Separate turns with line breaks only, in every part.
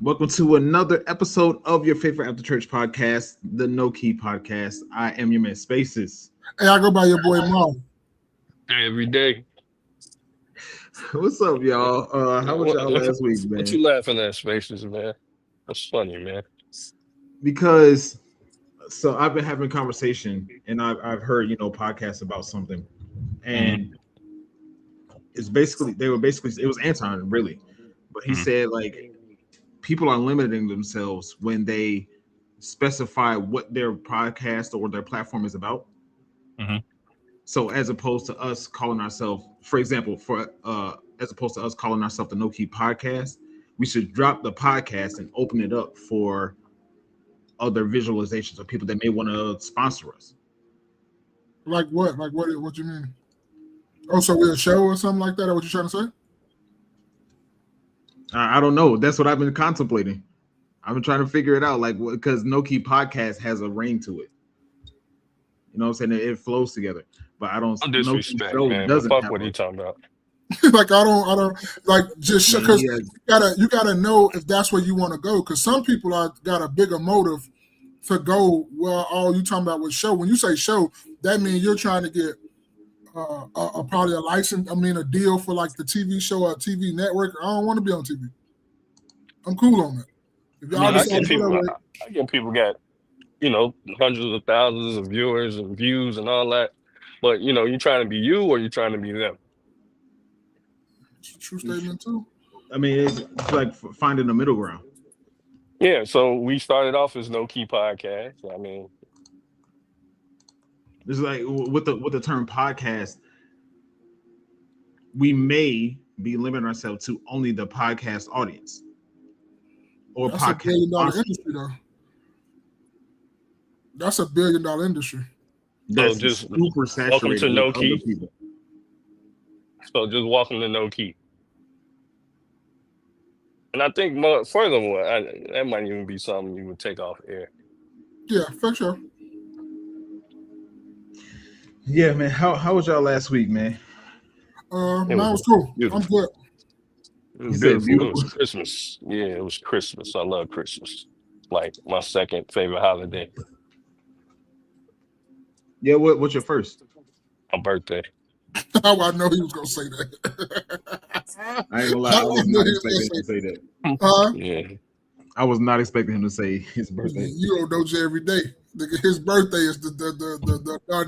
Welcome to another episode of your favorite after church podcast, the No Key Podcast. I am your man Spaces.
Hey, I go by your boy Mom.
Every day.
What's up, y'all? How was y'all last week, man?
What you laughing at, Spaces, man? That's funny, man.
Because I've been having conversation and I've heard podcasts about something, and it was Anton really, but he said like people are limiting themselves when they specify what their podcast or their platform is about. So as opposed to us calling ourselves, for example, as opposed to us calling ourselves the No Key Podcast, we should drop the podcast and open it up for other visualizations of people that may want to sponsor us.
Like what? Like what you mean? Oh, so we're a show or something like that? Or what you trying to say?
I don't know. That's what I've been contemplating. I've been trying to figure it out, like, because No Key Podcast has a ring to it. You know what I'm saying? It flows together, but I don't.
No disrespect, man. Fuck what you talking about.
Like I don't like just because you gotta know if that's where you want to go. Because some people got a bigger motive to go. Well, all you talking about was show. When you say show, that means you're trying to get probably a license. I mean, a deal for like the TV show or TV network. I don't want to be on TV. I'm cool on that. If y'all
I get people got hundreds of thousands of viewers and views and all that, but you trying to be you or you trying to be them.
It's a true statement too.
I mean, it's like finding a middle ground.
Yeah, so we started off as No Key Podcast. I mean,
it's like with the term podcast, we may be limiting ourselves to only the podcast audience or
that's
podcast.
$1 billion industry, though. That's $1 billion industry.
That's
so just
super saturated.
Welcome to No
with
Key.
other people.
So just welcome to No Key. And I think furthermore, that might even be something you would take off air.
Yeah, for sure.
Yeah, man. How was y'all last week, man?
Mine was cool.
Beautiful.
I'm good.
It was beautiful. It was Christmas. Yeah, it was Christmas. I love Christmas. Like my second favorite holiday.
Yeah, what's your first?
My birthday.
How I know he was gonna say that.
I ain't gonna lie, I was not expecting him to say that.
Yeah.
I was not expecting him to say his birthday.
You don't know Jay every day. Nigga, his birthday is the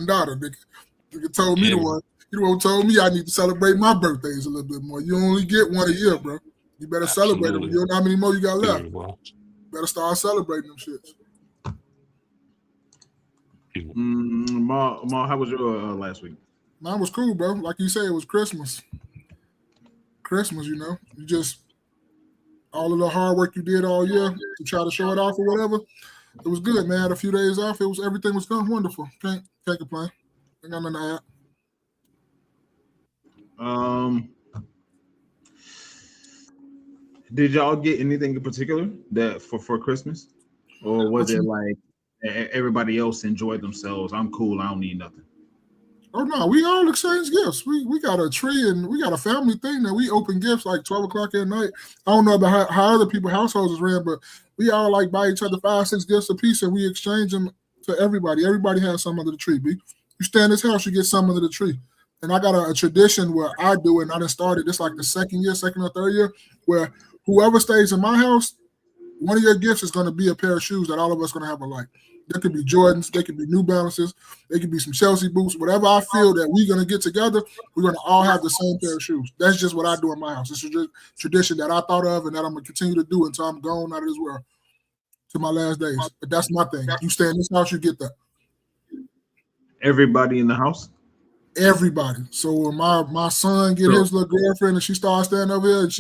daughter. Nigga told me the one. You told me I need to celebrate my birthdays a little bit more. You only get one a year, bro. You better celebrate them. You don't know how many more you got left. Better start celebrating them shits.
Ma, how was your last week?
Mine was cool, bro. Like you said, it was Christmas. Christmas, you just all of the hard work you did all year to try to show it off or whatever. It was good, man. A few days off, everything was going wonderful. Can't complain. Ain't got nothing to add.
Did y'all get anything in particular that for Christmas, or was it like everybody else enjoyed themselves? I'm cool. I don't need nothing.
Oh no, we all exchange gifts. We got a tree and we got a family thing that we open gifts like 12 o'clock at night. I don't know about how other people's households is ran, but we all like buy each other 5-6 gifts a piece and we exchange them to everybody. Everybody has some under the tree. B. You stay in this house, you get some under the tree. And I got a tradition where I do it, and I done started this like the second or third year, where whoever stays in my house, one of your gifts is going to be a pair of shoes that all of us going to have alike. There could be Jordans, there could be New Balances, there could be some Chelsea boots, whatever I feel that we're going to get together, we're going to all have the same pair of shoes. That's just what I do in my house. It's a tradition that I thought of and that I'm going to continue to do until I'm gone out of this world to my last days. But that's my thing. You stay in this house, you get that.
Everybody in the house?
Everybody. So when my son get his little girlfriend and she starts standing over here and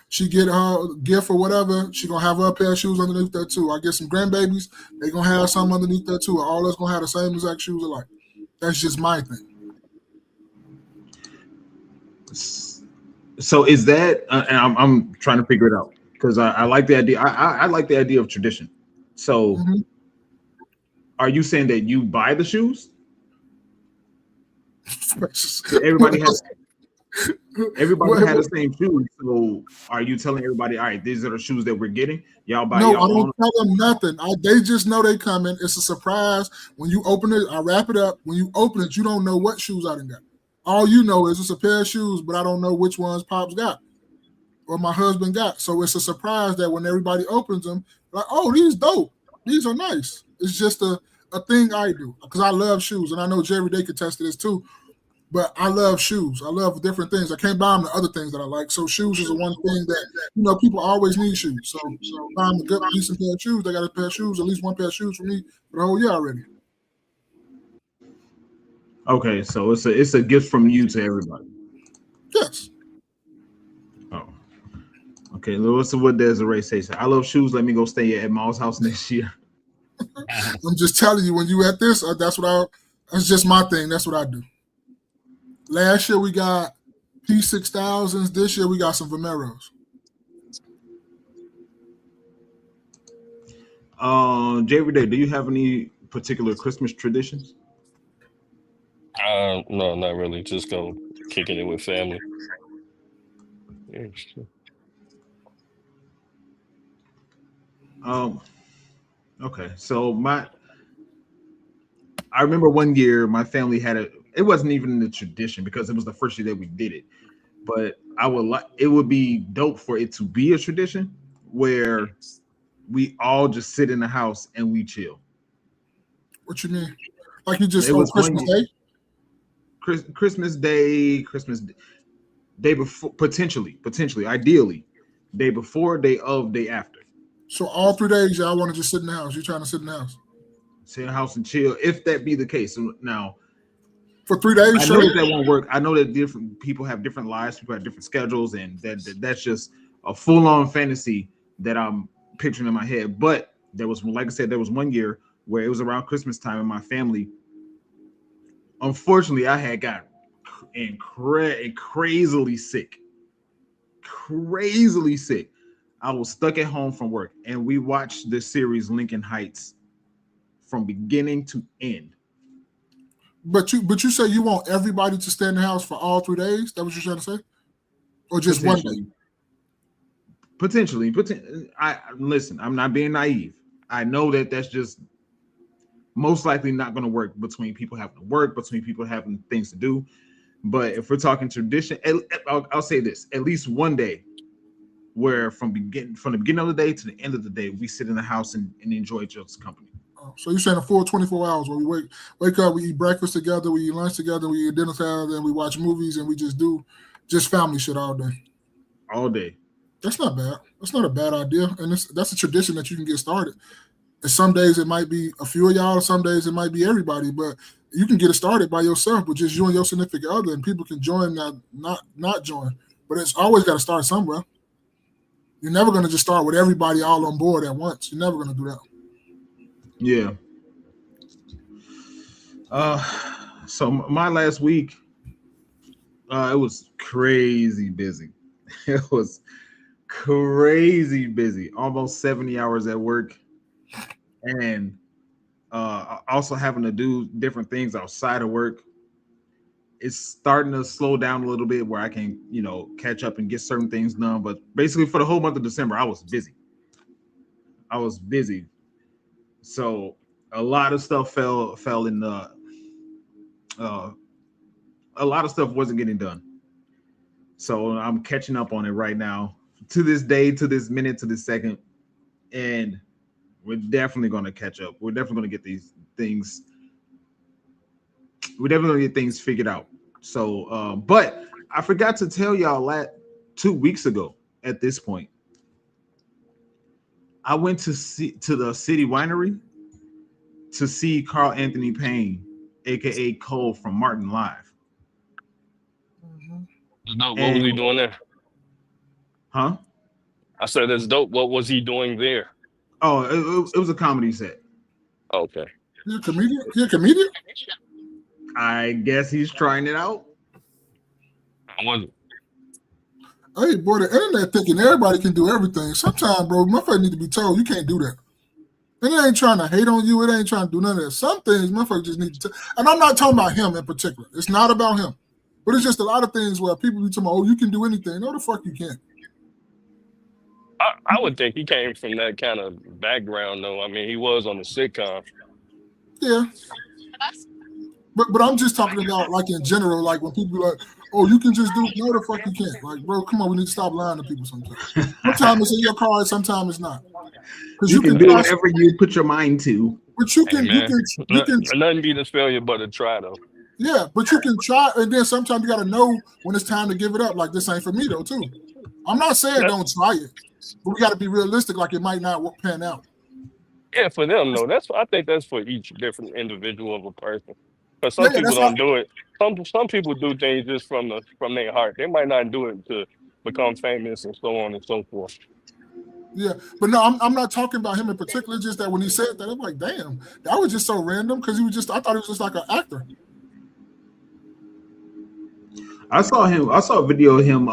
she get her gift or whatever, she gonna have her pair of shoes underneath that too. I get some grandbabies, they gonna have some underneath that too. All us gonna have the same exact shoes alike. That's just my thing.
So is that? And I'm trying to figure it out because I like the idea. I like the idea of tradition. So, are you saying that you buy the shoes? Everybody has. Everybody had the same shoes. So are you telling everybody, all right, these are the shoes that we're getting? Y'all buy
No,
y'all
I don't
own?
tell them nothing. They just know they coming. It's a surprise. When you open it, I wrap it up. When you open it, you don't know what shoes I done got. All you know is it's a pair of shoes, but I don't know which ones Pops got or my husband got. So it's a surprise that when everybody opens them, like, oh, these dope. These are nice. It's just a thing I do because I love shoes. And I know Jerry Day could test to this too. But I love shoes. I love different things. I can't buy them the other things that I like. So shoes is the one thing that people always need shoes. So buy them a good, decent pair of shoes. They got a pair of shoes, at least one pair of shoes for me for the whole year already.
Okay, so it's a gift from you to everybody.
Yes.
Oh. Okay, what's what Desiree say? I love shoes. Let me go stay at Maul's house next year.
I'm just telling you, when you at this, that's just my thing. That's what I do. Last year we got P6000s. This year we got some Vomeros.
Jerry Day, do you have any particular Christmas traditions?
No, not really. Just go kicking it with family. Yeah, sure.
Okay, so I remember one year my family had it wasn't even a tradition because it was the first year that we did it, but it would be dope for it to be a tradition where we all just sit in the house and we chill.
What you mean? Like you just
Christmas
Day?
Christmas day before, potentially, ideally, day before, day of, day after.
So all 3 days y'all want to just sit in the house. You're trying to sit in the house.
Sit in the house and chill, if that be the case. Now,
for 3 days,
I know that won't work. I know that different people have different lives, people have different schedules, and that's just a full-on fantasy that I'm picturing in my head. But there was, like I said, there was one year where it was around Christmas time, and my family, unfortunately, I had got crazily sick. I was stuck at home from work, and we watched the series Lincoln Heights from beginning to end.
But you say you want everybody to stay in the house for all 3 days? That what you're trying to say? Or just one day?
Potentially. Listen, I'm not being naive. I know that that's just most likely not going to work between people having to work, between people having things to do. But if we're talking tradition, I'll say this: at least one day where from the beginning of the day to the end of the day, we sit in the house and enjoy each other's company.
So you're saying a full 24 hours where we wake up, we eat breakfast together, we eat lunch together, we eat dinner together, and we watch movies, and we just do family shit all day.
All day.
That's not bad. That's not a bad idea, and that's a tradition that you can get started. And some days it might be a few of y'all, some days it might be everybody, but you can get it started by yourself with just you and your significant other, and people can join, not join. But it's always got to start somewhere. You're never going to just start with everybody all on board at once. You're never going to do that.
Yeah. So my last week, it was crazy busy. It was crazy busy. Almost 70 hours at work, and also having to do different things outside of work. It's starting to slow down a little bit where I can, catch up and get certain things done. But basically, for the whole month of December, I was busy. So a lot of stuff fell in the. A lot of stuff wasn't getting done. So I'm catching up on it right now, to this day, to this minute, to this second, and we're definitely going to catch up. We're definitely going to get these things. We're definitely going to get things figured out. So, but I forgot to tell y'all 2 weeks ago at this point, I went to the City Winery to see Carl Anthony Payne, aka Cole from Martin Live.
What was he doing there?
Huh?
I said that's dope. What was he doing there?
Oh, it was a comedy set.
Okay.
You're a comedian?
I guess he's trying it out.
I wasn't.
Hey, boy, the internet thinking everybody can do everything. Sometimes, bro, motherfucker need to be told you can't do that. And it ain't trying to hate on you. It ain't trying to do none of that. Some things, motherfucker just need to. And I'm not talking about him in particular. It's not about him. But it's just a lot of things where people be talking, oh, you can do anything. No, the fuck you can't.
I would think he came from that kind of background, though. I mean, he was on the sitcom.
Yeah. But I'm just talking about like in general, like when people be like, oh, you can just do no the fuck you can't. Like, bro, come on, we need to stop lying to people sometimes. Sometimes it's in your card, sometimes it's not.
Because you can do whatever you put your mind to.
But you can
nothing beat a failure but a try though.
Yeah, but you can try, and then sometimes you gotta know when it's time to give it up. Like this ain't for me though, too. I'm not saying don't try it, but we gotta be realistic, like it might not pan out.
Yeah, for them, though. I think that's for each different individual of a person. Because some people don't do it. Some people do things just from their heart. They might not do it to become famous and so on and so forth.
Yeah, but no, I'm not talking about him in particular. Just that when he said that, I'm like, damn, that was just so random because I thought he was just like an actor.
I saw a video of him.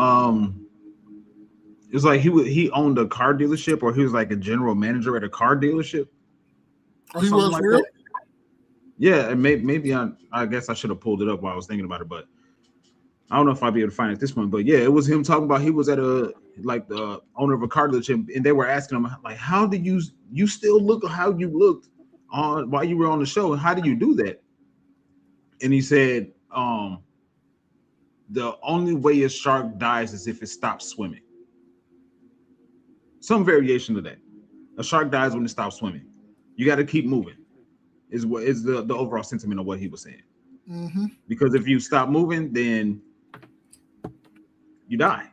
It was like he owned a car dealership, or he was like a general manager at a car dealership.
Oh, he was like real? That.
Yeah, and maybe I guess I should have pulled it up while I was thinking about it, but I don't know if I'll be able to find it at this point. But yeah, it was him talking about he was at the owner of a car dealership, and they were asking him like, how did you still look how you looked while you were on the show? How do you do that? And he said, the only way a shark dies is if it stops swimming. Some variation of that. A shark dies when it stops swimming. You got to keep moving. Is what is the overall sentiment of what he was saying.
Mm-hmm.
Because if you stop moving, then you die.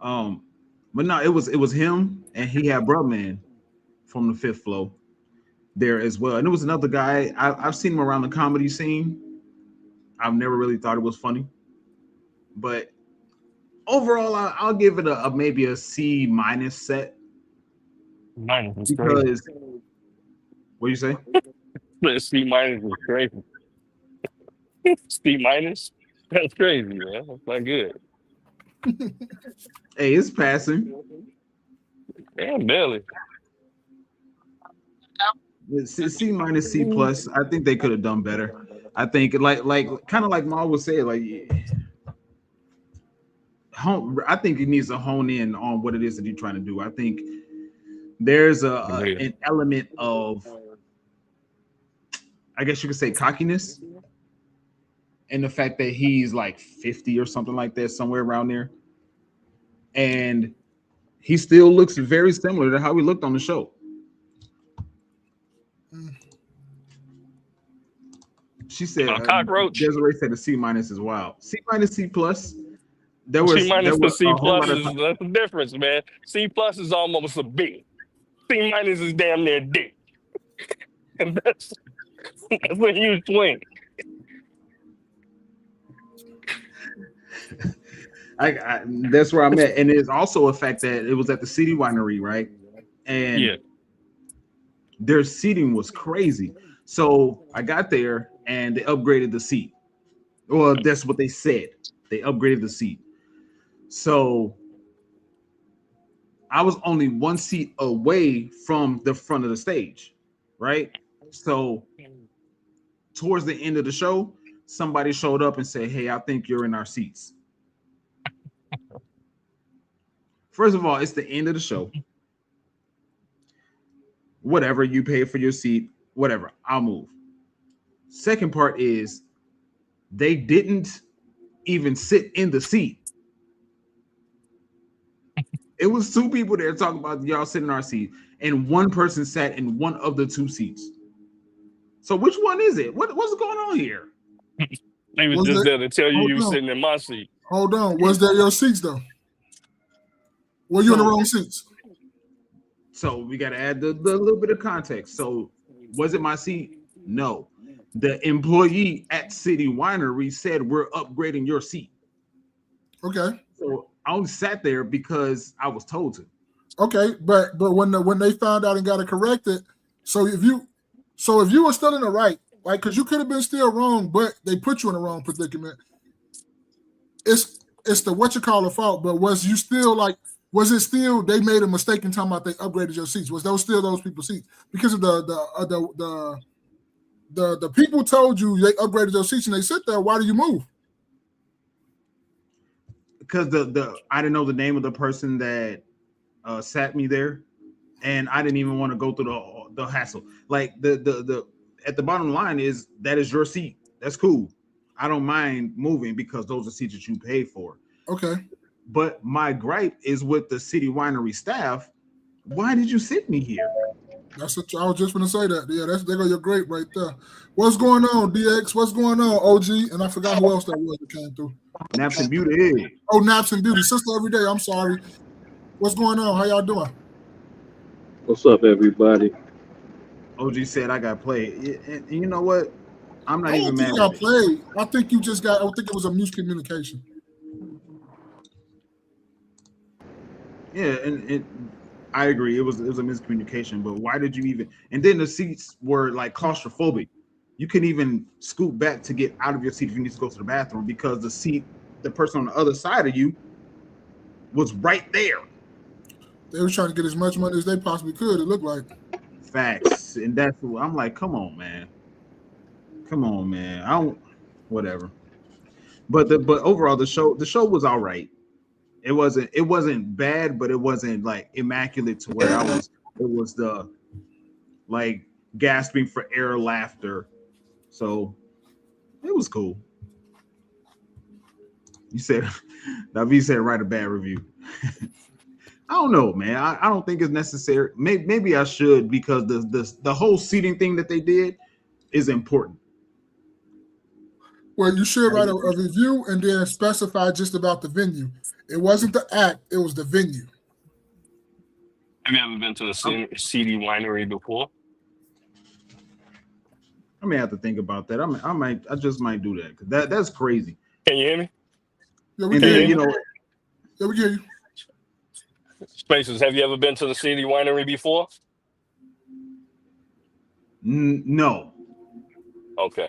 But no, it was him, and he had Brubman from the Fifth Flow there as well. And it was another guy. I've seen him around the comedy scene. I've never really thought it was funny, but overall, I'll give it maybe a C- set.
Minus
because what do you say?
C- is crazy. C-? That's crazy, man. That's not good.
Hey, it's passing.
Yeah, barely.
C-, C+, I think they could have done better. I think like kind of like Ma was saying, like I think it needs to hone in on what it is that you're trying to do. I think there's an element of, I guess you could say, cockiness, and the fact that he's like 50 or something like that, somewhere around there, and he still looks very similar to how he looked on the show. She said,
cockroach.
Desiree said the C- is wild. C-, C+.
There was to C+ that's the difference, man. C+ is almost a B. C- is damn near D. And that's a huge swing.
That's where I'm at. And there's also a fact that it was at the City Winery, right? And their seating was crazy. So I got there and they upgraded the seat. Well, that's what they said. They upgraded the seat. So I was only one seat away from the front of the stage, right? So towards the end of the show, somebody showed up and said, hey, I think you're in our seats. First of all, it's the end of the show. Whatever, you pay for your seat, whatever, I'll move. Second part is they didn't even sit in the seat. It was two people there talking about y'all sitting in our seat, and one person sat in one of the two seats. So which one is it? What's going on here?
They was just there to tell you were sitting in my seat.
Hold on. Was that your seats, though? Were you in the wrong seats?
So we got to add the little bit of context. So was it my seat? No. The employee at City Winery said, we're upgrading your seat. Okay. So I only sat there because I was told to. Okay, but when they found out and got it corrected, so if you were still in the right, like, because you could have been still wrong, but they put you in the wrong predicament. It's the what you call a fault, but was it still they made a mistake in talking about they upgraded your seats? Was those still those people's seats because of the
the people told you they upgraded your seats and they sit there. Why do you move?
Because I didn't know the name of the person that sat me there, and I didn't even want to go through the hassle. Like the at the bottom line is that is your seat. That's cool. I don't mind moving because those are seats that you paid for.
Okay.
But my gripe is with the city winery staff. Why did you sit me here?
That's what I was just going to say that. Yeah, there go your grape right there. What's going on, DX? What's going on, OG? And I forgot who else that was that came through.
Naps and Beauty.
Oh, Naps and Beauty. Sister every day. I'm sorry. What's going on? How y'all doing?
What's up, everybody?
OG said I got played. And you know what? I'm not even mad.
I got played. I think you just got. I think it was a miscommunication.
Yeah, and I agree. It was a miscommunication. But why did you even? And then the seats were like claustrophobic. You couldn't even scoot back to get out of your seat if you need to go to the bathroom because the person on the other side of you was right there.
They were trying to get as much money as they possibly could. It looked like.
Facts, and that's what I'm like. Come on, man. Whatever. But overall, the show was all right. It wasn't bad, but it wasn't like immaculate to where it was the like gasping for air laughter. So it was cool. You said David said write a bad review. I don't know, man. I don't think it's necessary. Maybe I should because the whole seating thing that they did is important.
Well, you should write a review and then specify just about the venue. It wasn't the act; it was the venue.
Have you ever been to a CD winery before?
I may have to think about that. I just might do that because that's crazy.
Can you hear me?
Yeah, we can hear you. Yeah, we can hear you.
Spaces, have you ever been to the CD winery before?
No.
Okay.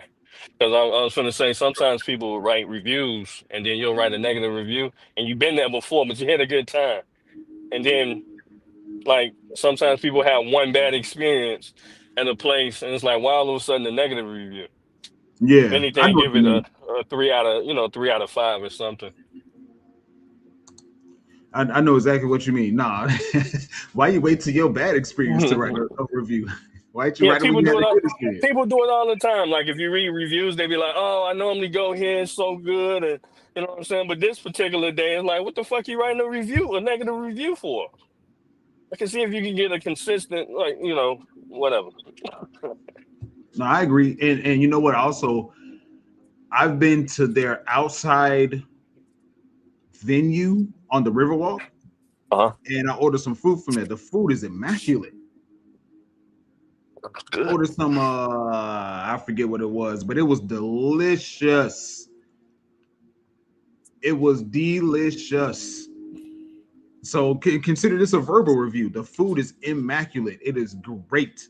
Because I was going to say, sometimes people will write reviews and then you'll write a negative review and you've been there before, but you had a good time. And then, like, sometimes people have one bad experience at a place and it's like, why all of a sudden a negative review?
Yeah.
If anything, give it a 3 out of 5 or something.
I know exactly what you mean. Nah. Why you wait till your bad experience to write a review? Why don't you write it when you had a good experience?
People do it all the time. Like if you read reviews, they be like, "Oh, I normally go here, it's so good," and you know what I'm saying. But this particular day, it's like, "What the fuck you writing a negative review for?" I can see if you can get a consistent, like whatever.
No, I agree, and you know what? Also, I've been to their outside venue on the Riverwalk, and I ordered some food from there. The food is immaculate.
Good.
Ordered some I forget what it was, but it was delicious. It was delicious. So consider this a verbal review. The food is immaculate. It is great.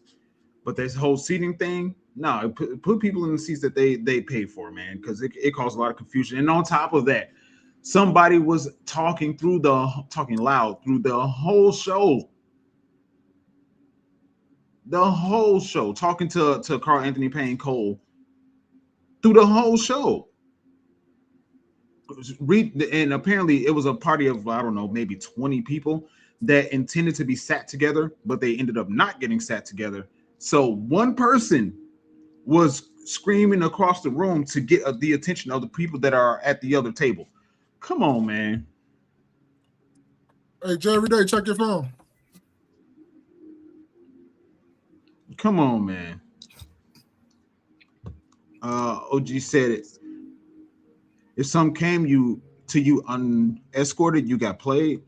But this whole seating thing, no, put people in the seats that they pay for, man, because it caused a lot of confusion. And on top of that, somebody was talking loud through the whole show. The whole show, talking to Carl Anthony Payne Cole through the whole show. And apparently it was a party of, I don't know, maybe 20 people that intended to be sat together, but they ended up not getting sat together. So one person was screaming across the room to get the attention of the people that are at the other table. Come on, man.
Hey, Jerry Day, check your phone.
Come on, man. OG said it. If some came to you unescorted, you got played.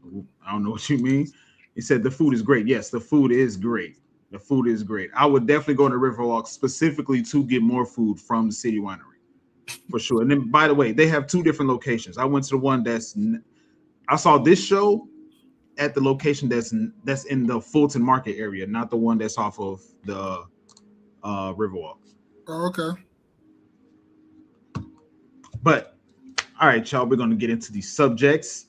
I don't know what you mean. He said the food is great. Yes, the food is great. The food is great. I would definitely go to Riverwalk specifically to get more food from the City Winery, for sure. And then, by the way, they have 2 different locations. I went to the one I saw this show at the location that's in the Fulton Market area, not the one that's off of the Riverwalk.
Oh, okay.
But all right, y'all, we're gonna get into these subjects.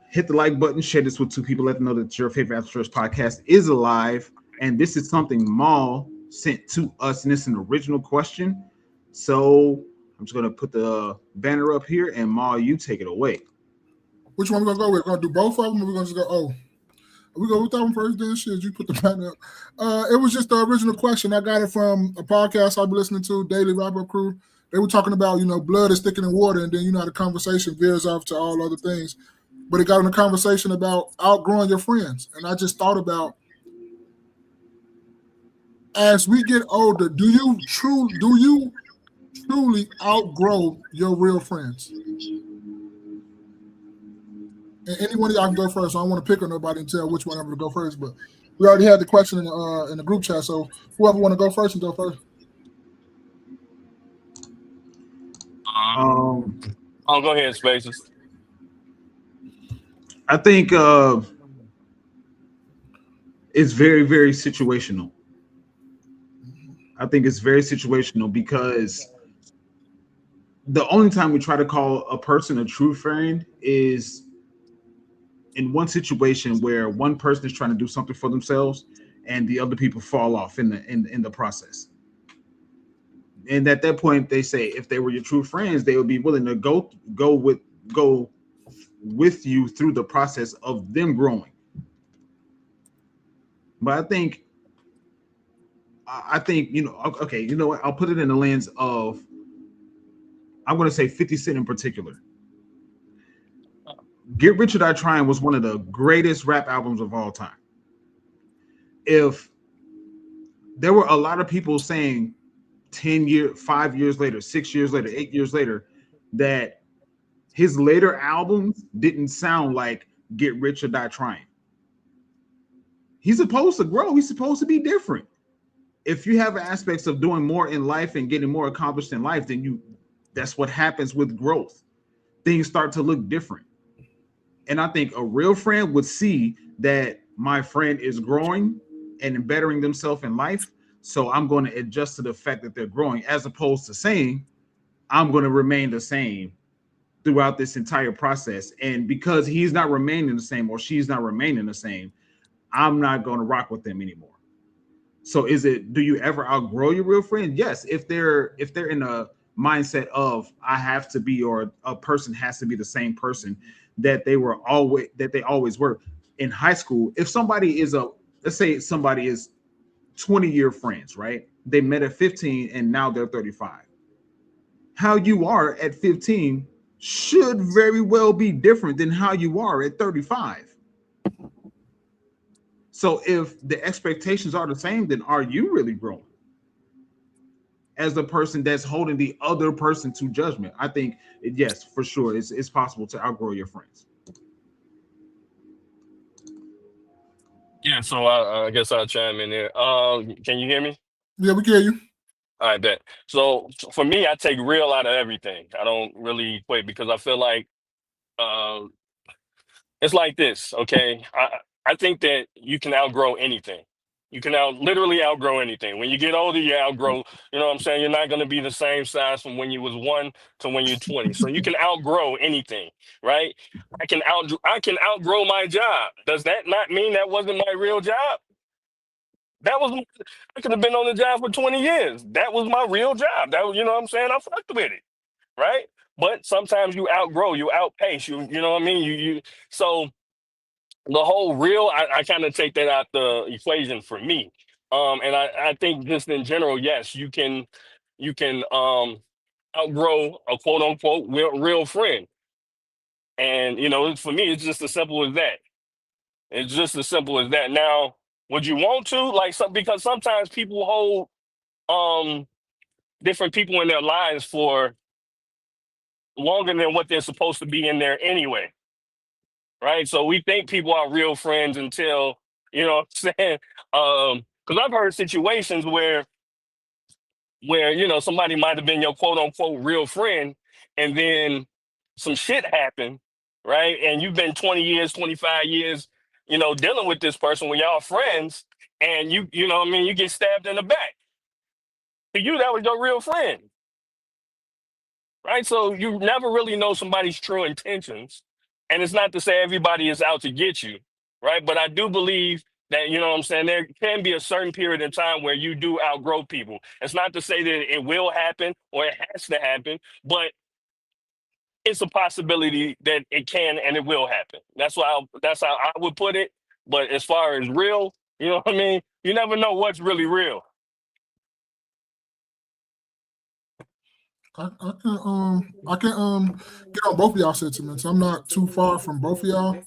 Hit the like button, share this with 2 people, let them know that your favorite After Church podcast is alive. And this is something Maul sent to us, and it's an original question. So I'm just gonna put the banner up here, and Ma, you take it away.
Which one we gonna go with? We're gonna do both of them, or we gonna just go? Oh, we go with that one first. Then shit, you put the banner up. It was just the original question. I got it from a podcast I've been listening to, Daily Wrap Up Crew. They were talking about blood is thicker than water, and then how the conversation veers off to all other things. But it got in a conversation about outgrowing your friends, and I just thought about, as we get older, do you truly outgrow your real friends? And anyone of y'all can go first. I don't want to pick on nobody and tell which one I'm going to go first, but we already had the question in the group chat, so whoever want to go first, and go first.
I'll go ahead, Spaces.
I think it's very, very situational. I think it's very situational because the only time we try to call a person a true friend is in one situation where one person is trying to do something for themselves and the other people fall off in the process. And at that point, they say if they were your true friends, they would be willing to go with you through the process of them growing. But I think okay, you know what? I'll put it in the lens of, I'm going to say 50 Cent in particular. Get Rich or Die Trying was one of the greatest rap albums of all time. If there were a lot of people saying 5 years later, 6 years later, 8 years later, that his later albums didn't sound like Get Rich or Die Trying. He's supposed to grow. He's supposed to be different. If you have aspects of doing more in life and getting more accomplished in life, then that's what happens with growth. Things start to look different. And I think a real friend would see that my friend is growing and bettering themselves in life. So I'm going to adjust to the fact that they're growing, as opposed to saying I'm going to remain the same throughout this entire process. And because he's not remaining the same or she's not remaining the same, I'm not going to rock with them anymore. So do you ever outgrow your real friend? Yes. If they're in a mindset of I have to be, or a person has to be the same person that they always were in high school. If somebody is let's say somebody is 20-year friends, right? They met at 15 and now they're 35. How you are at 15 should very well be different than how you are at 35. So if the expectations are the same, then are you really growing as the person that's holding the other person to judgment? I think, yes, for sure, it's possible to outgrow your friends.
Yeah, so I guess I'll chime in there. Can you hear me?
Yeah, we can hear you.
I bet. So for me, I take real out of everything. I don't really equate, because I feel like um, it's like this. Okay, I think that you can outgrow anything. You can literally outgrow anything. When you get older, you outgrow. You know what I'm saying? You're not going to be the same size from when you was 1 to when you're 20. So you can outgrow anything, right? I can outgrow my job. Does that not mean that wasn't my real job? That was I could have been on the job for 20 years. That was my real job. That was, you know what I'm saying? I fucked with it, right? But sometimes you outgrow, you outpace, you know what I mean? You so the whole real, I kind of take that out the equation for me. And I think just in general, yes, you can outgrow a quote unquote real friend. And for me, it's just as simple as that. It's just as simple as that. Now, would you want to, like, because sometimes people hold um different people in their lives for longer than what they're supposed to be in there anyway, right? So we think people are real friends until, you know what I'm saying? Because I've heard situations where somebody might have been your quote unquote real friend, and then some shit happened, right? And you've been 20 years, 25 years, dealing with this person when y'all friends, and you know what I mean, you get stabbed in the back. To you, that was your real friend, right? So you never really know somebody's true intentions. And it's not to say everybody is out to get you, right? But I do believe That, you know what I'm saying? There can be a certain period of time where you do outgrow people. It's not to say that it will happen or it has to happen, but it's a possibility that it can and it will happen. That's how I would put it. But as far as real, you know what I mean? You never know what's really real.
I can get on both of y'all sentiments. I'm not too far from both of y'all.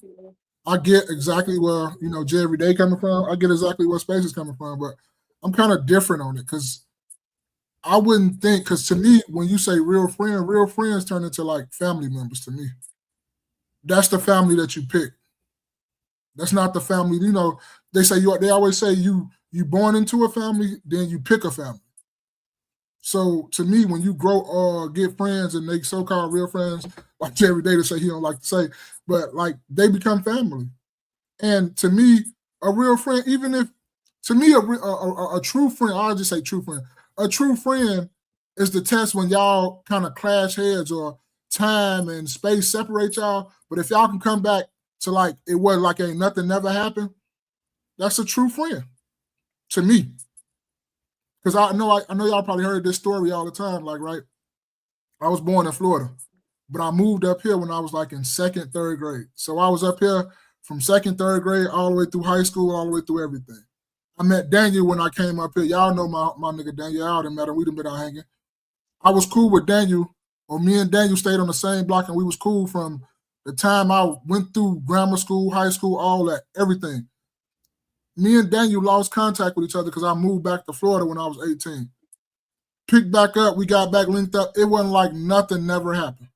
I get exactly where Jay every day coming from. I get exactly where Space is coming from, but I'm kind of different on it because I wouldn't think, because to me, when you say real friends turn into like family members to me. That's the family that you pick. That's not the family. They say they always say you born into a family, then you pick a family. So to me, when you grow get friends and they so-called real friends, like Jerry Day to say he don't like to say, but like they become family. And to me, a real friend, even if to me a true friend, I'll just say true friend. A true friend is the test when y'all kind of clash heads or time and space separate y'all. But if y'all can come back to like it was like ain't nothing never happened, that's a true friend to me. Because I know y'all probably heard this story all the time. Like, right, I was born in Florida, but I moved up here when I was like in second, third grade. So I was up here from second, third grade all the way through high school, all the way through everything. I met Daniel when I came up here. Y'all know my nigga Daniel. Y'all didn't met him. We done been out hanging. I was cool with Daniel, or me and Daniel stayed on the same block, and we was cool from the time I went through grammar school, high school, all that, everything. Me and Daniel lost contact with each other because I moved back to Florida when I was 18. Picked back up, we got back linked up. It wasn't like nothing never happened.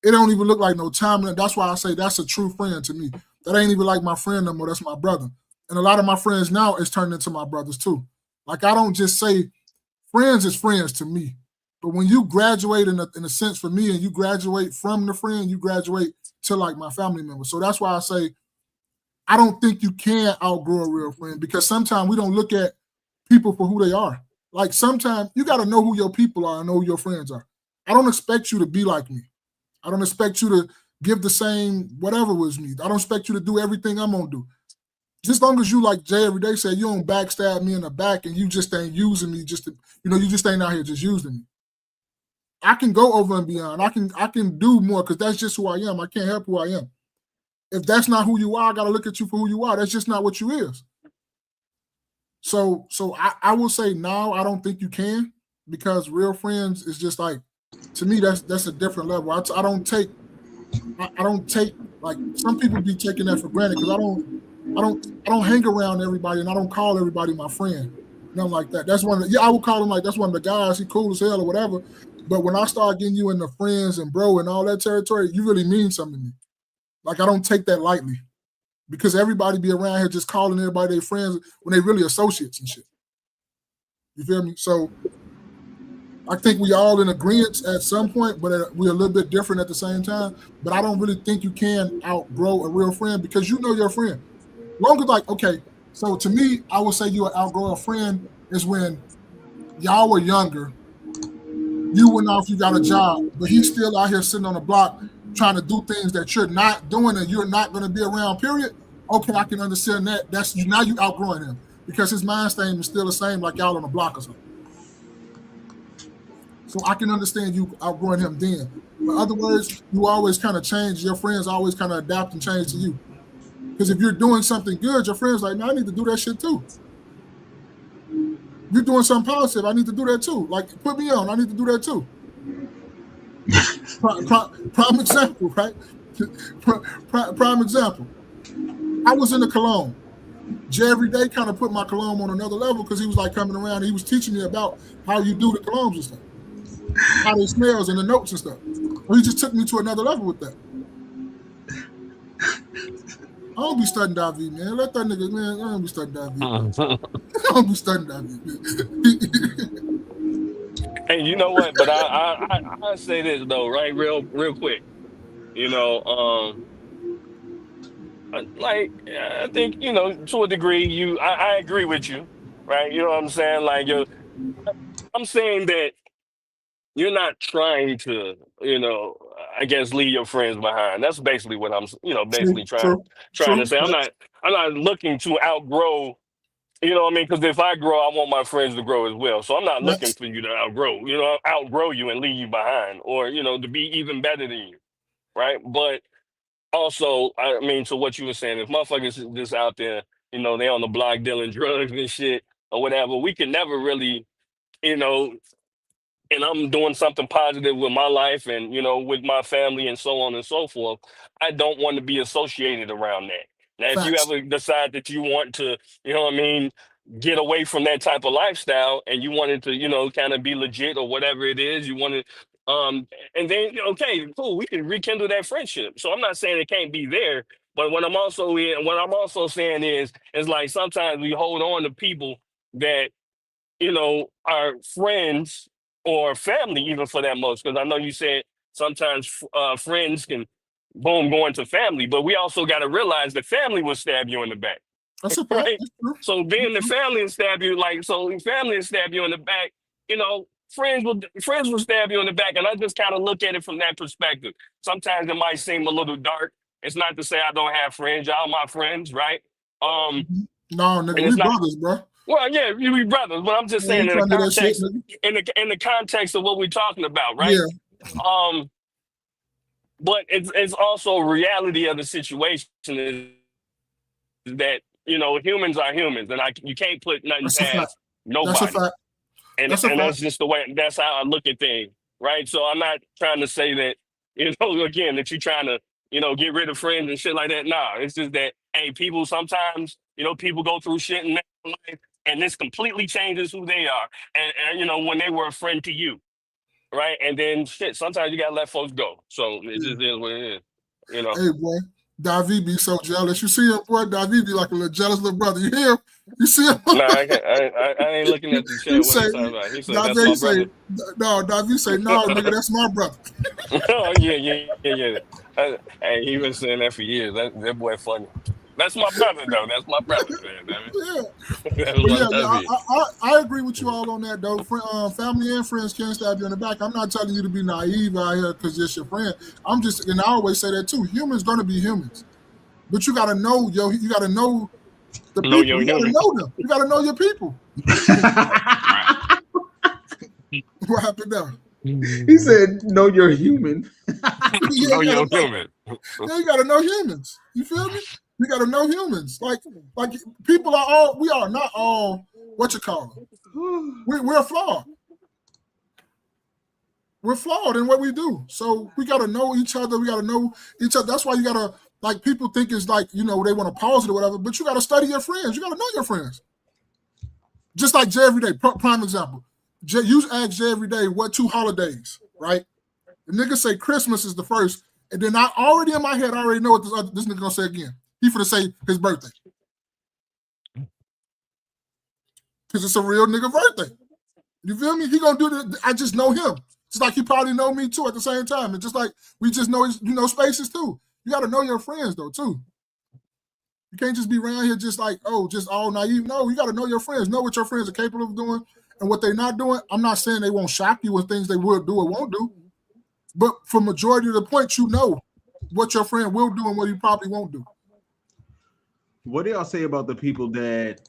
It don't even look like no time. That's why I say that's a true friend to me. That ain't even like my friend no more. That's my brother. And a lot of my friends now is turned into my brothers too. Like I don't just say friends is friends to me. But when you graduate in a sense for me and you graduate from the friend, you graduate to like my family member. So that's why I say I don't think you can outgrow a real friend because sometimes we don't look at people for who they are. Like sometimes you got to know who your people are and know who your friends are. I don't expect you to be like me. I don't expect you to give the same whatever was me. I don't expect you to do everything I'm going to do. Just as long as you, like Jay every day said, you don't backstab me in the back and you just ain't using me just to, you just ain't out here just using me. I can go over and beyond. I can do more because that's just who I am. I can't help who I am. If that's not who you are, I got to look at you for who you are. That's just not what you is. So I will say now I don't think you can because real friends is just like, to me, that's a different level. I don't take like some people be taking that for granted because I don't hang around everybody and I don't call everybody my friend. Nothing like that. That's one of I would call him like that's one of the guys, he cool as hell or whatever. But when I start getting you into friends and bro and all that territory, you really mean something to me. Like I don't take that lightly. Because everybody be around here just calling everybody their friends when they really associates and shit. You feel me? So I think we all in agreement at some point, but we're a little bit different at the same time. But I don't really think you can outgrow a real friend because you know your friend. Long as like, okay, so to me, I would say you would outgrow a friend is when y'all were younger. You went off, you got a job, but he's still out here sitting on the block trying to do things that you're not doing and you're not going to be around, period. Okay, I can understand that. That's you now you outgrowing him because his mind state is still the same like y'all on the block or something. So I can understand you outgrowing him then. But other words, you always kind of change. Your friends always kind of adapt and change to you. Because if you're doing something good, your friends like, no, I need to do that shit too. You're doing something positive, I need to do that too. Like, put me on, I need to do that too. Prime example, right? Prime example. I was in the cologne. Jay every day kind of put my cologne on another level because he was like coming around and he was teaching me about how you do the colognes and stuff, how they smells and the notes and stuff. Well, he just took me to another level with that. I don't be studying David, man. Let that nigga, man. I don't be studying David. I don't be studying David.
Hey, you know what? But I say this though, right? Real quick. Like I think to a degree, I agree with you, right? You know what I'm saying? Like I'm saying that you're not trying to, I guess leave your friends behind. That's basically what I'm, basically
True,
trying
true,
trying to
true.
say. I'm not looking to outgrow. You know what I mean? Because if I grow, I want my friends to grow as well. So I'm not looking
That's
for you to outgrow you and leave you behind, or to be even better than you, right? But also, I mean, to what you were saying, if motherfuckers is just out there, they on the block dealing drugs and shit or whatever, we can never really, you know, and I'm doing something positive with my life and with my family and so on and so forth, I don't want to be associated around that. Now, if you
facts.
ever decide that you want to, what I mean, get away from that type of lifestyle and you wanted to, kind of be legit or whatever it is, you wanted, and then okay, cool, we can rekindle that friendship. So I'm not saying it can't be there, but what I'm also saying is like sometimes we hold on to people that our friends or family, even for that most. Because I know you said sometimes friends can boom go into family, but we also got to realize that family will stab you in the back,
That's a fact.
right?
That's true.
So being
That's
the
true.
family and stab you family and stab you in the back, friends will stab you in the back, and I just kind of look at it from that perspective. Sometimes it might seem a little dark. It's not to say I don't have friends. Y'all my friends, right? Um,
No, nigga,
and it's
we
not.
brothers, bro.
Well, yeah, you be brothers, but I'm just
I
saying
ain't
in the
trying to do that shit,
context,
nigga.
in the context of what we're talking about, right?
Yeah,
Um, but it's also reality of the situation is that humans are humans, and you can't put nothing
that's a fact.
past
That's a
nobody,
fact.
and
That's a
and
fact.
that's just the way that's how I look at things, right? So I'm not trying to say that again that you're trying to get rid of friends and shit like that. Nah, it's just that hey, people sometimes people go through shit in their life, and this completely changes who they are, and when they were a friend to you, right? And then shit, sometimes you gotta let folks go. So it
Yeah.
just is what it is, you know.
Hey, boy, David be so jealous. You see him, boy? David be like a little jealous little brother. You hear him? You see him?
Nah, I can't. I ain't looking at the
He
chat. What
say,
he talking about? He said that's my
David say,
brother.
no, David say, no, nigga, that's my brother.
Oh yeah. Hey, he been saying that for years. That boy funny. That's my brother though. That's my brother. Man, damn it.
Yeah.
That was
But
my
yeah,
David.
I agree with you all on that though. Family and friends can stab you in the back. I'm not telling you to be naive out here because it's your friend. I'm just, and I always say that too. Humans gonna be humans, but you gotta know, you gotta know the
Know
people.
your
You gotta
human.
know them. You gotta know your people.
Right.
What happened there?
He said, "No, you're human."
Yeah,
Know
you gotta
your
know.
human.
Yeah, you gotta know humans. You feel me? You gotta know humans. Like people are all. We are not all. What you call them? We're flawed. We're flawed in what we do. So we gotta know each other. We gotta know each other. That's why you gotta like people think it's like they want to pause it or whatever. But you gotta study your friends. You gotta know your friends. Just like Jay every day. Prime example. Jay, you ask Jay every day what two holidays, right? The nigga say Christmas is the first, and then I already in my head I already know what this nigga gonna say again. He finna say his birthday because it's a real nigga birthday. You feel me? He gonna do the. I just know him. Just like he probably know me too at the same time, and just like we just know spaces too. You got to know your friends though too. You can't just be around here just like just all naive. No, you got to know your friends. Know what your friends are capable of doing and what they're not doing. I'm not saying they won't shock you with things they will do or won't do, but for majority of the points, you know what your friend will do and what he probably won't do.
What do y'all say about the people that,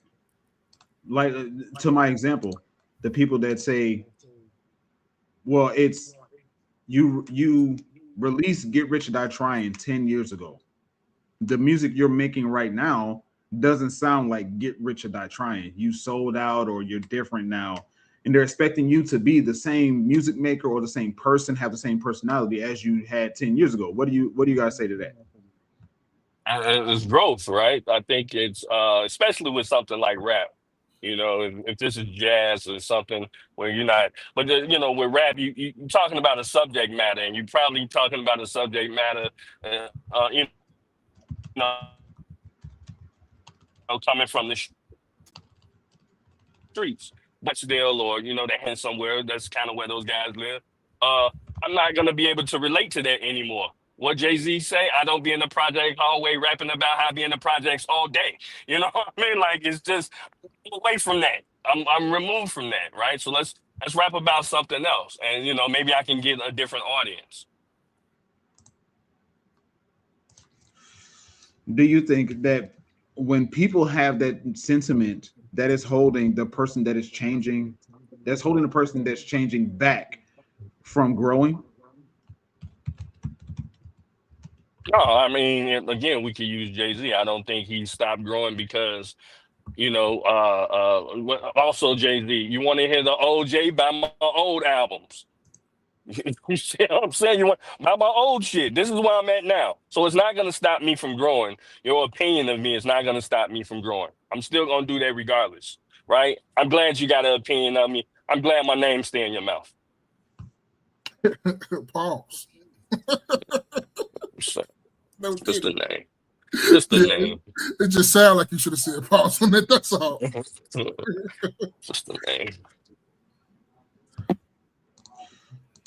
like, to my example, the people that say, well, it's you released Get Rich or Die Trying 10 years ago. The music you're making right now doesn't sound like Get Rich or Die Trying. You sold out or you're different now. And they're expecting you to be the same music maker or the same person, have the same personality as you had 10 years ago. What do you guys say to that?
And it's growth, right? I think it's especially with something like rap. If this is jazz or something where you're not, but with rap, you're talking about a subject matter, and you're probably talking about a subject matter, you know, coming from the streets, Butchdale, or they had somewhere. That's kind of where those guys live. Uh, I'm not gonna be able to relate to that anymore. What Jay-Z say? I don't be in the project hallway rapping about how I be in the projects all day. You know what I mean? Like it's just away from that. I'm removed from that, right? So let's rap about something else, and maybe I can get a different audience.
Do you think that when people have that sentiment that is holding the person that is changing, that's holding the person that's changing back from growing?
No, I mean, and again, we could use Jay-Z. I don't think he stopped growing because, also Jay-Z, you want to hear the old Jay, buy my old albums. You see what I'm saying? You want buy my old shit. This is where I'm at now. So it's not gonna stop me from growing. Your opinion of me is not gonna stop me from growing. I'm still gonna do that regardless. Right? I'm glad you got an opinion of me. I'm glad my name stay in your mouth.
Pause.
So,
No
just the
kidding.
name. Just the
Yeah,
name.
it just sounds like you should have said pause on that. That's all.
Just the name.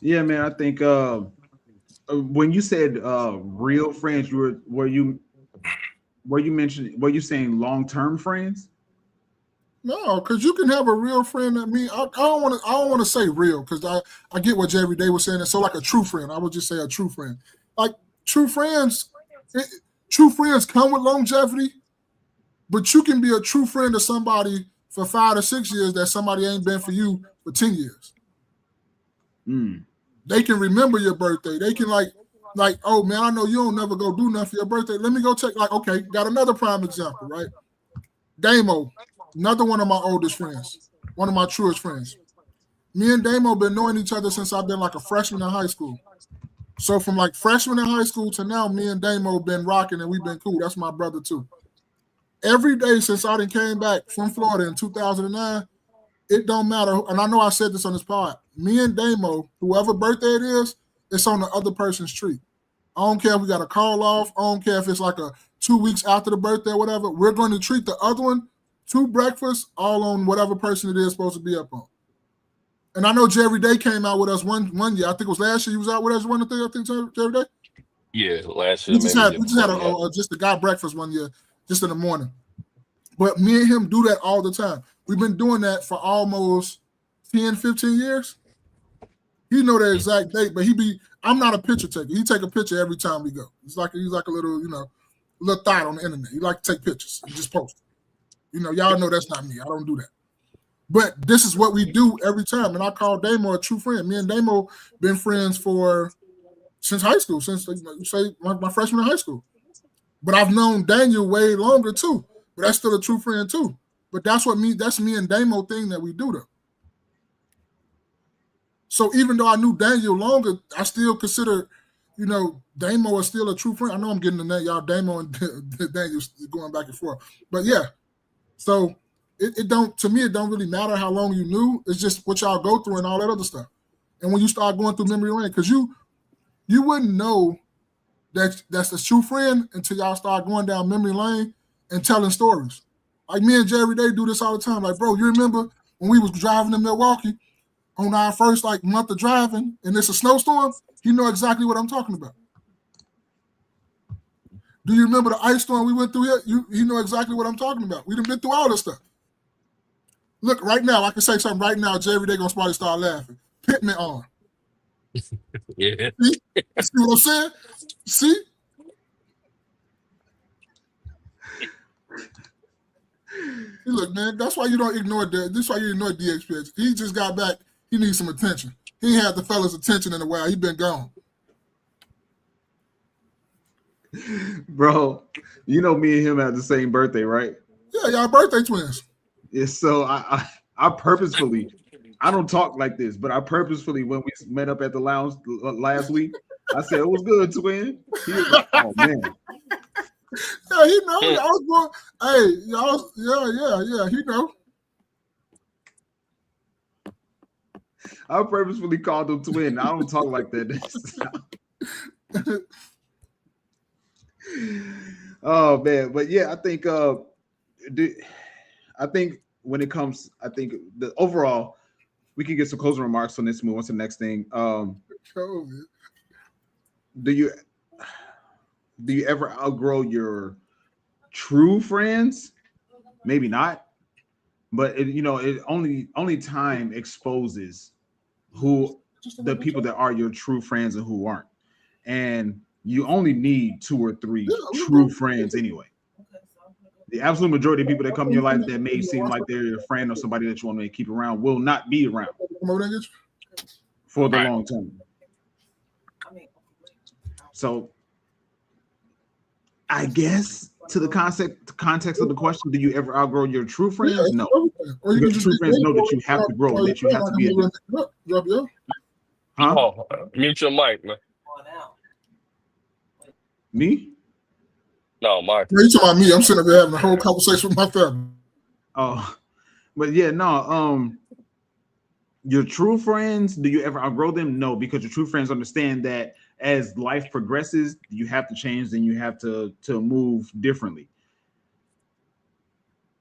Yeah, man. I think when you said real friends, were you saying long term friends?
No, because you can have a real friend. I don't want to say real because I get what Jerry Day was saying. It's so like a true friend. I would just say a true friend. Like true friends, true friends come with longevity, but you can be a true friend to somebody for 5 to 6 years that somebody ain't been for you for 10 years.
Mm.
They can remember your birthday. They can like, oh man, I know you don't never go do nothing for your birthday. Let me go check. Like, okay, got another prime example, right? Damo, another one of my oldest friends, one of my truest friends. Me and Damo been knowing each other since I've been like a freshman in high school. So from like freshman in high school to now, me and Damo been rocking and we've been cool. That's my brother too. Every day since I came back from Florida in 2009, it don't matter. And I know I said this on this pod. Me and Damo, whoever birthday it is, it's on the other person's tree. I don't care if we got a call off. I don't care if it's like a 2 weeks after the birthday or whatever. We're going to treat the other one to breakfast, all on whatever person it is supposed to be up on. And I know Jerry Day came out with us one year. I think it was last year. He was out with us one thing. I think Jerry Day.
Yeah, last year,
We just
maybe.
had just a guy breakfast one year, just in the morning. But me and him do that all the time. We've been doing that for almost 10, 15 years. He know the exact date, but I'm not a picture taker. He take a picture every time we go. He's like a little, little thought on the internet. He like to take pictures and just post. Y'all know that's not me. I don't do that. But this is what we do every time. And I call Damo a true friend. Me and Damo been friends since high school, since my freshman in high school. But I've known Daniel way longer too. But that's still a true friend too. But that's me and Damo thing that we do though. So even though I knew Daniel longer, I still consider, Damo is still a true friend. I know I'm getting the name, y'all Damo and Daniel going back and forth. But yeah. So it don't really matter how long you knew. It's just what y'all go through and all that other stuff. And when you start going through memory lane, because you wouldn't know that's a true friend until y'all start going down memory lane and telling stories. Like me and Jerry, they do this all the time. Like, bro, you remember when we was driving to Milwaukee on our first month of driving and it's a snowstorm? You know exactly what I'm talking about. Do you remember the ice storm we went through here? You know exactly what I'm talking about. We done been through all this stuff. Look, right now, I can say something right now. Jerry, they gonna probably start laughing. Pit me on.
Yeah.
See what I'm saying? See? Look, man, that's why you don't ignore that. This is why you ignore DXP. He just got back. He needs some attention. He had the fellas' attention in a while. He been gone.
Bro, me and him have the same birthday, right?
Yeah, y'all birthday twins.
Yeah, so I purposefully, I don't talk like this, but I purposefully, when we met up at the lounge last week, I said, it was good, twin. He was like, oh man.
Yeah, he know. I was going, hey, y'all, yeah, he know.
I purposefully called him twin. I don't talk like that. Oh man, but yeah, I think when it comes, I think the overall, we can get some closing remarks on this. Move on to the next thing. Do you ever outgrow your true friends? Maybe not, but it only time exposes who the people that are your true friends and who aren't. And you only need 2 or 3 true friends anyway. The absolute majority of people that come in your life that may seem like they're your friend or somebody that you want to keep around will not be around for the long term. So I guess to the context of the question, do you ever outgrow your true friends? No.
Or you
because true friends know that you have to grow, that you have to be a
Huh? Oh, mute your mic, man.
Me?
No, Mark.
You talking about me? I'm sitting there having a whole conversation with my family.
Oh, but yeah, no. Your true friends, do you ever outgrow them? No, because your true friends understand that as life progresses, you have to change and you have to move differently.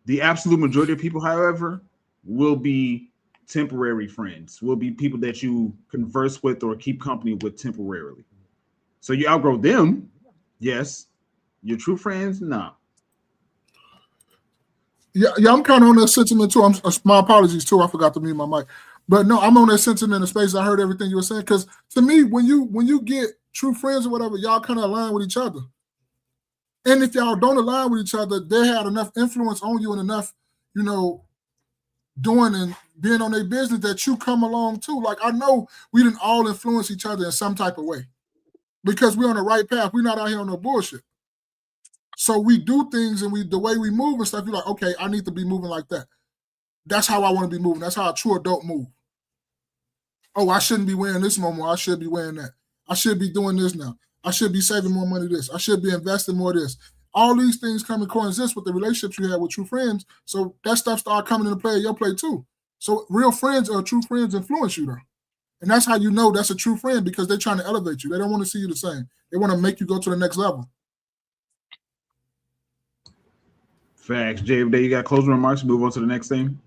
The absolute majority of people, however, will be temporary friends, will be people that you converse with or keep company with temporarily. So you outgrow them, yes. Your true friends, no.
Yeah, I'm kind of on that sentiment too. My apologies too. I forgot to mute my mic. But no, I'm on that sentiment in the space. I heard everything you were saying. Because to me, when you get true friends or whatever, y'all kind of align with each other. And if y'all don't align with each other, they had enough influence on you and enough, doing and being on their business that you come along too. Like I know we didn't all influence each other in some type of way because we're on the right path. We're not out here on no bullshit. So we do things and the way we move and stuff, you're like, okay, I need to be moving like that. That's how I want to be moving. That's how a true adult move. Oh, I shouldn't be wearing this no more. I should be wearing that. I should be doing this now. I should be saving more money this. I should be investing more this. All these things come and coexist with the relationships you have with true friends. So that stuff start coming into play in your play too. So real friends or true friends influence you though. And that's how you know that's a true friend because they're trying to elevate you. They don't want to see you the same. They want to make you go to the next level.
Facts. Jay, you got closing remarks? Move on to the next thing.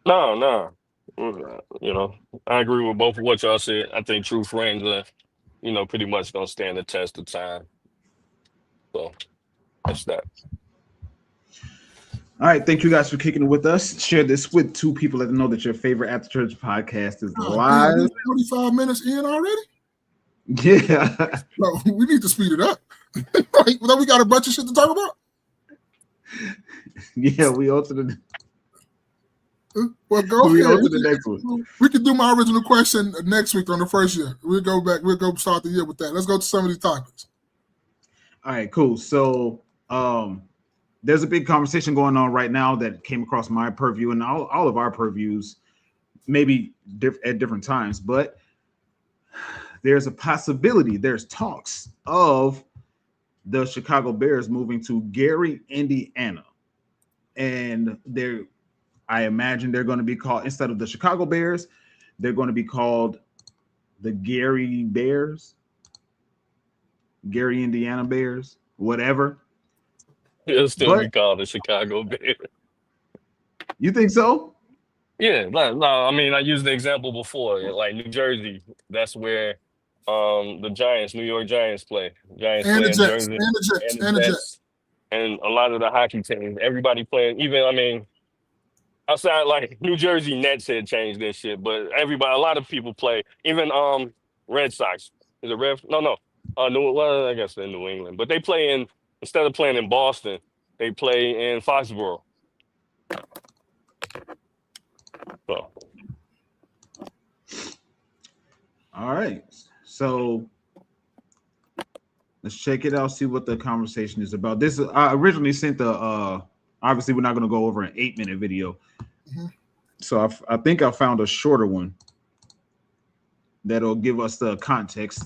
No. I agree with both of what y'all said. I think true friends are, pretty much gonna stand the test of time. So that's that.
All right, thank you guys for kicking it with us. Share this with 2 people that know that your favorite After Church podcast is live.
Man, 45 minutes in already?
Yeah.
No, we need to speed it up. We got a bunch of shit to talk about.
Yeah, we on to the.
Well, go
we
ahead.
on to the next one.
We can do my original question next week on the first year. We'll go back. We'll go start the year with that. Let's go to some of these topics.
All right, cool. So, there's a big conversation going on right now that came across my purview and all of our purviews, maybe at different times, but there's a possibility, there's talks of the Chicago Bears moving to Gary, Indiana. And I imagine they're going to be called, instead of the Chicago Bears, they're going to be called the Gary Bears, Gary, Indiana Bears, whatever.
It'll still be called the Chicago Bears.
You think so?
Yeah, no. I mean, I used the example before, like New Jersey. That's where the Giants, New York Giants play. Giants
and
play
the
in
Jets,
Jersey,
and the Jets,
and a lot of the hockey teams. Everybody playing. Even outside like New Jersey Nets had changed their shit, but a lot of people play. Even Red Sox. Is it Red? No. I guess they're in New England, but they play instead of playing in Boston, they play in Foxborough. So.
All right. So let's check it out, see what the conversation is about. This I originally sent obviously we're not going to go over an 8-minute video. Mm-hmm. So I think I found a shorter one that'll give us the context,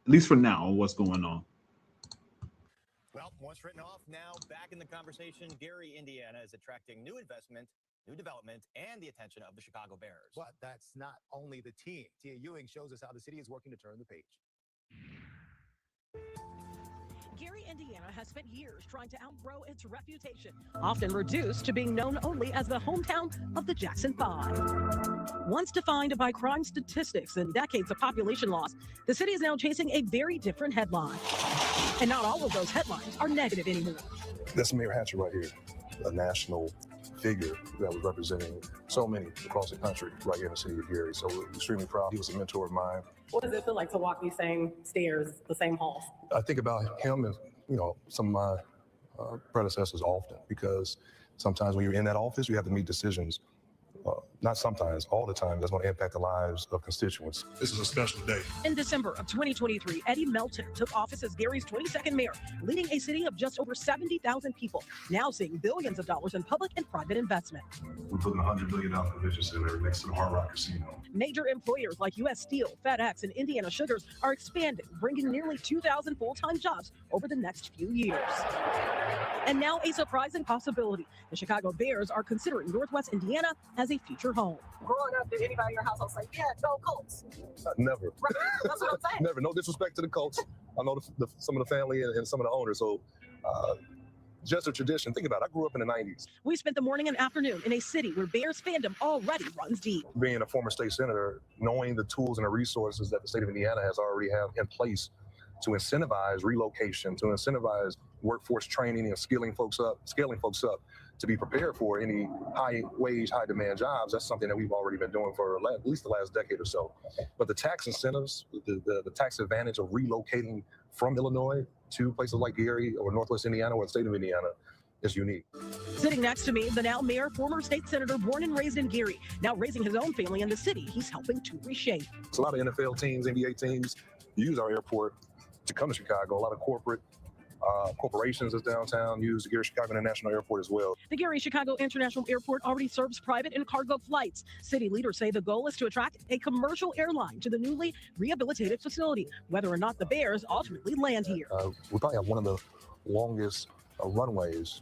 at least for now, on what's going on.
Well, once written off, now back in the conversation, Gary, Indiana is attracting new investment, new development, and the attention of the Chicago Bears.
But that's not only the team. Tia Ewing shows us how the city is working to turn the page.
Gary, Indiana has spent years trying to outgrow its reputation, often reduced to being known only as the hometown of the Jackson 5. Once defined by crime statistics and decades of population loss, the city is now chasing a very different headline. And not all of those headlines are negative anymore.
That's Mayor Hatcher right here, a national
figure that was representing so many across the country right here in the city of Gary. So we're extremely proud. He was a mentor of mine.
What does it feel like to walk these same stairs, the same halls?
I think about him and, some of my predecessors often, because sometimes when you're in that office, you have to make decisions. Not sometimes, all the time, that's going to impact the lives of constituents. This is a special day.
In December of 2023, Eddie Melton took office as Gary's 22nd mayor, leading a city of just over 70,000 people, now seeing billions of dollars in public and private investment.
We're putting $100 billion convention center next to the Hard Rock Casino.
Major employers like U.S. Steel, FedEx, and Indiana Sugars are expanding, bringing nearly 2,000 full-time jobs over the next few years. And now a surprising possibility. The Chicago Bears are considering Northwest Indiana as a future home.
Growing up, did anybody in your household say, yeah, go Colts?
Never.
Right. That's what I'm saying.
Never. No disrespect to the Colts. I know some of the family and some of the owners. So just a tradition. Think about it. I grew up in the 90s.
We spent the morning and afternoon in a city where Bears fandom already runs deep.
Being a former state senator, knowing the tools and the resources that the state of Indiana has already have in place to incentivize relocation, to incentivize workforce training and scaling folks up to be prepared for any high wage, high demand jobs. That's something that we've already been doing for at least the last decade or so. But the tax incentives, the tax advantage of relocating from Illinois to places like Gary or Northwest Indiana or the state of Indiana is unique.
Sitting next to me, the now mayor, former state senator, born and raised in Gary, now raising his own family in the city he's helping to reshape.
It's a lot of NFL teams, NBA teams use our airport to come to Chicago. A lot of corporations is downtown use the Gary Chicago International Airport as well.
The Gary Chicago International Airport already serves private and cargo flights. City leaders say the goal is to attract a commercial airline to the newly rehabilitated facility, whether or not the Bears ultimately land here.
We probably have one of the longest runways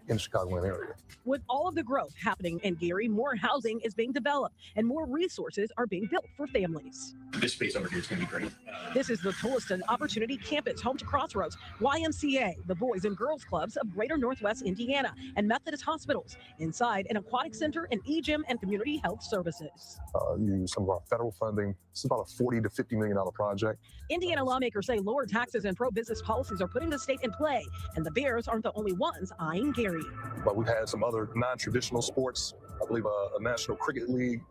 in the Chicagoland area.
With all of the growth happening in Gary, more housing is being developed and more resources are being built for families.
This space over here is going to be great.
This is the Tolleson Opportunity Campus, home to Crossroads, YMCA, the Boys and Girls Clubs of Greater Northwest Indiana, and Methodist hospitals. Inside, an aquatic center, an e-gym, and community health services.
Use some of our federal funding. This is about a $40 to $50 million project.
Indiana lawmakers say lower taxes and pro-business policies are putting the state in play, and the Bears aren't the only ones eyeing Gary.
But we've had some other non-traditional sports. I believe a National Cricket League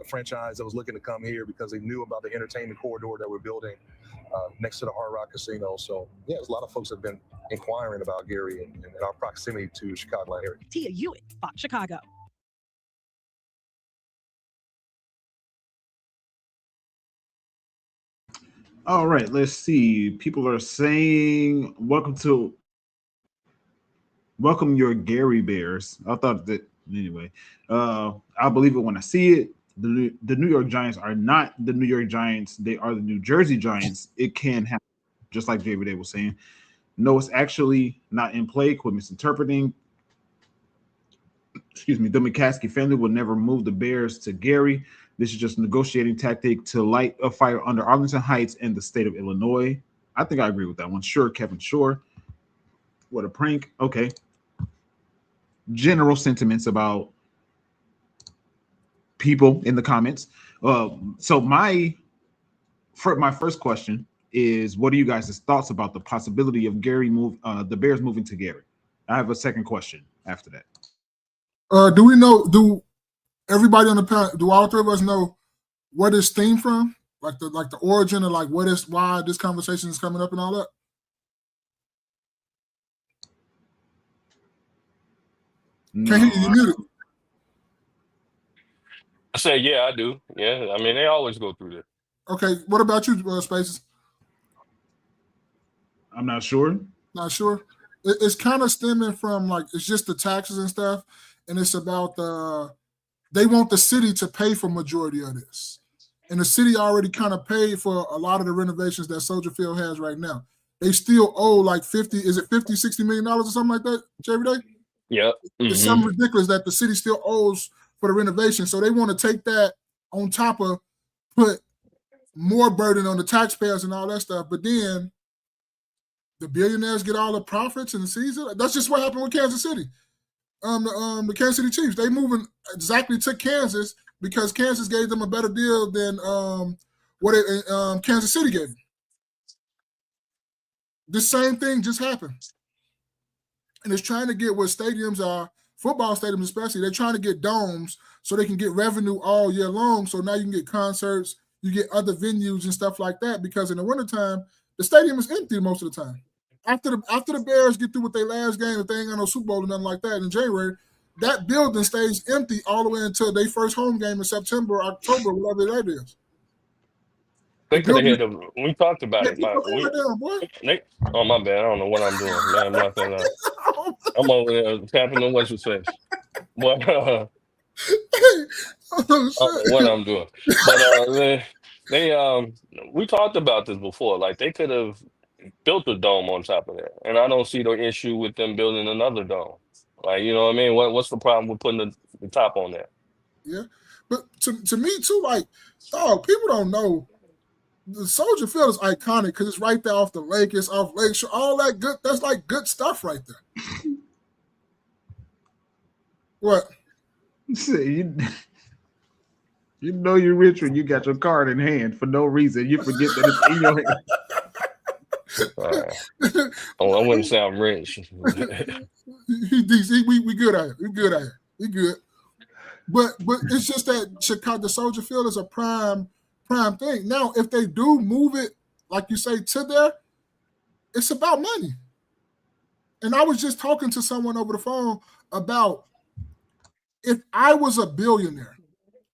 franchise that was looking to come here because they knew about the entertainment corridor that we're building next to the Hard Rock Casino. So, yeah, there's a lot of folks have been inquiring about Gary and our proximity to Chicagoland area.
Tia Ewing, Fox Chicago.
All right, let's see. People are saying, welcome your Gary Bears. I thought that, anyway. I'll believe it when I see it. The New York Giants are not the New York Giants. They are the New Jersey Giants. It can happen, just like David A was saying. No, it's actually not in play. Quit misinterpreting. Excuse me. The McCaskey family will never move the Bears to Gary. This is just a negotiating tactic to light a fire under Arlington Heights and the state of Illinois. I think I agree with that one. Sure, Kevin Shore. What a prank. Okay. General sentiments about people in the comments. So my first question is, what are you guys' thoughts about the possibility of the Bears moving to Gary? I have a second question after that.
Do everybody on the panel, do all three of us know where this theme from? Like the origin of why this conversation is coming up and all that?
No,
Can't hear you, muted.
I say, yeah, I do. Yeah, I mean, they always go through this.
Okay, what about you, Spaces?
I'm not sure.
Not sure. It's kind of stemming from it's just the taxes and stuff, and it's about they want the city to pay for majority of this, and the city already kind of paid for a lot of the renovations that Soldier Field has right now. They still owe $60 million or something like that, Jerry Day?
Yeah.
It's something ridiculous that the city still owes for the renovation. So they want to take that on top of put more burden on the taxpayers and all that stuff. But then the billionaires get all the profits in the season. That's just what happened with Kansas City. The Kansas City Chiefs, they moving exactly to Kansas because Kansas gave them a better deal than Kansas City gave them. The same thing just happened. And it's trying to get what stadiums are football stadiums especially, they're trying to get domes so they can get revenue all year long. So now you can get concerts, you get other venues and stuff like that, because in the wintertime, the stadium is empty most of the time. After the Bears get through with their last game, if they ain't got no Super Bowl or nothing like that in January, that building stays empty all the way until their first home game in September or October, whatever that is.
They could have hit them. We talked about it.
Down,
Oh, my bad. I don't know what I'm doing. Man, I'm not gonna. I'm over there tapping on what's your face. But I don't know what I'm doing. But we talked about this before. Like, they could have built a dome on top of that, and I don't see the issue with them building another dome. Like, you know what I mean? What's the problem with putting the top on there?
Yeah, but to me too, like, people don't know. The Soldier Field is iconic because it's right there off the lake. It's off Lakeshore. All that good. That's like good stuff right there. What?
You know you're rich when you got your card in hand for no reason. You forget that it's in your hand.
I wouldn't say I'm rich.
We good at it. We good at it. We good. But it's just that Chicago, the Soldier Field is a prime thing. Now, if they do move it, like you say, to there, it's about money. And I was just talking to someone over the phone about, if I was a billionaire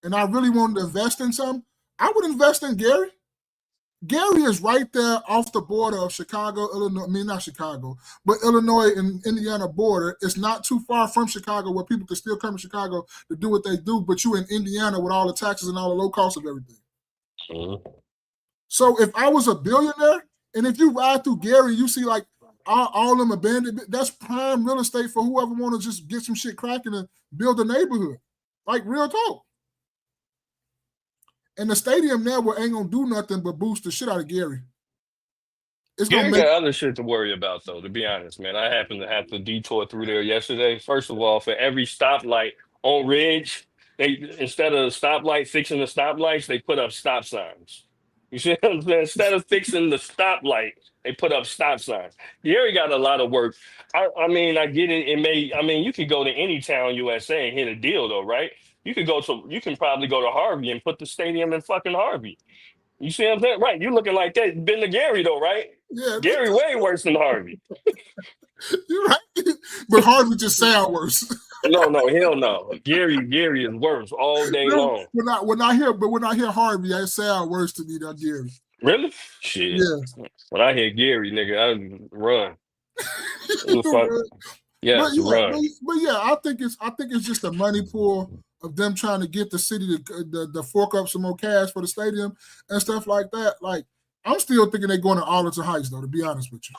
and I really wanted to invest in something, I would invest in Gary. Gary is right there off the border of Chicago, Illinois. I mean, not Chicago, but Illinois and Indiana border. It's not too far from Chicago where people can still come to Chicago to do what they do, but you in Indiana with all the taxes and all the low cost of everything.
Mm-hmm.
So if I was a billionaire, and if you ride through Gary, you see like all them abandoned, that's prime real estate for whoever want to just get some shit cracking and build a neighborhood. Like, real talk. And the stadium there ain't gonna do nothing but boost the shit out of Gary. It's
Gary got other shit to worry about, though, to be honest, man. I happened to have to detour through there yesterday. First of all, for every stoplight on Ridge, they, instead of stoplight fixing the stoplights, they put up stop signs. You see what I'm saying? Instead of fixing the stoplight, they put up stop signs. Gary got a lot of work. I mean, I get it. You could go to any town USA and hit a deal, though, right? You can probably go to Harvey and put the stadium in fucking Harvey. You see what I'm saying? Right. You looking like that. Been to Gary, though, right?
Yeah.
Gary way worse than Harvey.
You're right. But Harvey just sound worse.
No, hell no. Gary is worse all day long.
When I hear Harvey, it sound worse to me than Gary.
Really? Shit.
Yeah.
When I hear Gary, nigga, I run. Run.
But yeah, I think it's just a money pool of them trying to get the city to fork up some more cash for the stadium and stuff like that. Like, I'm still thinking they're going to Arlington Heights, though, to be honest with you.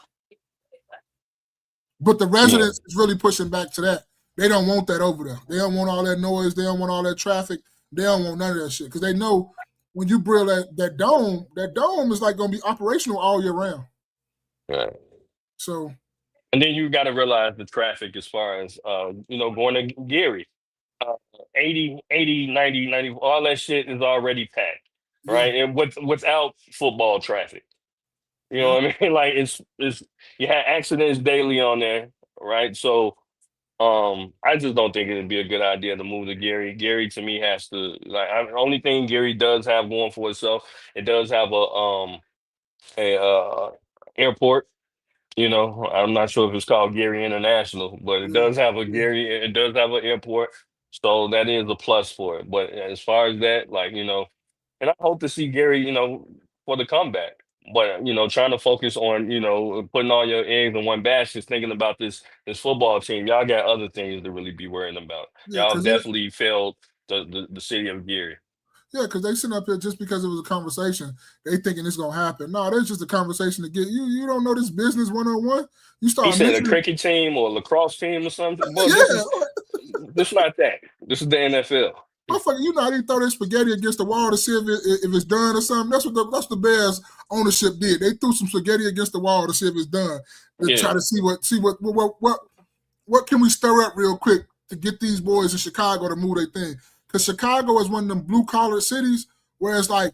But the residents is really pushing back to that. They don't want that over there. They don't want all that noise. They don't want all that traffic. They don't want none of that shit, because they know when you build that dome is like going to be operational all year round.
Right.
So.
And then you got to realize the traffic as far as, going to Gary. 80, 90, all that shit is already packed, right? And without football traffic. You know what I mean? Like, it's you have accidents daily on there, right? So I just don't think it'd be a good idea to move to Gary. Gary, to me, has to, like, the only thing Gary does have going for itself, it does have a airport. You know, I'm not sure if it's called Gary International, but it does have an airport. So that is a plus for it. But as far as that, like, and I hope to see Gary, for the comeback. But, trying to focus on, putting all your eggs in one basket, thinking about this football team, y'all got other things to really be worrying about. Y'all definitely failed the city of Gary.
Yeah, because they sitting up here just because it was a conversation. They thinking it's gonna happen. No, there's just a conversation to get you. You don't know this business 101. You start.
He said a cricket team or a lacrosse team or something. Well, this is not that. This is the NFL.
Motherfucker, you know how they throw their spaghetti against the wall to see if it's done or something. That's what the Bears ownership did. They threw some spaghetti against the wall to see if it's done. To try to see what can we stir up real quick to get these boys in Chicago to move their thing. Because Chicago is one of them blue-collar cities where it's like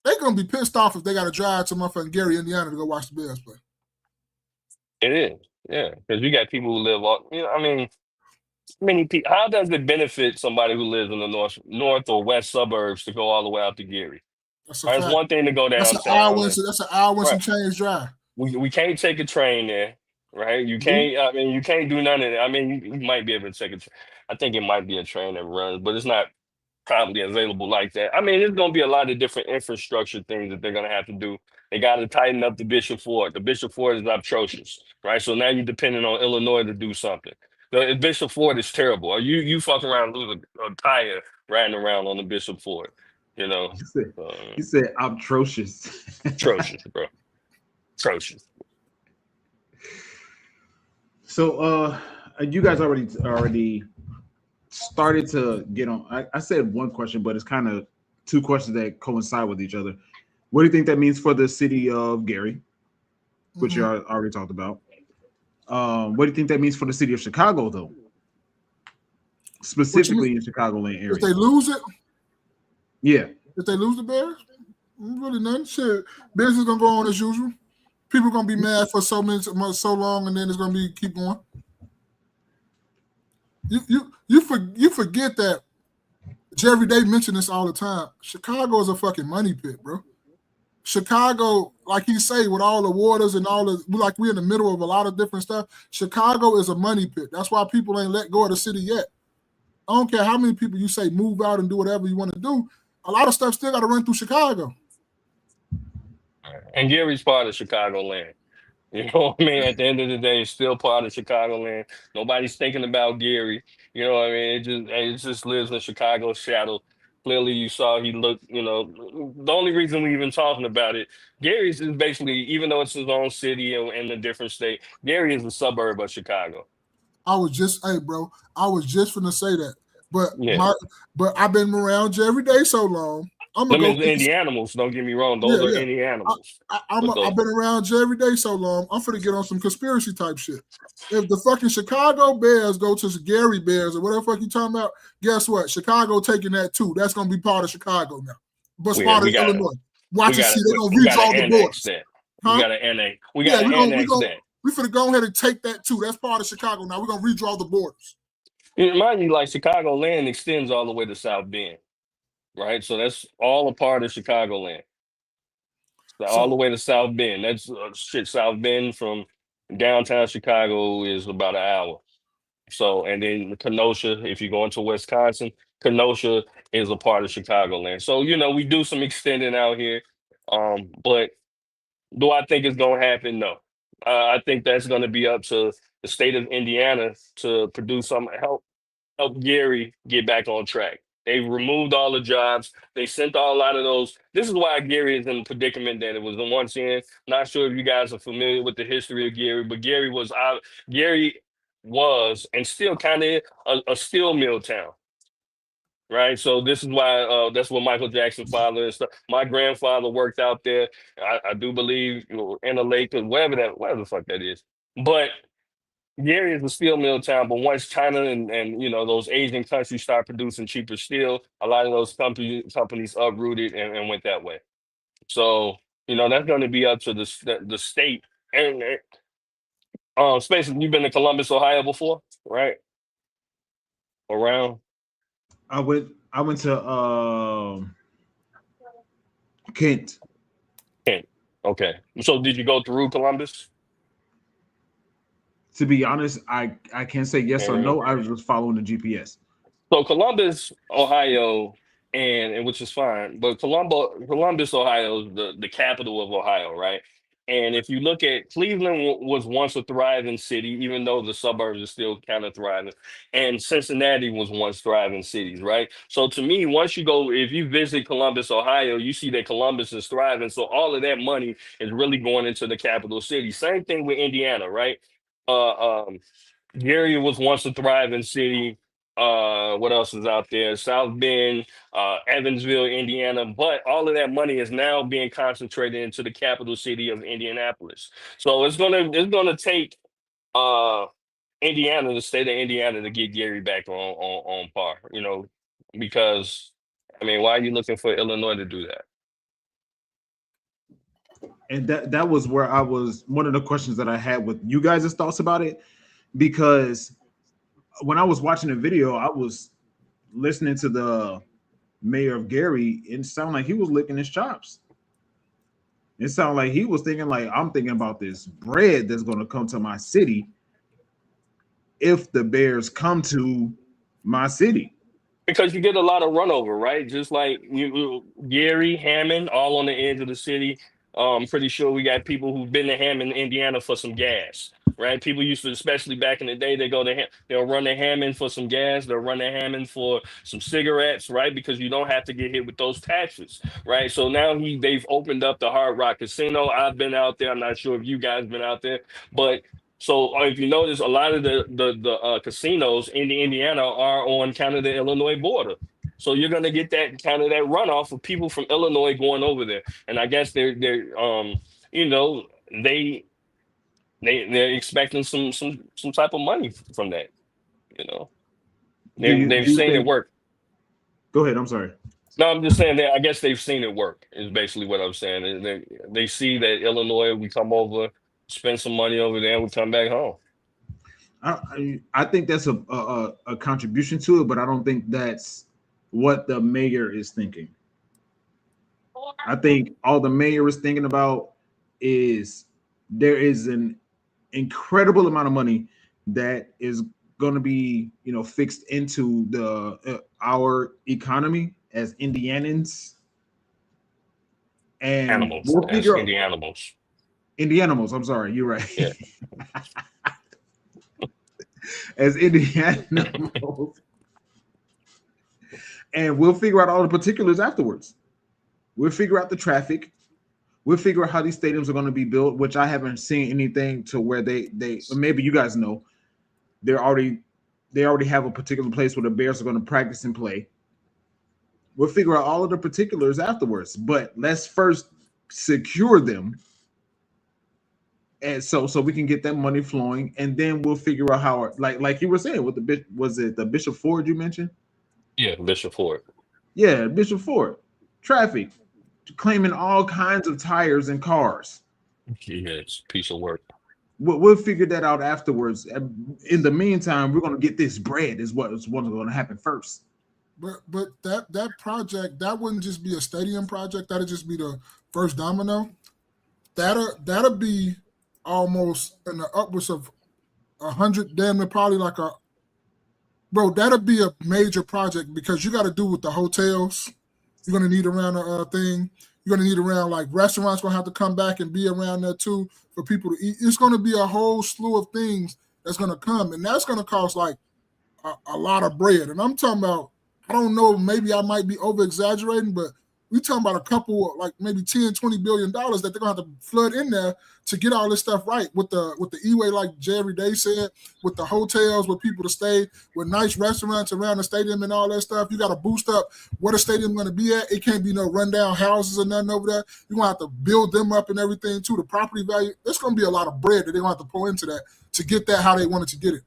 they're going to be pissed off if they got to drive to motherfucking Gary, Indiana to go watch the Bears play.
It is, yeah. Because you got people who live Many people. How does it benefit somebody who lives in the north or west suburbs to go all the way out to Gary?
That's a
All right, it's
fact.
one thing to go
That's an hour.
downtown, and
That's an hour and some
right.
change drive.
We can't take a train there, right? You can't. I mean, you can't do none of that. I mean, you might be able to take a. I think it might be a train that runs, but it's not probably available like that. I mean, there's going to be a lot of different infrastructure things that they're going to have to do. They got to tighten up the Bishop Ford. The Bishop Ford is atrocious, right? So now you're depending on Illinois to do something. The Bishop Ford is terrible. You fuck around and lose a tire riding around on the Bishop Ford. You know,
He said atrocious.
atrocious, bro. Atrocious.
So you guys already started to get on. I said one question, but it's kind of two questions that coincide with each other. What do you think that means for the city of Gary, which you already talked about? What do you think that means for the city of Chicago, though? Specifically in Chicagoland area.
If they lose it?
Yeah.
If they lose the Bears? Really nothing. Shit. Business is gonna go on as usual. People are gonna be mad for so long, and then it's gonna be keep going. You forget that Jerry Day mentioned this all the time. Chicago is a fucking money pit, bro. Chicago, like he say, with all the waters and all the like, we're in the middle of a lot of different stuff. Chicago is a money pit. That's why people ain't let go of the city yet. I don't care how many people you say move out and do whatever you want to do. A lot of stuff still got to run through Chicago.
And Gary's part of Chicagoland. You know what I mean? At the end of the day, it's still part of Chicagoland. Nobody's thinking about Gary. You know what I mean? It just lives in Chicago's shadow. Clearly, you saw he looked, you know, the only reason we even talking about it, Gary's is basically, even though it's his own city and a different state, Gary is a suburb of Chicago.
I was just finna say that. But
yeah.
But I've been around Jerry Day so long. I'm gonna
go. Indie animals. Don't get me wrong. Those are indie animals.
I've been around Jerry Day so long. I'm finna get on some conspiracy type shit. If the fucking Chicago Bears go to Gary Bears or whatever fuck you talking about, guess what? Chicago taking that too. That's gonna be part of Chicago now. But part of Illinois. Watch and see. They're gonna redraw the borders.
Huh? We gotta annex. We gotta annex that.
We finna go ahead and take that too. That's part of Chicago now. We're gonna redraw the borders.
Mind you, like Chicagoland extends all the way to South Bend. Right, so that's all a part of Chicagoland. All the way to South Bend. That's South Bend from downtown Chicago is about an hour. So, and then Kenosha, if you're going to Wisconsin, Kenosha is a part of Chicagoland. So, you know, we do some extending out here. But do I think it's going to happen? No. I think that's going to be up to the state of Indiana to produce some help Gary get back on track. They removed all the jobs. They sent a lot of those. This is why Gary is in the predicament that it was the once in. Not sure if you guys are familiar with the history of Gary, but Gary was and still kind of a steel mill town. Right. So this is why that's what Michael Jackson's father and stuff. My grandfather worked out there. I do believe, you know, in the lake, wherever the fuck that is. But Gary is a steel mill town, but once China and you know those Asian countries start producing cheaper steel, a lot of those companies uprooted and went that way. So you know that's going to be up to the state. And Space, you've been to Columbus, Ohio before, right? Around.
I went to Kent.
Kent. Okay. So did you go through Columbus?
To be honest, I can't say yes or no. I was just following the GPS.
So Columbus, Ohio, and which is fine, but Columbus, Ohio is the capital of Ohio, right? And if you look at Cleveland was once a thriving city, even though the suburbs are still kind of thriving, and Cincinnati was once thriving cities, right? So to me, if you visit Columbus, Ohio, you see that Columbus is thriving. So all of that money is really going into the capital city. Same thing with Indiana, right? Gary was once a thriving city. What else is out there? South Bend, Evansville, Indiana. But all of that money is now being concentrated into the capital city of Indianapolis. So it's gonna take Indiana, the state of Indiana, to get Gary back on par. You know, because I mean, why are you looking for Illinois to do that?
And that was where I was. One of the questions that I had with you guys' thoughts about it, because when I was watching the video, I was listening to the mayor of Gary, and it sounded like he was licking his chops. It sounded like he was thinking, like, I'm thinking about this bread that's going to come to my city if the Bears come to my city.
Because you get a lot of runover, right? Just like Gary, Hammond, all on the edge of the city. Pretty sure we got people who've been to Hammond, Indiana, for some gas, right? People used to, especially back in the day, they go to they'll run to Hammond for some gas, they'll run to Hammond for some cigarettes, right? Because you don't have to get hit with those taxes, right? So now they've opened up the Hard Rock Casino. I've been out there. I'm not sure if you guys been out there, but so if you notice, a lot of the casinos in the Indiana are on kind of the Illinois border. So you're gonna get that kind of that runoff of people from Illinois going over there, and I guess they're you know they they're expecting some type of money from that. You know, they've
Do you
seen it
think?
work.
Go ahead. I'm sorry.
No, I'm just saying that I guess they've seen it work is basically what I'm saying. They see that Illinois, we come over, spend some money over there, and we come back home.
I think that's a contribution to it, but I don't think that's what the mayor is thinking. I think all the mayor is thinking about is there is an incredible amount of money that is going to be, fixed into the our economy as Indianans, and
Animals,
we'll
as
figure out
Indianimals.
Indianimals. I'm sorry, you're right.
Yeah.
As Indianimals, and we'll figure out all the particulars afterwards. We'll figure out the traffic. We'll figure out how these stadiums are going to be built, which I haven't seen anything to where they maybe you guys know they already have a particular place where the Bears are going to practice and play. We'll figure out all of the particulars afterwards, but let's first secure them, and so we can get that money flowing, and then we'll figure out how, like you were saying, with was it the Bishop Ford you mentioned?
Yeah, Bishop Ford.
Yeah, Bishop Ford. Traffic, claiming all kinds of tires and cars.
Yes, piece of work.
We'll figure that out afterwards. In the meantime, we're going to get this bread. Is what's going to happen first.
But that project, that wouldn't just be a stadium project. That'd just be the first domino. That'll be almost in the upwards of 100, damn near probably like a, bro, that'll be a major project because you got to do with the hotels. You're going to need around a thing. You're going to need around, like, restaurants going to have to come back and be around there too for people to eat. It's going to be a whole slew of things that's going to come, and that's going to cost like a lot of bread. And I'm talking about, I don't know, maybe I might be over exaggerating, but we talking about a couple, like maybe $10-20 billion that they're gonna have to flood in there to get all this stuff right with the E-way, like Jerry Day said, with the hotels, with people to stay, with nice restaurants around the stadium and all that stuff. You got to boost up where the stadium going to be at. It can't be no rundown houses or nothing over there. You're going to have to build them up and everything too. The property value, there's going to be a lot of bread that they're going to have to pour into that to get that how they wanted to get it.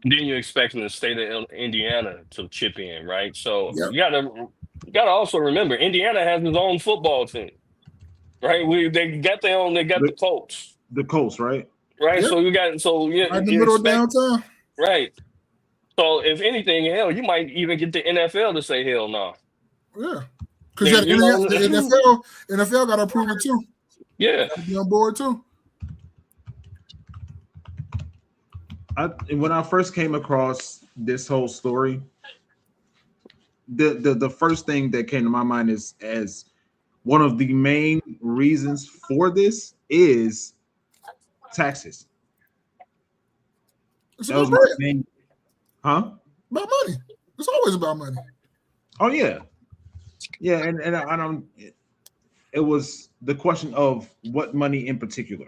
Then you're expecting the state of Indiana to chip in, right? So
Yep.
you gotta also remember Indiana has its own football team, right? They got the Colts.
The Colts, right?
Right.
Yep.
So you got
right in the middle of downtown.
Right. So if anything, hell, you might even get the NFL to say hell no.
Yeah. Because the NFL got to approve it too.
Yeah.
Be on board too.
When I first came across this whole story, the first thing that came to my mind is as one of the main reasons for this is taxes.
It's
That was
about
my
bread.
main, huh?
About money. It's always about money.
Oh yeah, yeah, and I don't. It was the question of what money in particular,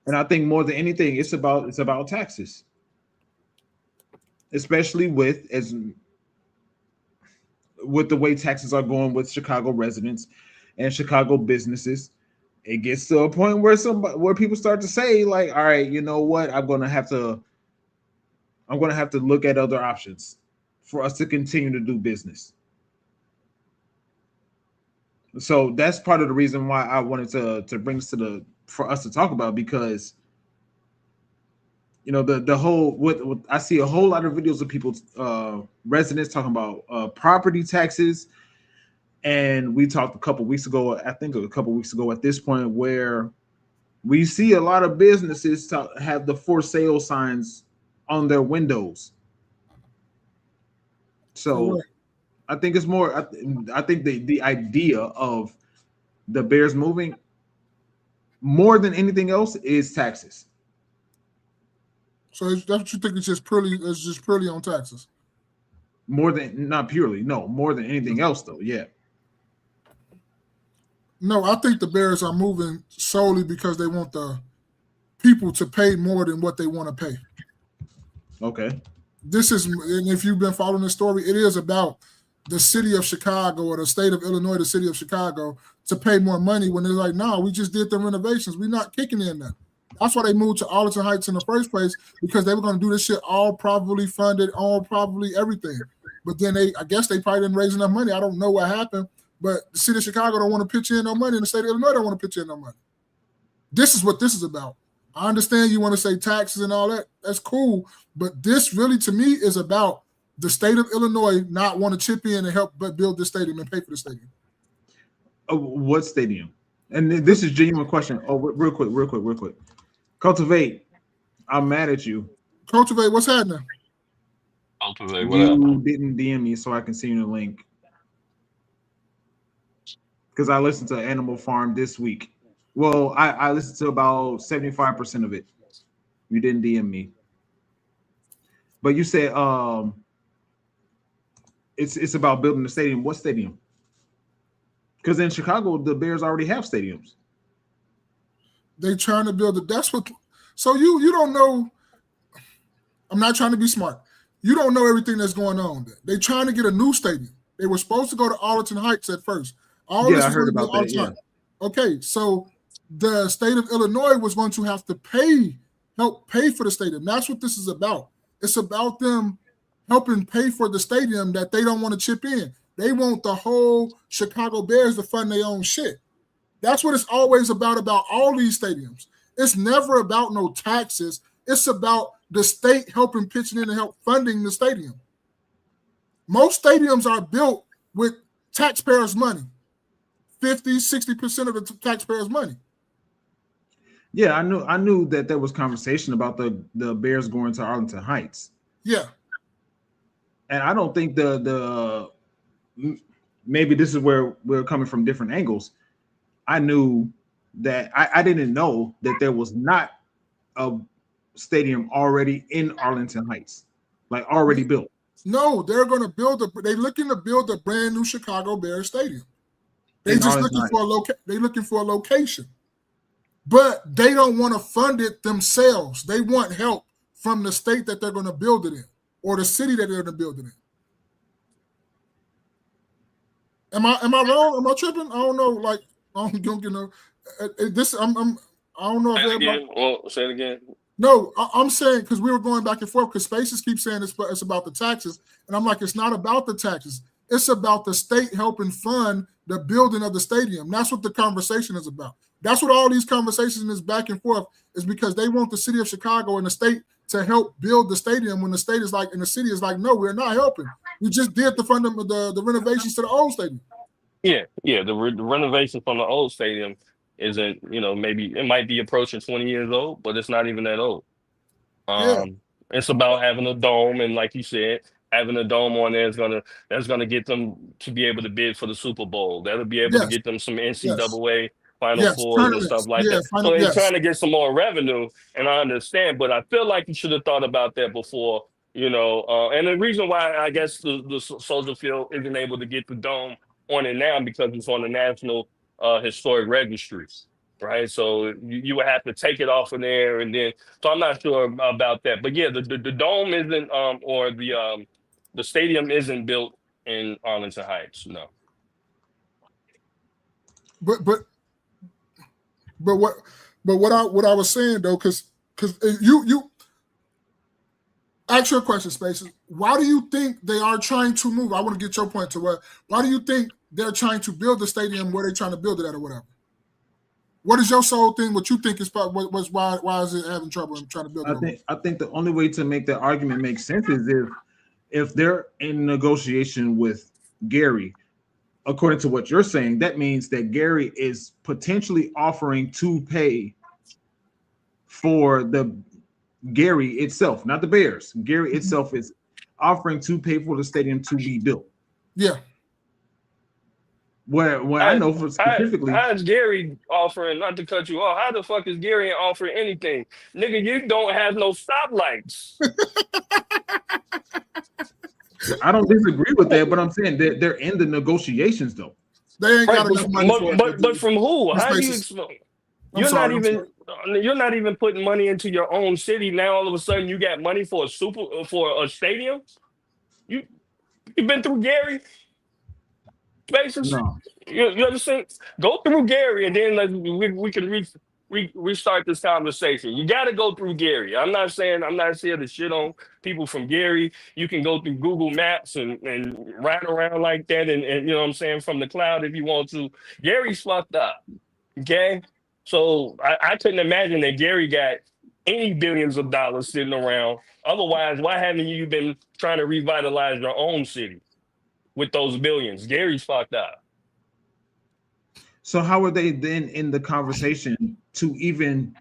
and I think more than anything, it's about taxes, especially with the way taxes are going with Chicago residents and Chicago businesses. It gets to a point where people start to say, like, all right, you know what, I'm gonna have to look at other options for us to continue to do business. So that's part of the reason why I wanted to bring this for us to talk about, because you know, the whole what I see a whole lot of videos of people, residents talking about property taxes, and we talked a couple weeks ago, I think a couple weeks ago at this point, where we see a lot of businesses have the for sale signs on their windows. So I think it's more. I think the idea of the Bears moving more than anything else is taxes.
So that's what you think? It's just purely on taxes.
More than not purely, no, more than anything else though. Yeah.
No, I think the Bears are moving solely because they want the people to pay more than what they want to pay.
Okay.
This is, and if you've been following the story, it is about the city of Chicago or the state of Illinois, the city of Chicago, to pay more money when they're like, no, we just did the renovations. We're not kicking in that. That's why they moved to Arlington Heights in the first place, because they were going to do this shit all probably funded, all probably everything. But then I guess they probably didn't raise enough money. I don't know what happened, but the city of Chicago don't want to pitch in no money, and the state of Illinois don't want to pitch in no money. This is what this is about. I understand you want to say taxes and all that. That's cool. But this really, to me, is about the state of Illinois not want to chip in and help but build the stadium and pay for the stadium.
What stadium? And this is a genuine question. Oh, real quick. Cultivate, I'm mad at you.
Cultivate, what's happening?
Cultivate, what
you
happened?
didn't DM me so I can see your link. Because I listened to Animal Farm this week. Well, I listened to about 75% of it. You didn't DM me. But you said it's about building the stadium. What stadium? Because in Chicago, the Bears already have stadiums.
They trying to build it. That's what. So you don't know. I'm not trying to be smart. You don't know everything that's going on. They trying to get a new stadium. They were supposed to go to Arlington Heights at first.
I heard about that. Yeah.
Okay, so the state of Illinois was going to have to help pay for the stadium. That's what this is about. It's about them helping pay for the stadium that they don't want to chip in. They want the whole Chicago Bears to fund their own shit. That's what it's always about all these stadiums. It's never about no taxes. It's about the state helping pitching in and help funding the stadium. Most stadiums are built with taxpayers' money. 50, 60% of the taxpayers' money.
Yeah, I knew that there was conversation about the Bears going to Arlington Heights.
Yeah.
And I don't think maybe this is where we're coming from different angles. I knew that I didn't know that there was not a stadium already in Arlington Heights, like already built.
No, they're going to they're looking to build a brand new Chicago Bears stadium. They're just looking for a location. But they don't want to fund it themselves. They want help from the state that they're going to build it in, or the city that they're going to build it in. Am I wrong? Am I tripping? I don't know. Like, I don't you know this. I don't know if everybody.
Say it again.
No, I'm saying, because we were going back and forth, because Spaces keeps saying it's about the taxes, and I'm like, it's not about the taxes. It's about the state helping fund the building of the stadium. That's what the conversation is about. That's what all these conversations is back and forth, is because they want the city of Chicago and the state to help build the stadium, when the state is like, and the city is like, no, we're not helping. We just did the renovations to the old stadium.
Yeah. The renovation from the old stadium isn't, maybe it might be approaching 20 years old, but it's not even that old. It's about having a dome, and like you said, having a dome on there that's gonna get them to be able to bid for the Super Bowl. That'll be able to get them some NCAA Final Fours and stuff like that. So they're trying to get some more revenue, and I understand, but I feel like you should have thought about that before, and the reason why I guess the Soldier Field isn't able to get the dome on it now, because it's on the National Historic Registry, right? So you would have to take it off of there, and then, so I'm not sure about that. But yeah, the dome isn't, or the stadium isn't built in Arlington Heights, no.
But what I was saying though, because you ask your question, Spaces. Why do you think they are trying to move? I want to get your point to why do you think they're trying to build the stadium where they're trying to build it at, or whatever? What is your sole thing? What you think is why is it having trouble in trying to build it?
I think the only way to make that argument make sense is if they're in negotiation with Gary, according to what you're saying, that means that Gary is potentially offering to pay for the Gary itself, not the Bears. Gary itself is offering to pay for the stadium to be built.
Yeah.
Where I know for specifically,
how is Gary offering? Not to cut you off. How the fuck is Gary offering anything, nigga? You don't have no stoplights.
I don't disagree with that, but I'm saying that they're in the negotiations though.
They ain't got enough money for it.
But from who? How do you explain? You're not even putting money into your own city. Now all of a sudden you got money for a stadium. You've been through Gary spaces.
No.
You understand? Go through Gary and then we can restart this conversation. You got to go through Gary. I'm not here to shit on people from Gary. You can go through Google Maps and ride around like that and you know what I'm saying, from the cloud if you want to. Gary's fucked up. Okay? So I couldn't imagine that Gary got any billions of dollars sitting around. Otherwise, why haven't you been trying to revitalize your own city with those billions? Gary's fucked up.
So how are they then in the conversation to even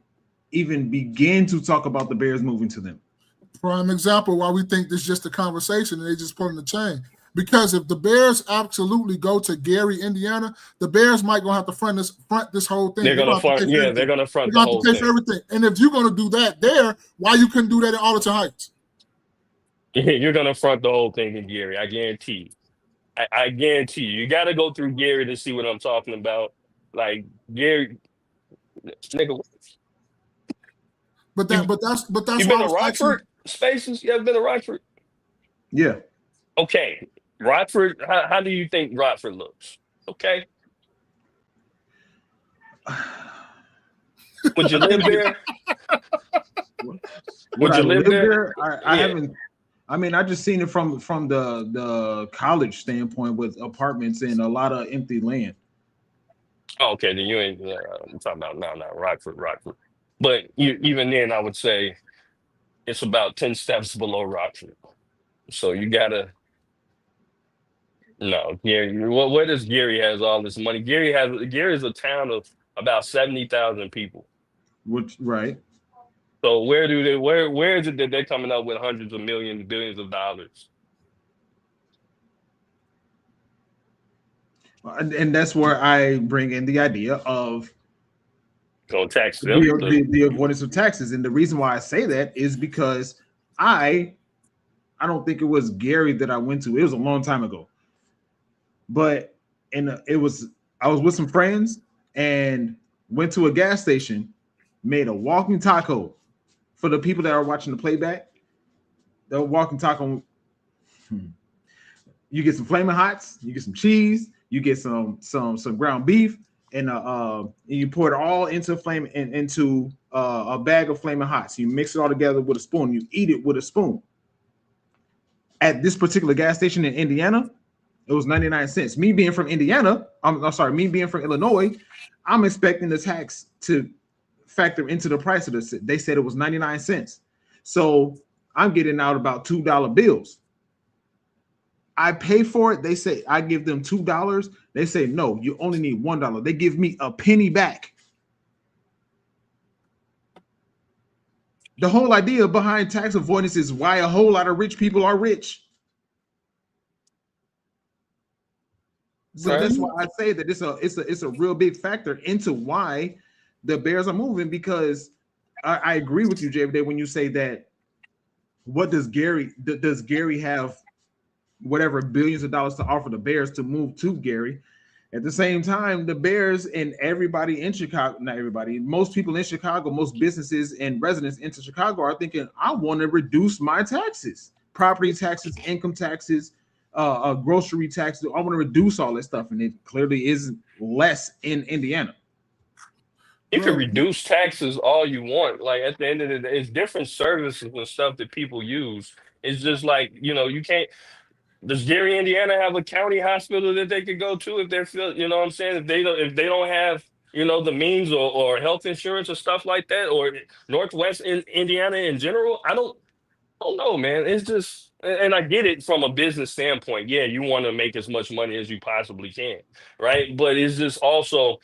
begin to talk about the Bears moving to them?
Prime example why we think this is just a conversation and they just pulling the chain. Because if the Bears absolutely go to Gary, Indiana, the Bears might gonna have to front this whole thing.
They're gonna front the whole thing.
For everything. And if you're gonna do that there, why you couldn't do that in Arlington Heights?
You're gonna front the whole thing in Gary. I guarantee you. I guarantee you. You got to go through Gary to see what I'm talking about. Like Gary, nigga.
But that's
you been to Rockford spaces? You ever been to Rockford?
Yeah.
Okay, Rockford. How do you think Rockford looks? Okay. Would you live there?
Would you live there? I haven't. I mean, I just seen it from the college standpoint with apartments and a lot of empty land.
Oh, okay, then you ain't I'm talking about Rockford. But even then, I would say it's about 10 steps below Rockford. So you gotta Gary. Where does Gary has all this money? Gary's a town of about 70,000 people.
Which right.
So where is it that they're coming up with hundreds of millions, billions of dollars?
And that's where I bring in the idea of
Go tax them.
The avoidance of taxes. And the reason why I say that is because I don't think it was Gary that I went to. It was a long time ago. But I was with some friends and went to a gas station, made a walking taco. For the people that are watching the playback, the walking taco, you get some Flaming Hots, you get some cheese, you get some ground beef, and you pour it all into a bag of Flaming Hots. You mix it all together with a spoon. You eat it with a spoon. At this particular gas station in Indiana, it was 99 cents. Me being from Indiana, me being from Illinois, I'm expecting the tax to factor into the price of this. They said it was 99 cents. So I'm getting out about $2 bills. I pay for it. They say I give them $2. They say, no, you only need $1. They give me a penny back. The whole idea behind tax avoidance is why a whole lot of rich people are rich. So that's why I say that it's a real big factor into why the Bears are moving, because I agree with you, JV, when you say that. What does Gary have whatever billions of dollars to offer the Bears to move to Gary? At the same time, the Bears and everybody in Chicago, not everybody, most people in Chicago, most businesses and residents into Chicago are thinking, I want to reduce my taxes, property taxes, income taxes, grocery taxes. I want to reduce all that stuff. And it clearly isn't less in Indiana.
You can reduce taxes all you want. Like at the end of the day, it's different services and stuff that people use. It's just like, you can't. Does Gary, Indiana have a county hospital that they could go to if they're, you know what I'm saying? If they don't have, the means or health insurance or stuff like that, or Northwest Indiana in general. I don't know, man. It's just, and I get it from a business standpoint. Yeah, you want to make as much money as you possibly can, right? But it's just also,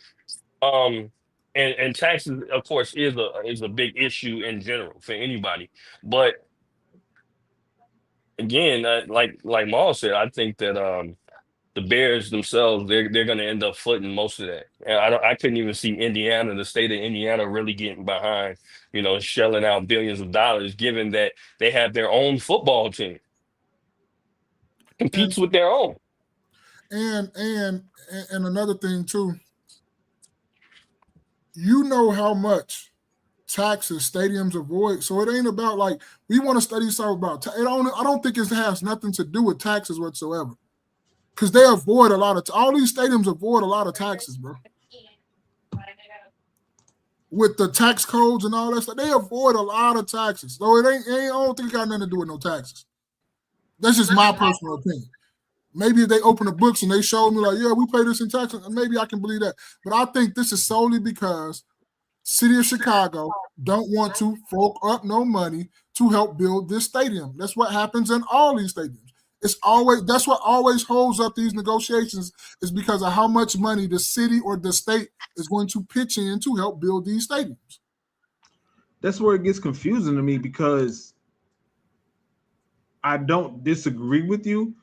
um, and taxes, of course, is a big issue in general for anybody. But again, like Maul said, I think that the Bears themselves, they're going to end up footing most of that. And I couldn't even see Indiana, the state of Indiana, really getting behind, shelling out billions of dollars, given that they have their own football team,
And
competes with their own.
and another thing too, you know how much taxes stadiums avoid. So it ain't about like we want to study something about. I don't think it has nothing to do with taxes whatsoever, because they avoid a lot of all these stadiums avoid a lot of taxes, bro. With the tax codes and all that stuff, they avoid a lot of taxes. So it ain't I don't think it got nothing to do with no taxes. That's just my personal opinion. Maybe if they open the books and they show me like, yeah, we pay this in taxes, maybe I can believe that. But I think this is solely because City of Chicago don't want to fork up no money to help build this stadium. That's what happens in all these stadiums. That's what always holds up these negotiations, is because of how much money the city or the state is going to pitch in to help build these stadiums.
That's where it gets confusing to me, because I don't disagree with you,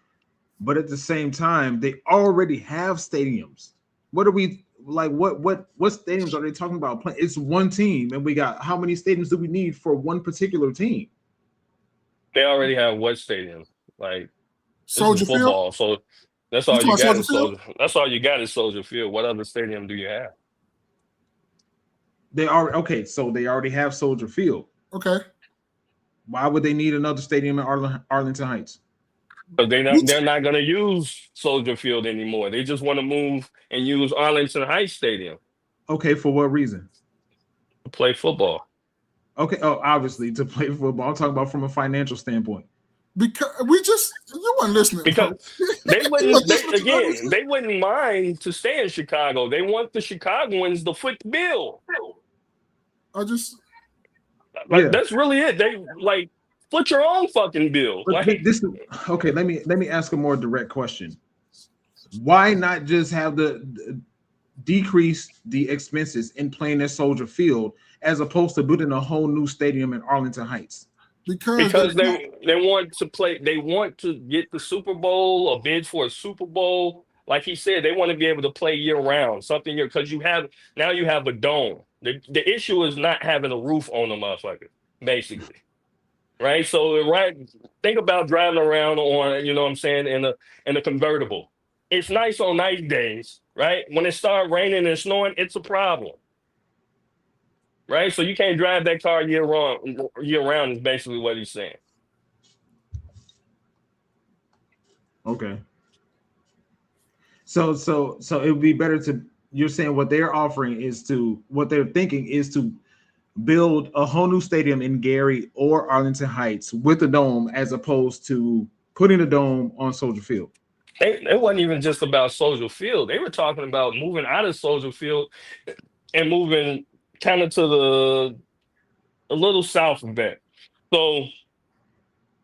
but at the same time, they already have stadiums. What are we like? What stadiums are they talking about playing? It's one team, and we got how many stadiums do we need for one particular team?
They already have what stadium? Like, this
Soldier
is football,
Field.
so that's
You
all
talking
you
about
got
Soldier
is
Field?
Soldier. That's all you got is Soldier Field. What other stadium do you have?
They are okay, so they already have Soldier Field.
Okay.
Why would they need another stadium in Arlington Heights?
But they're not going to use Soldier Field anymore. They just want to move and use Arlington Heights Stadium
Okay, for what reason?
to play football.
Okay, obviously to play football. I'm talking about from a financial standpoint.
Because you weren't listening.
Because they
You
wouldn't.
weren't listening to what he said.
They wouldn't mind to stay in Chicago. They want the Chicagoans to foot the bill. That's really it. They like foot your own fucking bill.
But
Like,
this is okay. Let me ask a more direct question. Why not just have decrease the expenses in playing at Soldier Field as opposed to building a whole new stadium in Arlington Heights?
Because they want to play. They want to get the Super Bowl or bid for a Super Bowl. Like he said, they want to be able to play year round. Because you have a dome. The issue is not having a roof on the motherfucker, basically. Right. So think about driving around on, what I'm saying, in a convertible. It's nice on nice days, right? When it starts raining and snowing, it's a problem. Right? So you can't drive that car year round is basically what he's saying.
Okay. So it would be better you're saying what they're thinking is to build a whole new stadium in Gary or Arlington Heights with a dome, as opposed to putting a dome on Soldier Field.
It wasn't even just about Soldier Field. They were talking about moving out of Soldier Field and moving kind of to a little south of that. So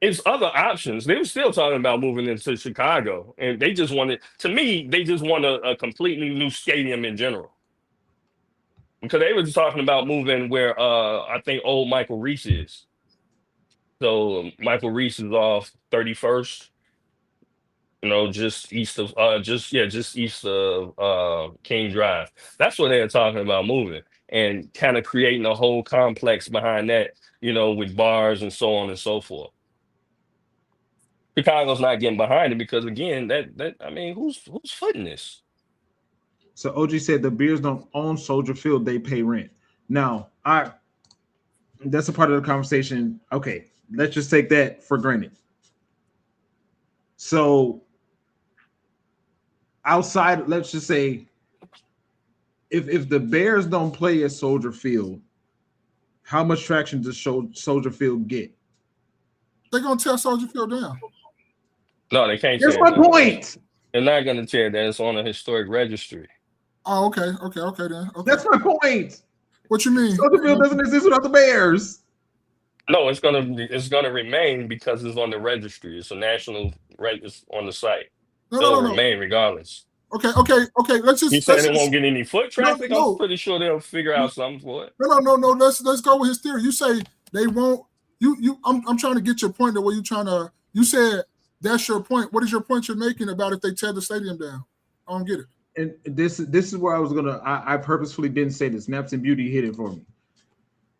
it's other options. They were still talking about moving into Chicago, and they just want a completely new stadium in general. Because they were just talking about moving where I think old Michael Reese is. So Michael Reese is off 31st, just east of King Drive. That's what they're talking about moving, and kind of creating a whole complex behind that, with bars and so on and so forth. Chicago's not getting behind it because, again, who's footing this?
So OG said the Bears don't own Soldier Field; they pay rent. Now, that's a part of the conversation. Okay, let's just take that for granted. So, outside, let's just say, if the Bears don't play at Soldier Field, how much traction does Soldier Field get?
They're gonna tear Soldier Field down.
No, they can't.
That's my point.
They're not going to tear that. It's on a historic registry.
Oh, okay then. Okay.
That's my point.
What you mean?
Summerfield doesn't exist without the Bears.
No, it's gonna remain because it's on the registry. It's a national right. It's on the site. It'll
No.
remain regardless.
Okay. Let's
You
just
saying it won't get any foot traffic? I'm
no.
pretty sure they'll figure out something for it.
No. Let's go with his theory. You say they won't. I'm trying to get your point. You said that's your point. What is your point you're making about if they tear the stadium down? I don't get it.
And this is where I was gonna. I purposefully didn't say this. Snaps and Beauty hit it for me.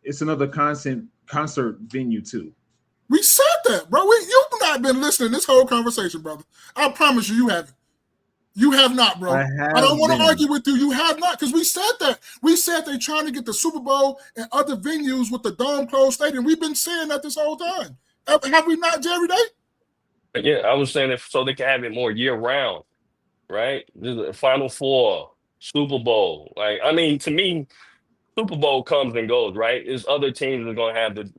It's another concert venue too.
We said that, bro. You've not been listening this whole conversation, brother. I promise you haven't. You have not, bro. I don't want to argue with you. You have not, because we said that. We said they're trying to get the Super Bowl and other venues with the dome closed stadium. We've been saying that this whole time. Have we not, Jerry Day?
Yeah, I was saying so they can have it more year round, right? The Final Four, Super Bowl. Like, I mean, to me, Super Bowl comes and goes, right? It's other teams that are gonna have the,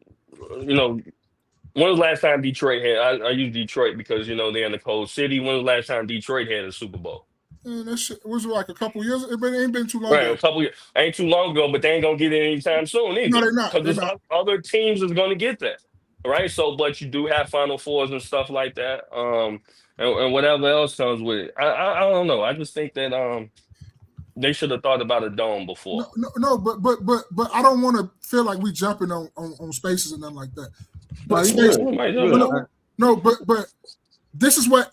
when was the last time Detroit had? I use Detroit because they're in the cold city. When was the last time Detroit had a Super Bowl?
That shit was like a couple years. It ain't been too long.
Right,
ago.
a couple years. Ain't too long ago, but they ain't gonna get it anytime soon either.
No, they're not.
Because other teams is gonna get that, right? So, but you do have Final Fours and stuff like that, and whatever else comes with it. I don't know. I just think that they should have thought about a dome before.
No, but I don't want to feel like we jumping on spaces and nothing like that. But but this is what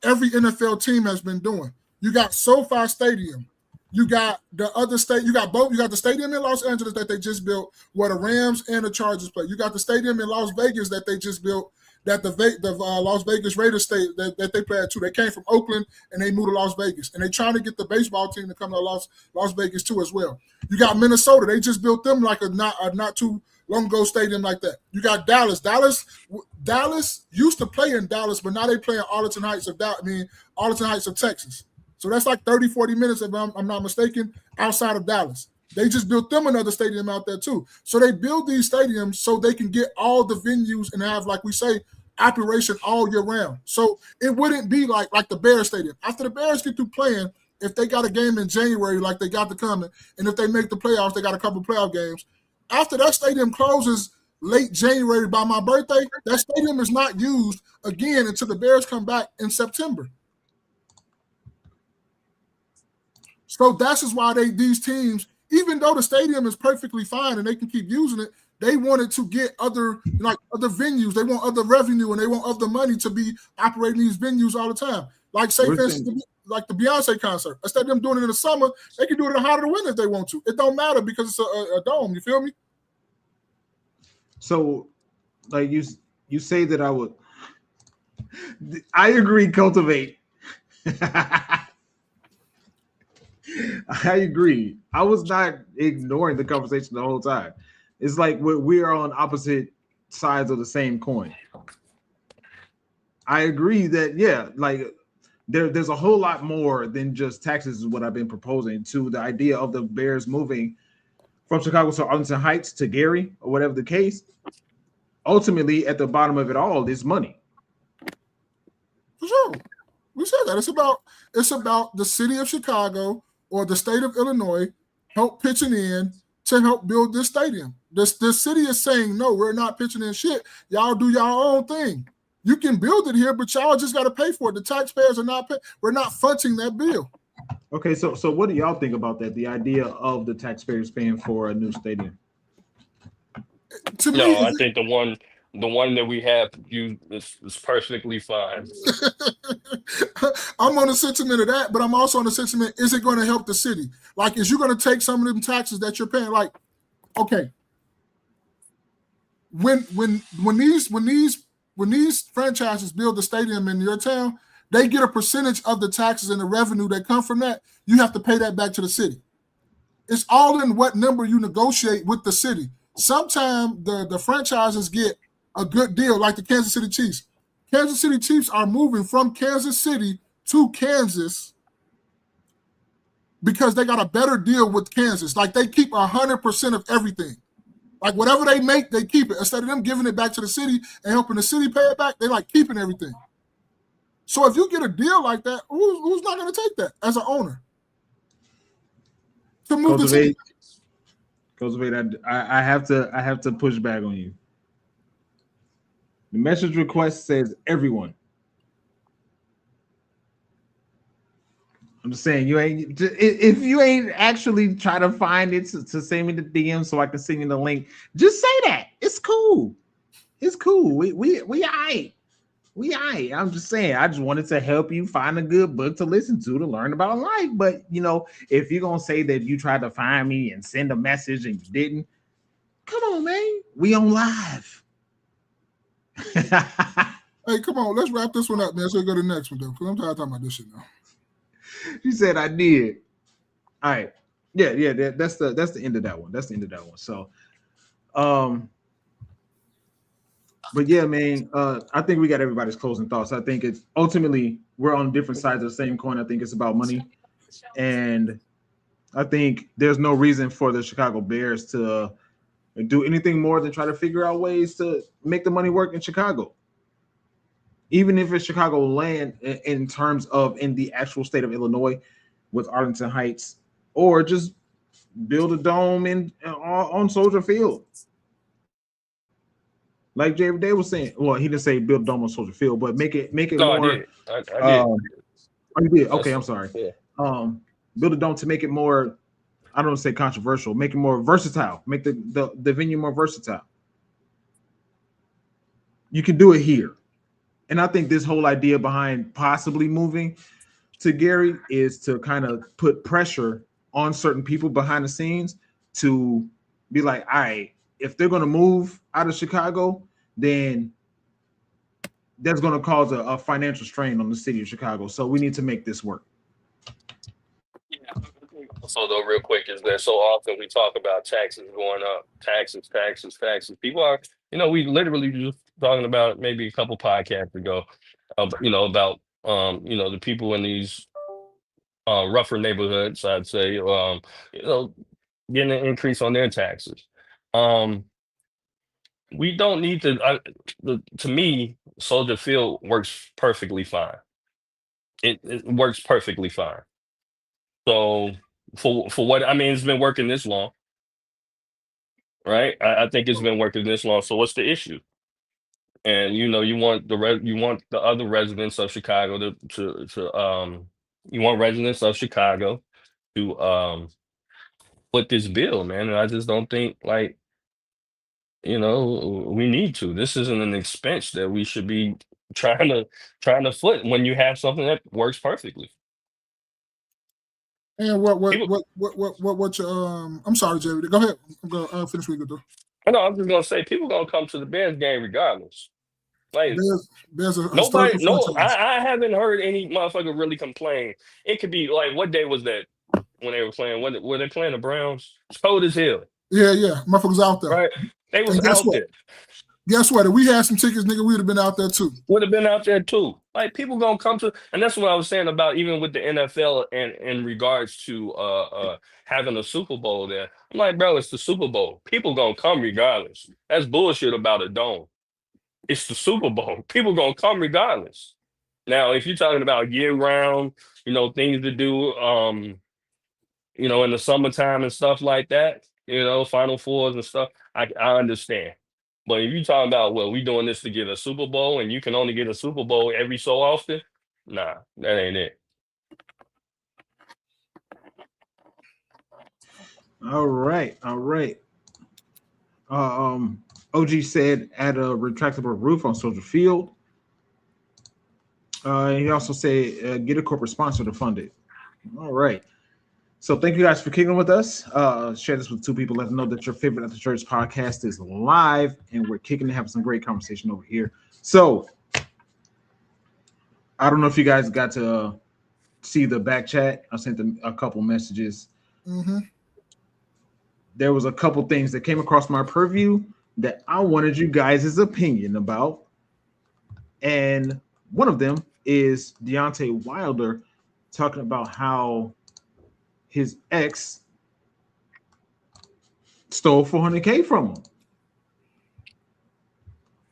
every NFL team has been doing. You got SoFi Stadium, you got the other state, you got the stadium in Los Angeles that they just built, where the Rams and the Chargers play. You got the stadium in Las Vegas that they just built, that the Las Vegas Raiders state that they play at too. They came from Oakland and they moved to Las Vegas, and they're trying to get the baseball team to come to Las Vegas too as well. You got Minnesota. They just built them like a not too long ago stadium like that. You got Dallas. Dallas used to play in Dallas, but now they play in Arlington Heights of Texas. So that's like 30, 40 minutes, if I'm not mistaken, outside of Dallas. They just built them another stadium out there too. So they build these stadiums so they can get all the venues and have, like we say, operation all year round. So it wouldn't be like the Bears stadium. After the Bears get through playing, if they got a game in January like they got to coming, and if they make the playoffs, they got a couple playoff games. After that stadium closes late January by my birthday, that stadium is not used again until the Bears come back in September. So that's just why these teams, even though the stadium is perfectly fine and they can keep using it, they wanted to get other venues. They want other revenue and they want other money to be operating these venues all the time. Like, say, for instance, like the Beyonce concert. Instead of them doing it in the summer, they can do it in the heart of the winter if they want to. It don't matter because it's a dome. You feel me?
So, like you say that I agree, cultivate. I agree. I was not ignoring the conversation the whole time. It's like we are on opposite sides of the same coin. I agree that, yeah, like there's a whole lot more than just taxes is what I've been proposing to the idea of the Bears moving from Chicago to Arlington Heights to Gary or whatever the case. Ultimately, at the bottom of it all is money.
For sure. We said that. It's about the city of Chicago or the state of Illinois help pitching in to help build this stadium. The city is saying, no, we're not pitching in shit. Y'all do y'all own thing. You can build it here, but y'all just got to pay for it. The taxpayers are not paying. We're not fronting that bill.
Okay, so what do y'all think about that? The idea of the taxpayers paying for a new stadium?
I think the one that we have is perfectly fine.
I'm on the sentiment of that, but I'm also on the sentiment: is it going to help the city? Like, is you going to take some of them taxes that you're paying? Like, okay, when these franchises build the stadium in your town, they get a percentage of the taxes and the revenue that come from that. You have to pay that back to the city. It's all in what number you negotiate with the city. Sometimes the franchises get a good deal, like the Kansas City Chiefs. Kansas City Chiefs are moving from Kansas City to Kansas because they got a better deal with Kansas. Like, they keep 100% of everything. Like, whatever they make, they keep it. Instead of them giving it back to the city and helping the city pay it back, they like keeping everything. So if you get a deal like that, who's not going to take that as an owner? to move the city.
Cultivate. I have to push back on you. The message request says everyone. I'm just saying if you ain't actually try to find it to send me the DM so I can send you the link. Just say that. It's cool. It's cool. We aight. We aight. I'm just saying. I just wanted to help you find a good book to listen to learn about life. But if you're gonna say that you tried to find me and send a message and you didn't, come on, man. We on live.
Hey, come on. Let's wrap this one up, man. So we go to the next one, though, because I'm tired of talking about this shit now.
She said I did. All right. Yeah. That's the end of that one. That's the end of that one. So, but yeah, man. I think we got everybody's closing thoughts. I think it's ultimately we're on different sides of the same coin. I think it's about money, and I think there's no reason for the Chicago Bears to do anything more than try to figure out ways to make the money work in Chicago. Even if it's Chicago land in terms of in the actual state of Illinois with Arlington Heights, or just build a dome on Soldier Field. Like Jay Day was saying, well, he didn't say build a dome on Soldier Field, but make it
No,
more.
I did. I did.
Oh, you did? Okay, I'm sorry.
Yeah.
Build a dome to make it more, I don't want to say controversial, make it more versatile, make the venue more versatile. You can do it here. And I think this whole idea behind possibly moving to Gary is to kind of put pressure on certain people behind the scenes to be like, all right, if they're going to move out of Chicago, then that's going to cause a financial strain on the city of Chicago. So we need to make this work.
Yeah. Also, though, real quick, is that so often we talk about taxes going up, taxes. People are, we literally just talking about maybe a couple podcasts ago, about the people in these rougher neighborhoods, I'd say, getting an increase on their taxes. We don't need to. To me, Soldier Field works perfectly fine. It works perfectly fine. So for what I mean, it's been working this long, right? I think it's been working this long. So what's the issue? And you want the other residents of Chicago you want residents of Chicago to put this bill, man. And I just don't think we need to. This isn't an expense that we should be trying to foot when you have something that works perfectly.
And what your I'm sorry, Jerry. Go ahead. I'm gonna finish what you do.
I know. I'm just gonna say people gonna come to the Bears game regardless. Like
Bears
nobody. No, I haven't heard any motherfucker really complain. It could be like, what day was that when they were playing? Were they playing the Browns? It's cold as hell.
Yeah. Motherfuckers out there.
Right. They was out there.
Guess what? If we had some tickets, nigga, we'd have been out there too.
Would have been out there too. Like people gonna come to, and that's what I was saying about even with the NFL and in regards to having a Super Bowl there. I'm like, bro, it's the Super Bowl. People gonna come regardless. That's bullshit about a dome. It's the Super Bowl. People gonna come regardless. Now, if you're talking about year round, things to do, in the summertime and stuff like that, Final Fours and stuff, I understand. But if you're talking about, well, we doing this to get a Super Bowl and you can only get a Super Bowl every so often, nah, that ain't it.
All right. OG said add a retractable roof on Soldier Field. He also said get a corporate sponsor to fund it. All right. So thank you guys for kicking with us. Share this with two people. Let them know that your favorite at the church podcast is live, and we're kicking and having some great conversation over here. So I don't know if you guys got to see the back chat. I sent them a couple messages.
Mm-hmm.
There was a couple things that came across my purview that I wanted you guys' opinion about, and one of them is Deontay Wilder talking about how his ex stole $400K from him.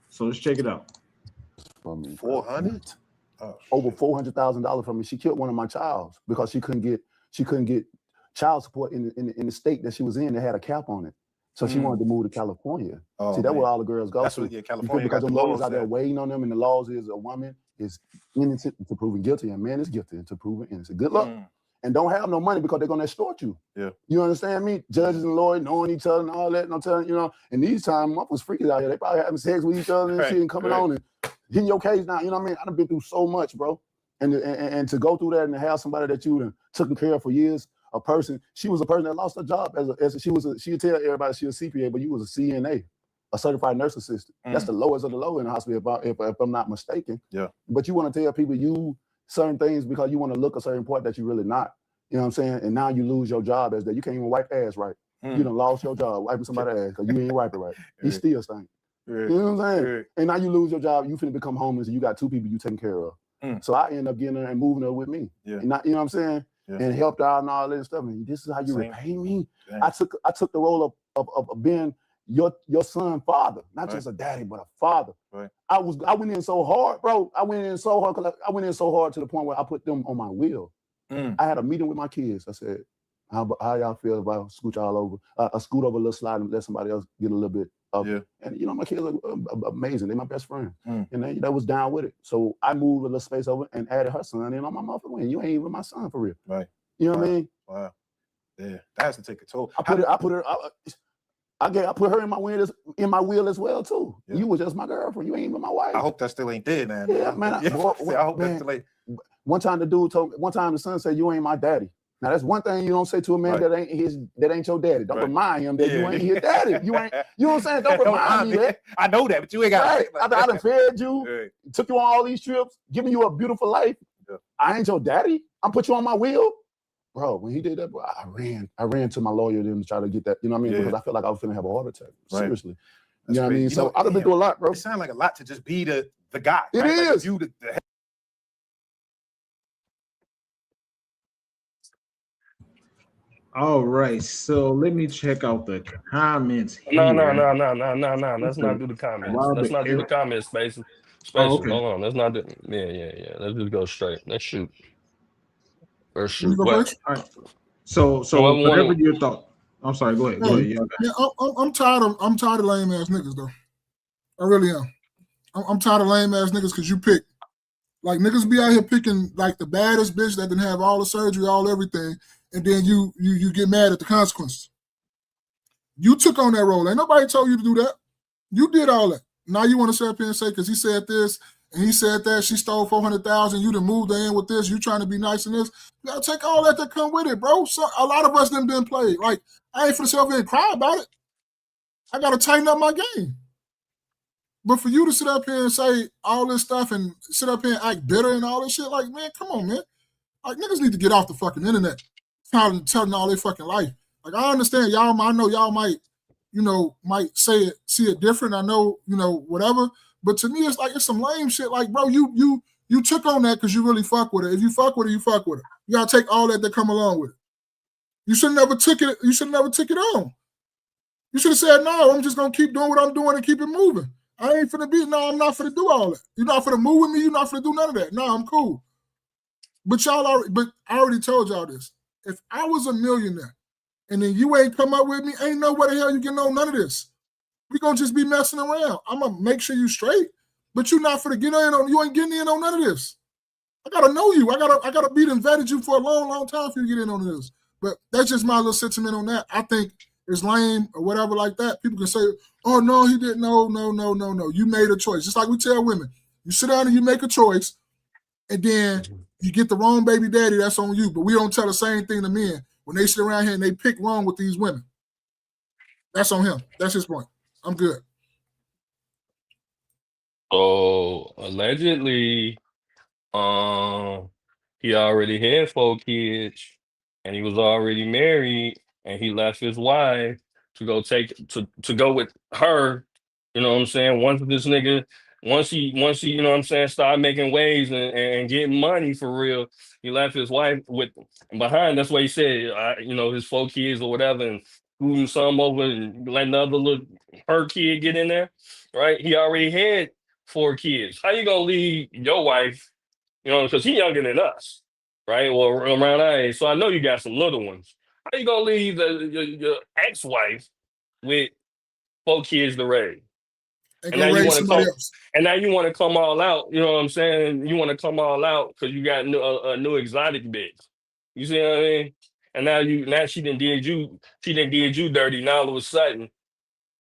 So let's check it out.
From me,
400?
over $400,000 from me. She killed one of my childs because she couldn't get child support in the state that she was in that had a cap on it. So she wanted to move to California.
Oh,
See, that's
man.
where all the girls go
That's
to.
what, yeah, California
because
got
the
the
lawyers
laws
out there
that-
waiting on them, and the laws is a woman is innocent to proven guilty, and man is guilty until proven innocent. Good luck. And don't have no money because they're gonna extort you.
Yeah.
You understand me? Judges and lawyers knowing each other and all that, and I'm telling you, and these times motherfuckers freaking out here. They probably having sex with each other and shit and coming on and hitting your case now. You know what I mean? I've been through so much, bro. And to go through that and to have somebody that you taken care of for years, a person, she was a person that lost her job she would tell everybody she was a CPA, but you was a CNA, a certified nurse assistant. That's the lowest of the low in the hospital, if I'm not mistaken.
Yeah.
But you want to tell people you certain things because you want to look a certain part that you're really not. You know what I'm saying? And now you lose your job as that. You can't even wipe ass right. You done lost your job wiping somebody's ass because you ain't wipe it right. He still stink. You know what I'm saying? And now you lose your job. You finna become homeless and you got 2 people you taking care of. So I end up getting her and moving her with me.
Yeah.
And not, you know what I'm saying?
Yeah.
And helped out and all that stuff. And this is how you repay me.
Dang.
I took the role of being your son father, not just a daddy, but a father.
Right.
I went in so hard, bro. I went in so hard to the point where I put them on my wheel. I had a meeting with my kids. I said, how y'all feel about scoot y'all over? Scoot over a little slide and let somebody else get a little bit of it. And my kids are amazing. They're my best friend. And they was down with it. So I moved a little space over and added her son in on my motherfucking wing. You ain't even my son for real.
Right.
You know what I mean?
Wow. Yeah, that has to take a toll.
I put her in my wheel as well too. Yeah. You was just my girlfriend. You ain't even my wife.
I hope that still ain't dead, man.
Yeah, man. I hope that still ain't. One time the son said, "You ain't my daddy." Now that's one thing you don't say to a man that ain't your daddy. Don't remind him that you ain't his daddy. You know what I'm saying? Don't remind me that.
I know that, but you ain't got
I done fed you, took you on all these trips, giving you a beautiful life. Yeah. I ain't your daddy. I'm put you on my wheel. Bro, when he did that, bro, I ran to my lawyer to try to get that, you know what I mean? Because I felt like I was finna have a heart attack. Seriously. You know what I mean? So I've been through a lot, bro.
It sounds like a lot to just be the guy.
It is.
Like you
All right, so let me check out the comments.
No.
Let's
not do the comments.
Robert
Let's not do the
Eric.
comments, Space.
Okay.
Hold on. Let's not do. Yeah. Let's just go straight. Let's shoot. Let's shoot.
All
right. So whatever your thought. I'm sorry. Go ahead.
I'm tired of lame ass niggas though. I really am. I'm tired of lame ass niggas because you pick. Like niggas be out here picking like the baddest bitch that didn't have all the surgery, all everything, and then you get mad at the consequences. You took on that role. Ain't nobody told you to do that. You did all that. Now you want to sit up here and say because he said this and he said that she stole 400,000. You done moved her in with this. You trying to be nice in this. You gotta take all that come with it, bro. So a lot of us done been played. Like I ain't for the self and cry about it. I gotta tighten up my game. But for you to sit up here and say all this stuff and sit up here and act bitter and all this shit, like, man, come on, man. Like, niggas need to get off the fucking internet telling all their fucking life. Like, I understand y'all, I know y'all might see it different. I know, whatever. But to me, it's like, it's some lame shit. Like, bro, you took on that because you really fuck with it. If you fuck with it, you fuck with it. You gotta take all that come along with it. You should never took it on. You should have said, no, I'm just gonna keep doing what I'm doing and keep it moving. I ain't finna I'm not finna do all that. You're not finna move with me. You're not finna do none of that. No, I'm cool. But I already told y'all this. If I was a millionaire and then you ain't come up with me, ain't no way the hell you getting on none of this. We gonna just be messing around. I'm gonna make sure you straight, but you're not finna get in on. You ain't getting in on none of this. I gotta know you. I gotta be vetted you for a long, long time for you to get in on this. But that's just my little sentiment on that. I think it's lame or whatever like that. People can say, oh, no, he didn't. No. You made a choice. Just like we tell women. You sit down and you make a choice, and then you get the wrong baby daddy, that's on you. But we don't tell the same thing to men when they sit around here and they pick wrong with these women. That's on him. That's his point. I'm good.
So, allegedly, he already had 4 kids, and he was already married, and he left his wife to go with her. You know what I'm saying? Once he, you know what I'm saying, started making waves and getting money for real, he left his wife with behind. That's what he said, his 4 kids or whatever, and moving some over and letting the other her kid get in there, right? He already had 4 kids. How you gonna leave your wife? Because he's younger than us, right? Well, around our age. So I know you got some little ones. How you gonna leave your ex-wife with 4 kids to raise?
And
And
go
now you
raise
want to
somebody
come,
else.
and now you want to come all out. You know what I'm saying? You want to come all out because you got a new exotic bitch. You see what I mean? And now she done did you dirty. Now all of a sudden,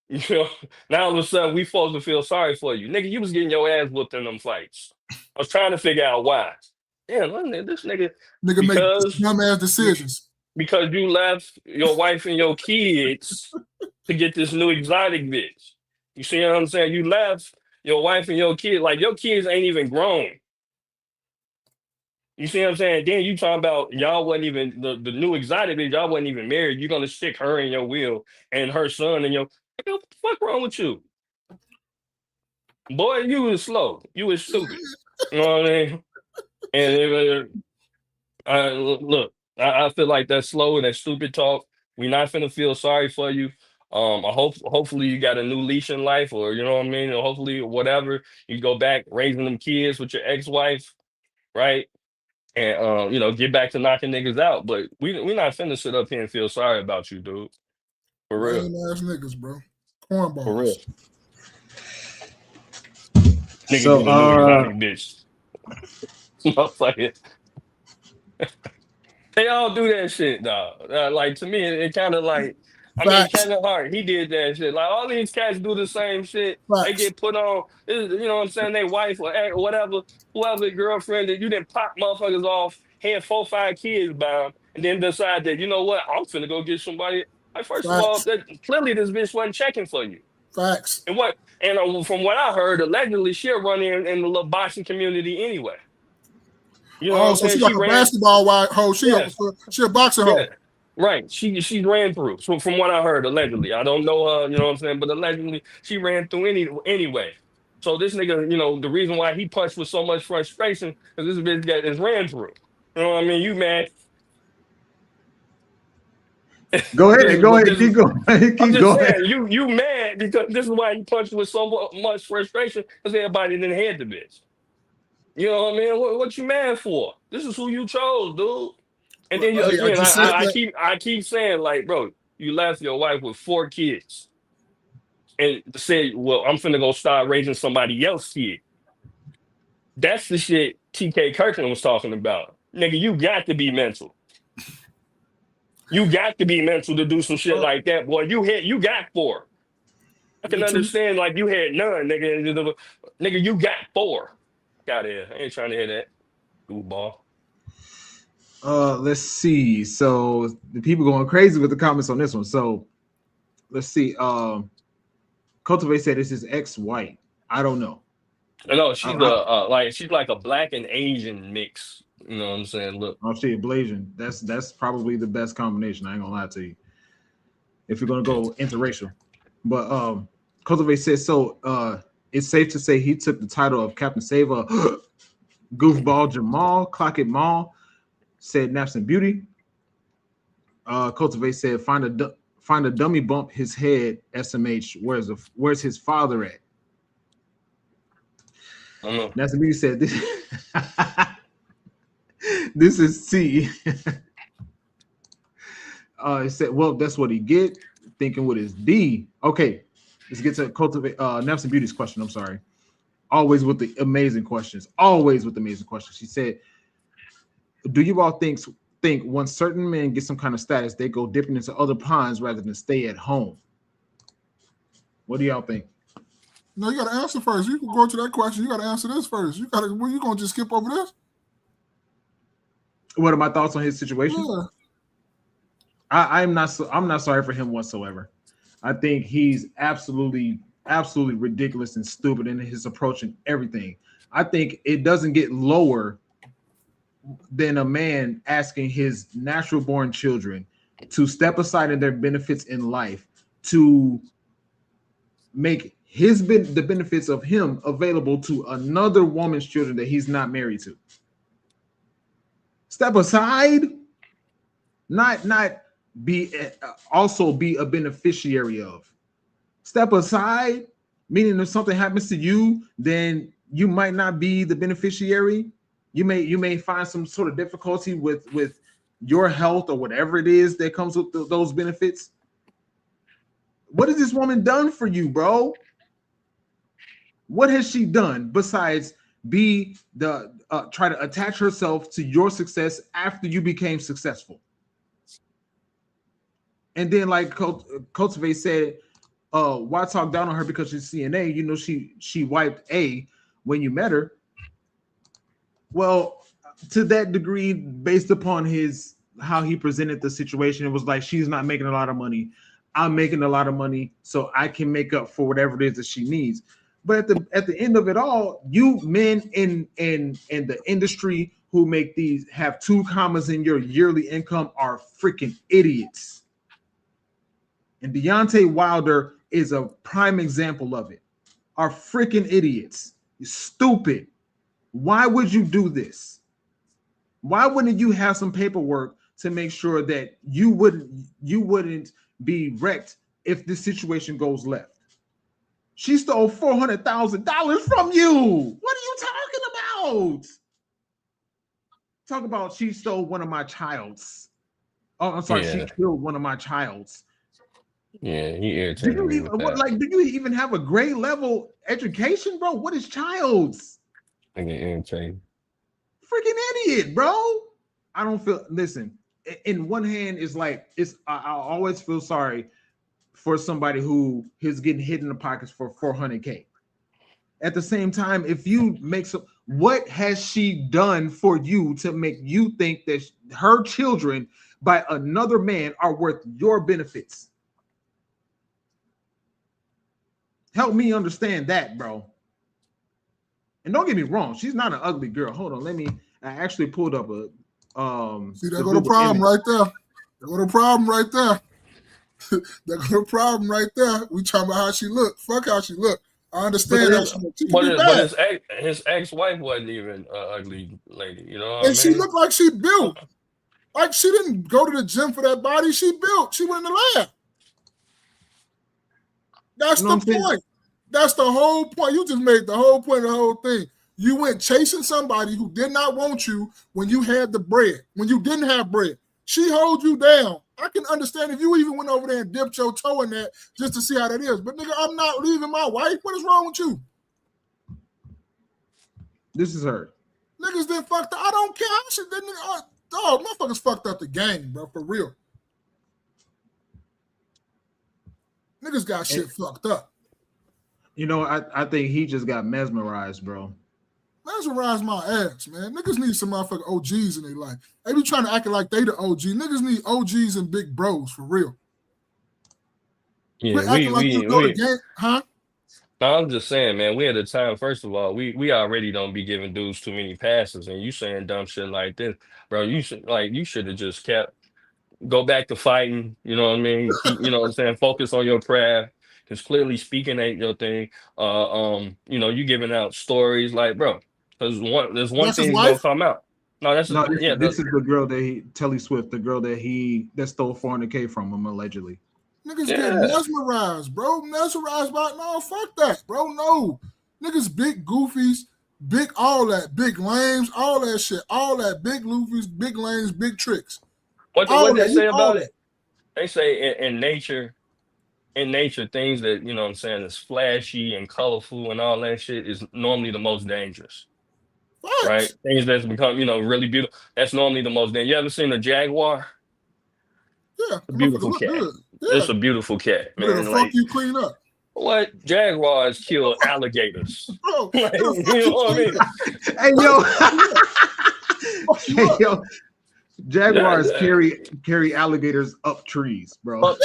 you know, now all of a sudden we supposed to feel sorry for you, nigga. You was getting your ass whooped in them fights. I was trying to figure out why. Damn, this nigga
Nigga make
because
dumbass decisions.
because you left your wife and your kids to get this new exotic bitch. You see what I'm saying? You left your wife and your kid, like your kids ain't even grown. You see what I'm saying? Then you talking about y'all wasn't even the new exotic bitch, y'all wasn't even married. You're gonna stick her in your will and her son in your what the fuck wrong with you? Boy, you was slow. You was stupid. You know what I mean? And look, I feel like that's slow and that stupid talk. We're not finna feel sorry for you. Hopefully you got a new leash in life, or you know what I mean, or hopefully whatever you go back raising them kids with your ex-wife, right? And get back to knocking niggas out. But we not finna sit up here and feel sorry about you, dude. For real.
Lame ass niggas, bro.
For real.
Cornballs.
Nigga
So,
need a new exotic bitch. Motherfucker. They all do that shit, dog. Like to me, it kind of like, I mean,
Facts.
Kevin Hart, he did that shit. Like all these cats do the same shit. They
Facts.
get put on, you know what I'm saying? They wife or whatever, whoever girlfriend that you didn't pop motherfuckers off, had 4, 5 kids by 'em, and then decide that you know what, I'm finna go get somebody. Like first of all,
Facts.
that clearly this bitch wasn't checking for you.
Facts.
And from what I heard, allegedly she'll run in the little boxing community anyway. You know what
Oh,
I'm
so
saying?
she
She
like a
ran,
basketball hoe. She
yeah.
a boxer
Yeah,
hoe.
right. She ran through. So from what I heard, allegedly, I don't know her. You know what I'm saying, but allegedly she ran through anyway. So this nigga, the reason why he punched with so much frustration because this bitch got is ran through. You know what I mean? You mad?
go
This
ahead,
is what this
keep
is.
going,
I'm
keep
just
going.
saying, you mad because this is why he punched with so much frustration because everybody didn't hit the bitch. You know what I mean? What you mad for? This is who you chose, dude. And then
Hey, I
again,
just said that.
I keep saying like, bro, you left your wife with 4 kids and said, well, I'm finna go start raising somebody else's kid. That's the shit TK Kirkland was talking about. Nigga, you got to be mental. You got to be mental to do some shit like that, boy. You got 4. I can understand like you had none, nigga. Nigga, you got 4. Got here. I ain't trying to hear that. Goofball.
Let's see. So the people going crazy with the comments on this one. So let's see. Cultivate said this is ex-white. I don't know.
No, she's she's like a black and Asian mix. You know what I'm saying? Look.
I'll see Blasian. That's probably the best combination. I ain't gonna lie to you. If you're gonna go interracial. But Cultivate says so it's safe to say he took the title of Captain Saver. Goofball Jamal, Clock It Mall said Naps and Beauty. Cultivate said find a dummy bump his head. SMH. Where's his father at?
I don't know.
Naps and Beauty said this. This is C. It said, well, that's what he get. Thinking with his D. Okay, let's get to Cultivate Naps and Beauty's question. I'm sorry. Always with the amazing questions. Always with amazing questions. She said, do you all think once certain men get some kind of status, they go dipping into other ponds rather than stay at home? What do y'all think?
No, you got to answer first. You can go to that question. You got to answer this first. You got to. Well, you gonna just skip over this?
What are my thoughts on his situation?
Yeah.
I'm not sorry for him whatsoever. I think he's absolutely ridiculous and stupid in his approach and everything. I think it doesn't get lower than a man asking his natural born children to step aside in their benefits in life to make the benefits of him available to another woman's children that he's not married to. Step aside, not be also be a beneficiary of. Step aside, meaning if something happens to you, then you might not be the beneficiary. You may find some sort of difficulty with your health or whatever it is that comes with those benefits. What has this woman done for you, bro? What has she done besides be the try to attach herself to your success after you became successful? And then, like Cultivate said, why talk down on her because she's CNA? You know, she wiped A when you met her. Well, to that degree, based upon how he presented the situation, it was like she's not making a lot of money. I'm making a lot of money, so I can make up for whatever it is that she needs. But at the end of it all, you men in the industry who make these have 2 commas in your yearly income are freaking idiots. And Deontay Wilder is a prime example of it. Are freaking idiots. You're stupid. Why would you do this? Why wouldn't you have some paperwork to make sure that you wouldn't be wrecked if this situation goes left? She stole $400,000 from you. What are you talking about? Talk about she stole one of my child's. Oh, I'm sorry, she killed one of my child's.
Yeah, he irritated me with that.
Do you even have a grade level education, bro? What is child's?
I get irritated.
Freaking idiot, bro. I don't feel. Listen, in one hand, it's like I always feel sorry for somebody who is getting hit in the pockets for $400K. At the same time, if you make some, what has she done for you to make you think that her children by another man are worth your benefits? Help me understand that, bro. And don't get me wrong, she's not an ugly girl. Hold on, I actually pulled up a
see, there go the problem right there. There go the problem right there. There go the problem right there. We talking about how she looked. Fuck how she looked. I understand how she looked.
But his ex-wife wasn't even an ugly lady, you know what I mean?
She looked like she built. Like she didn't go to the gym for that body. She built. She went in the lab. That's the point. That's the whole point. You just made the whole point of the whole thing. You went chasing somebody who did not want you when you had the bread, when you didn't have bread. She holds you down. I can understand if you even went over there and dipped your toe in that just to see how that is. But nigga, I'm not leaving my wife. What is wrong with you?
This is her.
Niggas done fucked up. I don't care. Dog, motherfuckers fucked up the game, bro, for real. Niggas got shit fucked up.
You know, I think he just got mesmerized, bro.
Mesmerize my ass, man. Niggas need some motherfucking OGs in their life. They be trying to act like they the OG. Niggas need OGs and big bros for real.
Yeah,
huh?
No, I'm just saying, man, we at a time, first of all, we already don't be giving dudes too many passes, and you saying dumb shit like this, bro. You should have just go back to fighting, you know what I mean? Keep, you know what I'm saying, focus on your craft. Because clearly speaking ain't your thing. You know, you giving out stories like, bro, there's one thing gonna come out.
This is the girl that Telly Swift, the girl that stole $400K from him allegedly.
Niggas get mesmerized, bro. Mesmerized by no, fuck that, bro. No. Niggas big goofies, big all that, big lames, all that shit, all that, big loofies, big lames, big tricks.
What they say about it? They say in nature, things that, you know what I'm saying, is flashy and colorful and all that shit is normally the most dangerous.
What?
Right? Things that's become, you know, really beautiful. That's normally the most dangerous. You ever seen a jaguar?
Yeah.
A beautiful cat. Yeah. It's a beautiful cat, man.
The fuck you clean up?
What? Jaguars kill alligators.
Bro,
you know what
I
mean?
Hey, yo. Jaguars carry alligators up trees, bro.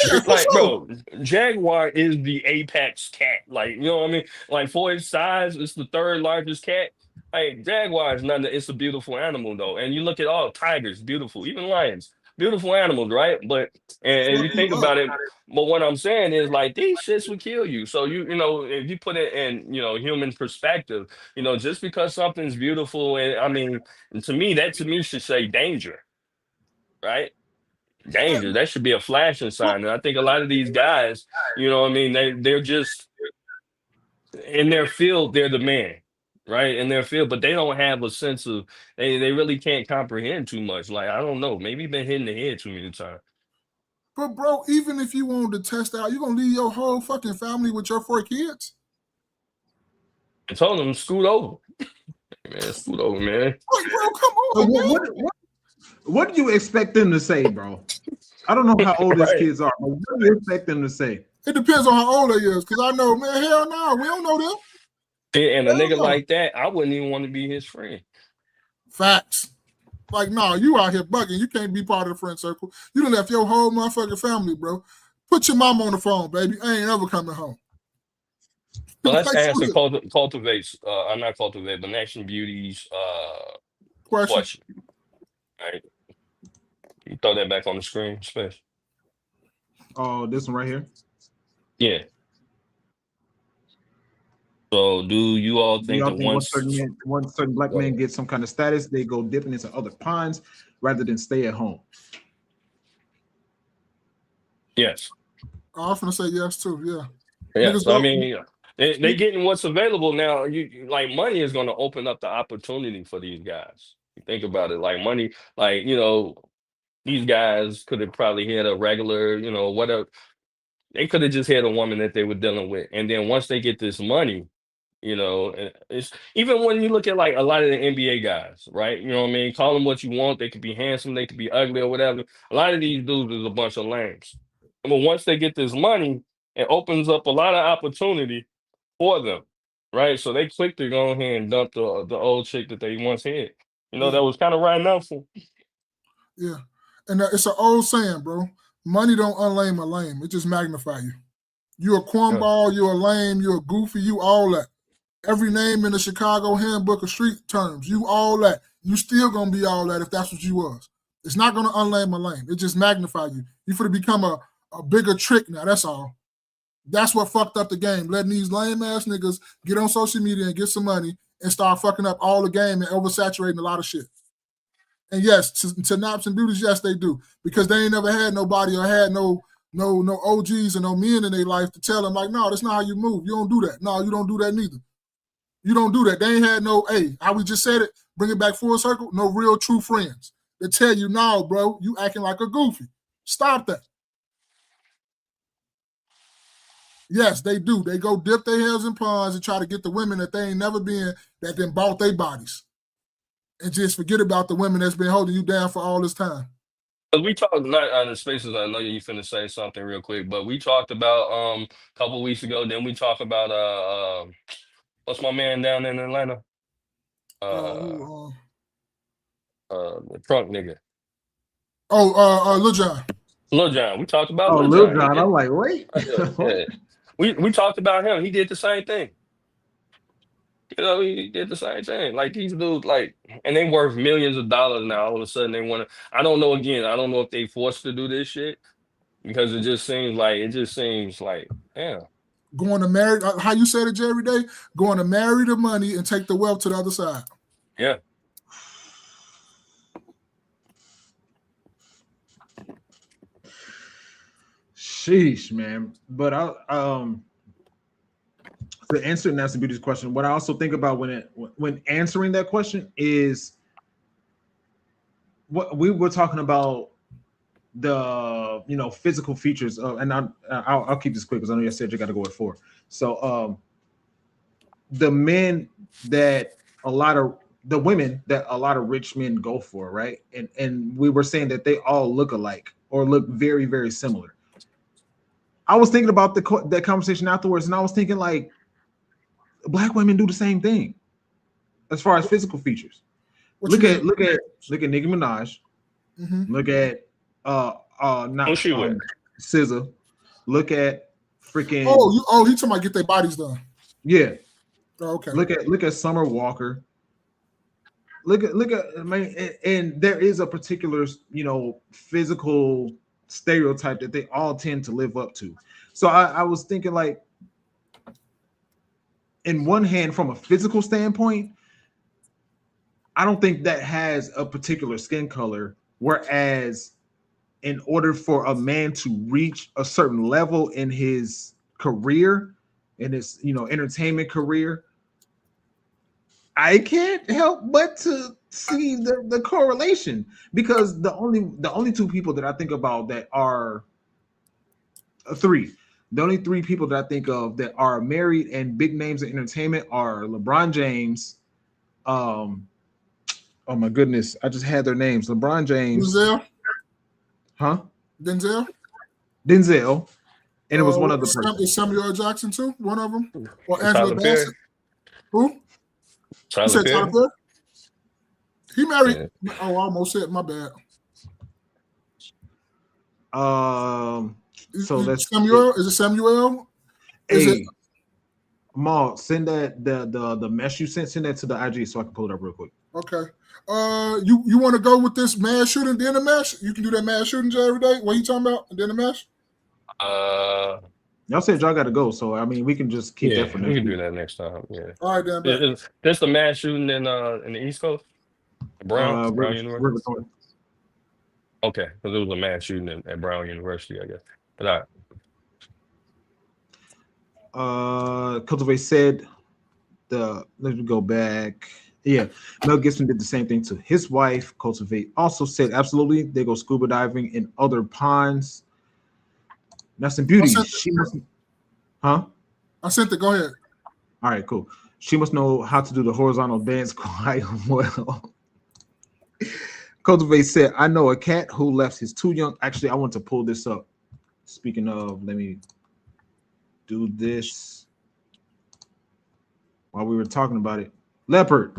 Bro, Jaguar is the apex cat. Like, you know what I mean? Like, for its size, it's the 3rd largest cat. Hey, Jaguar is nothing. It's a beautiful animal, though. And you look at all tigers, beautiful, even lions, beautiful animals, right? But and you think about it. But what I'm saying is, like, these shits would kill you. So you know, if you put it in, you know, human perspective, you know, just because something's beautiful, and I mean, to me should say danger. Right? Danger. That should be a flashing sign. And I think a lot of these guys, you know what I mean, they're just in their field, they're the man. right, in their field, but they don't have a sense of they really can't comprehend too much. Like, I don't know, maybe been hitting the head too many times.
But bro, even if you wanted to test out, you gonna leave your whole fucking family with your 4 kids?
I told them scoot over. Man, scoot over, man.
Like, bro, come
So
on, man.
what do you expect them to say, bro? I don't know how old these
Right.
kids are, but what do you expect them to say?
It depends on how old they is, because I know, man, hell no, we don't know them.
And a
Hell
nigga
no.
like that, I wouldn't even want to be his friend.
Facts. Like, no, you out here bugging. You can't be part of the friend circle. You done left your whole motherfucking family, bro. Put your mom on the phone, baby. I ain't ever coming home.
But let's
Like,
answer
seriously.
cultivates. I'm not cultivate, but Action Beauty's
Question.
question. Right? You throw that back on the screen, space.
Oh, this one right here.
Yeah. So, do you all
Do
think
y'all
that
think
once
one certain black
Go
man
ahead.
gets some kind of status, they go dipping into other ponds rather than stay at home?
Yes.
I was gonna say yes too. Yeah.
Yes,
Niggas
I
go.
mean, they getting what's available now. Like money is going to open up the opportunity for these guys. You think about it, like money, like these guys could have probably had a regular, whatever. They could have just had a woman that they were dealing with, and then once they get this money, and it's even when you look at like a lot of the NBA guys, right? You know what I mean? Call them what you want. They could be handsome, they could be ugly or whatever. A lot of these dudes is a bunch of lames. But once they get this money, it opens up a lot of opportunity for them, right? So they quick to go ahead and dump the old chick that they once had.
Yeah.
That was kind of right now for.
Yeah. And it's an old saying, bro. Money don't unlame a lame. It just magnify you. You a cornball, you a lame, you a goofy, you all that. Every name in the Chicago handbook of street terms, you all that. You still gonna be all that if that's what you was. It's not gonna unlame a lame. It just magnify you. You finna become a bigger trick now. That's all. That's what fucked up the game. Letting these lame ass niggas get on social media and get some money and start fucking up all the game and oversaturating a lot of shit. And yes, to naps and beauties, yes, they do. Because they ain't never had nobody or had no OGs and no men in their life to tell them, like, no, that's not how you move. You don't do that. No, you don't do that neither. You don't do that. They ain't had no, hey, how we just said it, bring it back full circle, no real true friends that tell you, no, bro, you acting like a goofy. Stop that. Yes, they do. They go dip their heads in ponds and try to get the women that they ain't never been, that then bought their bodies. And just forget about the women that's been holding you down for all this time.
We talked not on the spaces. I know you finna say something real quick, but we talked about a couple weeks ago. Then we talked about what's my man down in Atlanta? The trunk nigga.
Lil Jon.
Lil Jon. We talked about
Oh,
Lil
Lil Jon. I'm like, wait.
Yeah. We talked about him. He did the same thing. He did the same thing. Like these dudes, and they worth millions of dollars now. All of a sudden, they want to. I don't know. Again, I don't know if they forced to do this shit because it just seems like, damn.
Going to marry, how you said it, Jay, every day? Going to marry the money and take the wealth to the other side.
Yeah.
Sheesh, man. But to answer Nasty Beauty's question, what I also think about when answering that question is what we were talking about, the physical features of, and I'll keep this quick because I know you said you got to go at 4. So the men that the women that a lot of rich men go for, right? And we were saying that they all look alike or look very, very similar. I was thinking about that conversation afterwards, and I was thinking like black women do the same thing as far as physical features. Look at Nicki Minaj.
Mm-hmm.
Look at SZA. Look at freaking.
He talking about get their bodies done.
Yeah.
Oh, okay.
Look at Summer Walker. Look at man, and there is a particular physical stereotype that they all tend to live up to. So I was thinking like, in one hand, from a physical standpoint, I don't think that has a particular skin color. Whereas, in order for a man to reach a certain level in his career, in his entertainment career, I can't help but to see the correlation because the only two people that I think about that are three. The only three people that I think of that are married and big names in entertainment are LeBron James. Oh my goodness, I just had their names. LeBron James,
Denzel,
and it was one other person.
Is Samuel L. Jackson too? One of them, or
Tyler
Angela
Perry.
Bassett? Who?
Tyler
You said
Perry?
Tyler Perry? He married.
Yeah.
Oh, I almost said my bad.
So that's
Samuel. Is it Samuel? Is it?
Maul, send that the mesh you send that to the IG so I can pull it up real quick.
Okay. You want to go with this mass shooting, then the mesh? You can do that mass shooting every day. What are you talking about? And then the mesh?
Y'all said y'all got to go, so I mean we can just keep that for next
we can
week.
do that next time. Yeah.
All right, then.
There's the mass shooting in the East Coast, Brown University. Okay, because it was a mass shooting at Brown University, I guess. But all right.
Cultivate said let me go back. Yeah, Mel Gibson did the same thing to his wife. Cultivate also said absolutely they go scuba diving in other ponds. That's in beauty. She must, huh?
I sent it. Go ahead.
All right, cool. She must know how to do the horizontal dance quite well. Cultivate said, I know a cat who left his two young. Actually, I want to pull this up. Speaking of, let me do this while we were talking about it. Leopard.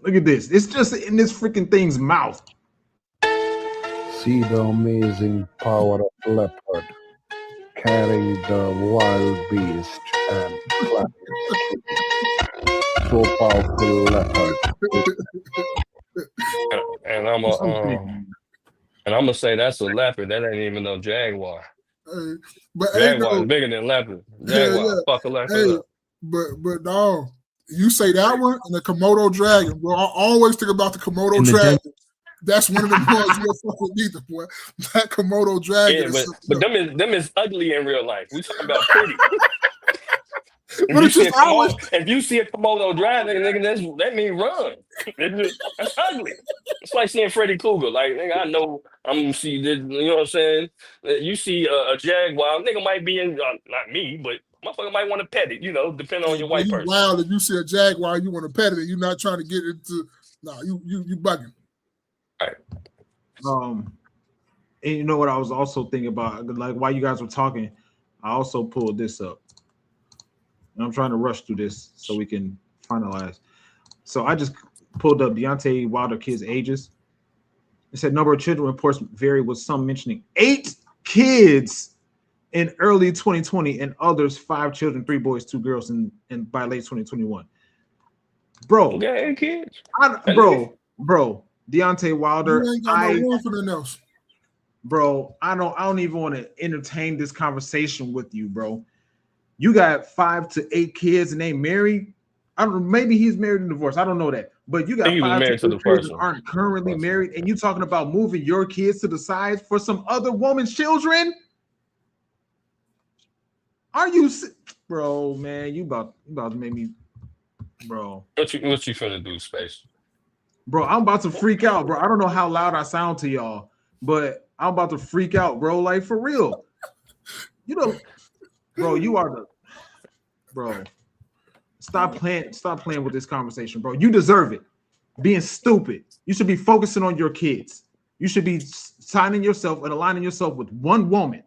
Look at this. It's just in this freaking thing's mouth.
See the amazing power of leopard carrying the wild beast and so powerful leopard.
And I'm gonna say that's a leopard. That ain't even no jaguar.
But
jaguar is bigger than leopard. Jaguar fuck a leopard up.
But no, you say that one and the Komodo dragon. Bro, I always think about the Komodo dragon. That's one of the ones you'll fuck with either, boy. That Komodo dragon.
Yeah, but them is ugly in real life. We talking about pretty. If you see a Komodo dragon, nigga, that mean run. That's ugly. It's like seeing Freddy Krueger. Like, nigga, I know I'm gonna see this. You know what I'm saying? You see a jaguar, nigga might be in. Not me, but motherfucker might want to pet it. You know, depending on your white person.
Wild, if you see a jaguar, you want to pet it. You're not trying to get into. No, you bugging.
Right.
And you know what I was also thinking about, like while you guys were talking, I also pulled this up. And I'm trying to rush through this so we can finalize. So I just pulled up Deontay Wilder kids' ages. It said number of children reports vary, with some mentioning 8 kids in early 2020 and others 5 children, 3 boys, 2 girls, and by late 2021. Bro,
yeah, 8 kids.
Bro. Deontay Wilder,
you ain't got no room for nothing else.
Bro, I don't even want to entertain this conversation with you, bro. You got 5 to 8 kids and they married. I don't know, maybe he's married and divorced. I don't know that. But you got 5 to 8 kids that aren't currently married, and you talking about moving your kids to the side for some other woman's children? Are you, bro, man? You about to make me, bro.
What you finna do, Space?
Bro, I'm about to freak out, bro. I don't know how loud I sound to y'all, but I'm about to freak out, bro. Like, for real. You know, bro, you are the bro. Stop playing with this conversation, bro. You deserve it. Being stupid. You should be focusing on your kids. You should be signing yourself and aligning yourself with one woman.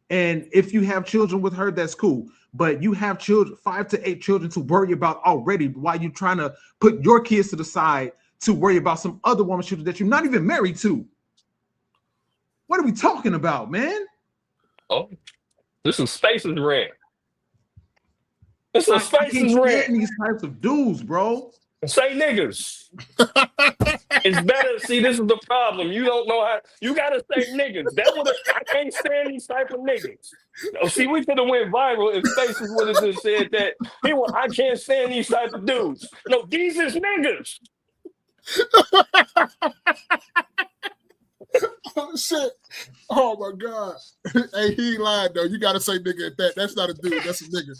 And if you have children with her, that's cool. But you have children, 5 to 8 children to worry about already while you're trying to put your kids to the side to worry about some other woman's children that you're not even married to. What are we talking about, man?
Oh, this is Space's rant. This is Space's rant.
These types of dudes, bro.
Say niggas. It's better. See, this is the problem. You don't know how. You gotta say niggas. I can't stand these type of niggas. Oh, see, we could have went viral if Spaces would have just said that. I can't stand these type of dudes. No, these is niggas.
Oh shit! Oh my god! Hey, he ain't lying though. You gotta say nigga at that. That's not a dude. That's a nigga.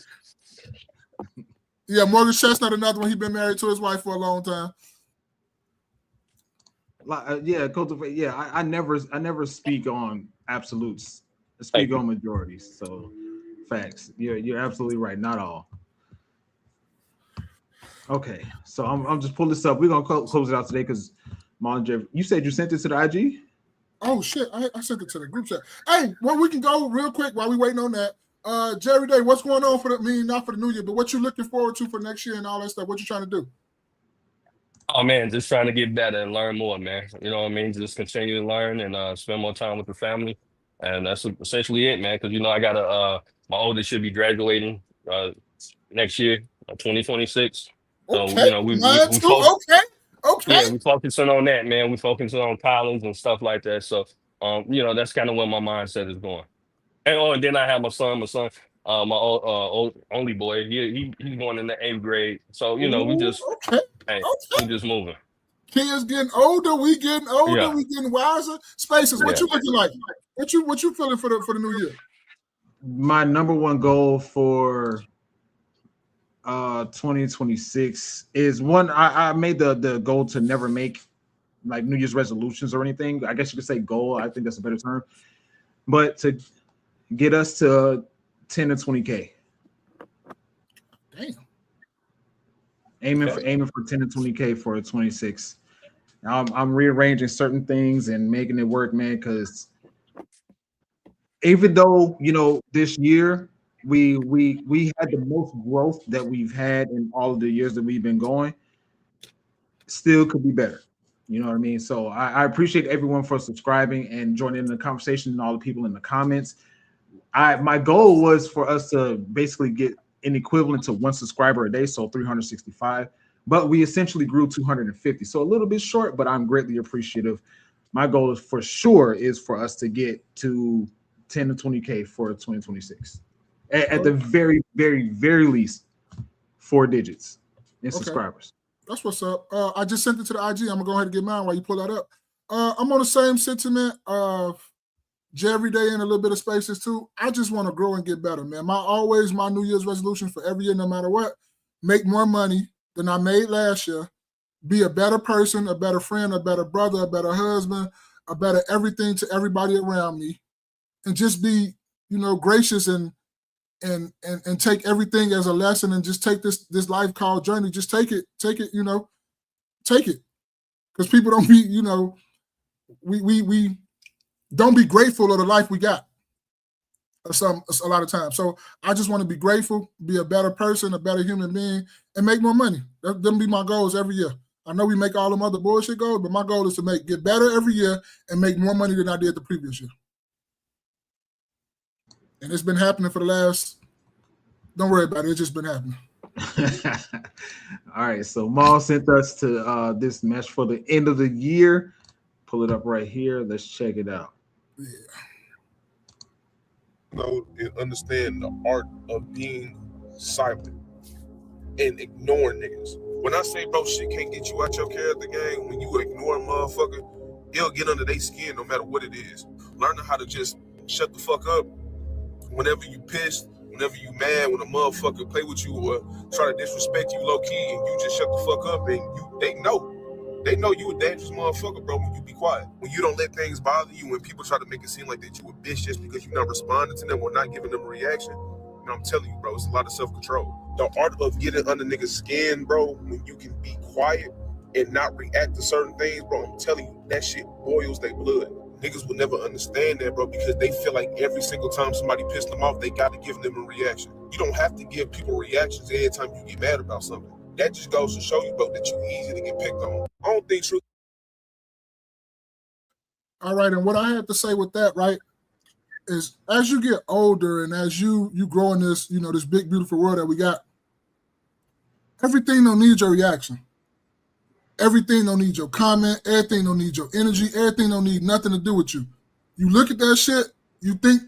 Yeah, Morgan Chestnut, another one. He been married to his wife for a long time.
Yeah, cultivate. Yeah, I never speak on absolutes. I speak on majorities. So, facts. You're absolutely right. Not all. Okay, so I'm just pulling this up. We're gonna close it out today because you said you sent it to the IG.
Oh shit! I sent it to the group chat. Hey, well, we can go real quick while we waiting on that. Jerry Day, what's going on for not for the new year, but what you looking forward to for next year and all that stuff? What you trying to do?
Oh man, just trying to get better and learn more, man. You know what I mean? Just continue to learn and spend more time with the family, and that's essentially it, man. Because I got my oldest should be graduating next year, 2026. So
Okay,
we
okay.
yeah, we focusing on that, man. We focusing on college and stuff like that. So that's kind of where my mindset is going. And then I have my son, my only boy. He's going in the 8th grade. So we just we just moving.
Kids getting older, we getting older,
Yeah.
we getting wiser. Spaces, what you looking like? What you feeling for the new year?
My number one goal for 2026 is one. I made the goal to never make like New Year's resolutions or anything. I guess you could say goal. I think that's a better term. But to get us to 10 to 20K.
Damn.
Aiming for 10 to 20K for 26. I'm rearranging certain things and making it work, man, because even though this year we had the most growth that we've had in all of the years that we've been going, still could be better. You know what I mean? So I appreciate everyone for subscribing and joining in the conversation and all the people in the comments. My goal was for us to basically get an equivalent to 1 subscriber a day, so 365. But we essentially grew 250, so a little bit short, but I'm greatly appreciative. My goal is for sure is for us to get to 10 to 20K for 2026. At the very, very, very least, 4 digits in subscribers.
That's what's up. I just sent it to the IG. I'm gonna go ahead and get mine while you pull that up. I'm on the same sentiment of Jerry Day and a little bit of Spaces too. I just want to grow and get better, man. My New Year's resolution for every year, no matter what, make more money than I made last year, be a better person, a better friend, a better brother, a better husband, a better everything to everybody around me, and just be, gracious and take everything as a lesson and just take this life called journey. Just take it, take it. Because people don't be, we don't be grateful of the life we got. A lot of times. So I just want to be grateful, be a better person, a better human being, and make more money. Them be my goals every year. I know we make all them other bullshit goals, but my goal is to get better every year and make more money than I did the previous year. And it's been happening for the last. Don't worry about it. It's just been happening.
All right. So Maul sent us to this match for the end of the year. Pull it up right here. Let's check it out.
Yeah.
And understand the art of being silent and ignoring niggas. When I say, bro, shit can't get you out your character game, when you ignore a motherfucker, it'll get under their skin no matter what it is. Learning how to just shut the fuck up whenever you pissed, whenever you mad, when a motherfucker play with you or try to disrespect you low key, and you just shut the fuck up, and they know you a dangerous motherfucker, bro, when you be quiet. When you don't let things bother you, when people try to make it seem like that you a bitch just because you're not responding to them or not giving them a reaction, I'm telling you, bro, it's a lot of self-control. The art of getting under niggas' skin, bro, when you can be quiet and not react to certain things, bro, I'm telling you, that shit boils their blood. Niggas will never understand that, bro, because they feel like every single time somebody pissed them off, they got to give them a reaction. You don't have to give people reactions every time you get mad about something. That just goes to show you, bro, that you're easy to get picked on. I don't think truth.
All right, and what I had to say with that, right, is as you get older and as you grow in this, this big, beautiful world that we got, everything don't need your reaction. Everything don't need your comment. Everything don't need your energy. Everything don't need nothing to do with you. You look at that shit, you think,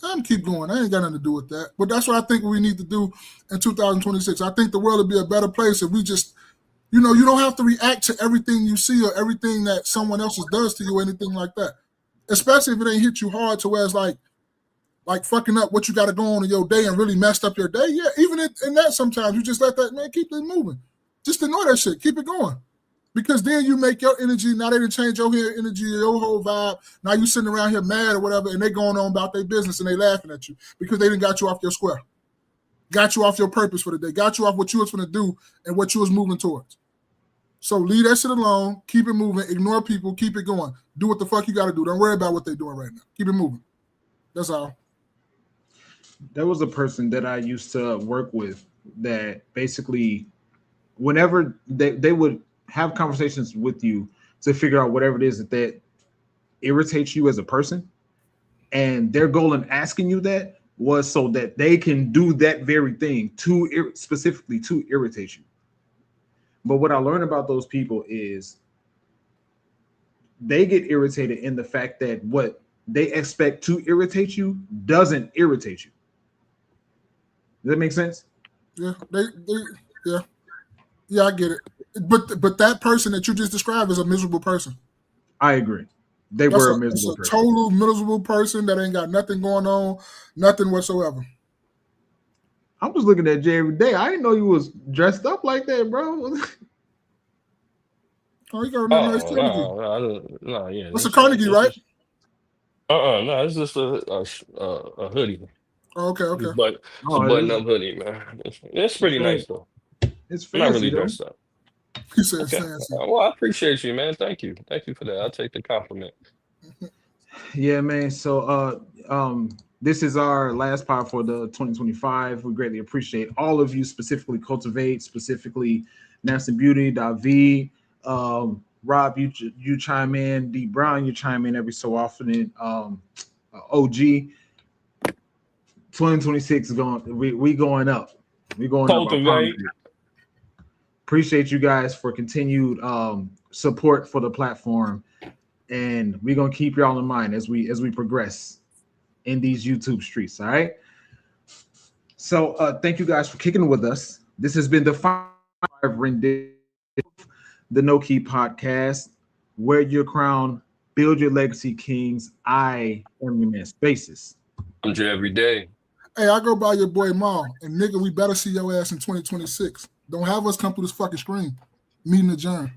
I'm keep going. I ain't got nothing to do with that. But that's what I think we need to do in 2026. I think the world will be a better place if we just You know, you don't have to react to everything you see or everything that someone else does to you or anything like that. Especially if it ain't hit you hard to where it's like fucking up what you got to go on in your day and really messed up your day. Yeah, even in that sometimes you just let that, man, keep it moving. Just ignore that shit. Keep it going. Because then you make your energy, now they didn't change your energy, your whole vibe. Now you sitting around here mad or whatever, and they going on about their business and they laughing at you because they didn't got you off your square. Got you off your purpose for the day. Got you off what you was going to do and what you was moving towards. So leave that shit alone. Keep it moving. Ignore people. Keep it going. Do what the fuck you got to do. Don't worry about what they're doing right now. Keep it moving. That's all.
There was a person that I used to work with that basically, whenever they would have conversations with you to figure out whatever it is that irritates you as a person, and their goal in asking you that was so that they can do that very thing specifically to irritate you. But what I learned about those people is they get irritated in the fact that what they expect to irritate you doesn't irritate you. Does that make sense?
Yeah, yeah, I get it. But that person that you just described is a miserable person.
I agree. They were a miserable person.
Total miserable person that ain't got nothing going on, nothing whatsoever.
I was looking at Jay every day. I didn't know you was dressed up like that, bro.
Oh, you got a nice
Carnegie. No, yeah.
That's a Carnegie, right?
No, it's just a hoodie.
Oh, okay.
But it's a button-up hoodie, man. It's pretty nice though.
It's fancy.
Not really dressed up.
He said it's fancy.
Well, I appreciate you, man. Thank you for that. I'll take the compliment.
Yeah, man. So this is our last part for the 2025. We greatly appreciate all of you, specifically Cultivate, specifically Nasty Beauty, David, Rob, you chime in, D Brown, you chime in every so often, and OG. 2026 is going. We going up. We going
Cultivate.
up. Appreciate you guys for continued support for the platform, and we're gonna keep y'all in mind as we progress in these YouTube streets. All right. So thank you guys for kicking with us. This has been the 5 rendition, the No Key Podcast. Wear your crown, build your legacy, kings. I am your man, Spaces.
I'm Jay every day.
Hey, I go by your boy Mal, and nigga, we better see your ass in 2026. Don't have us come through this fucking screen. Meeting adjourned.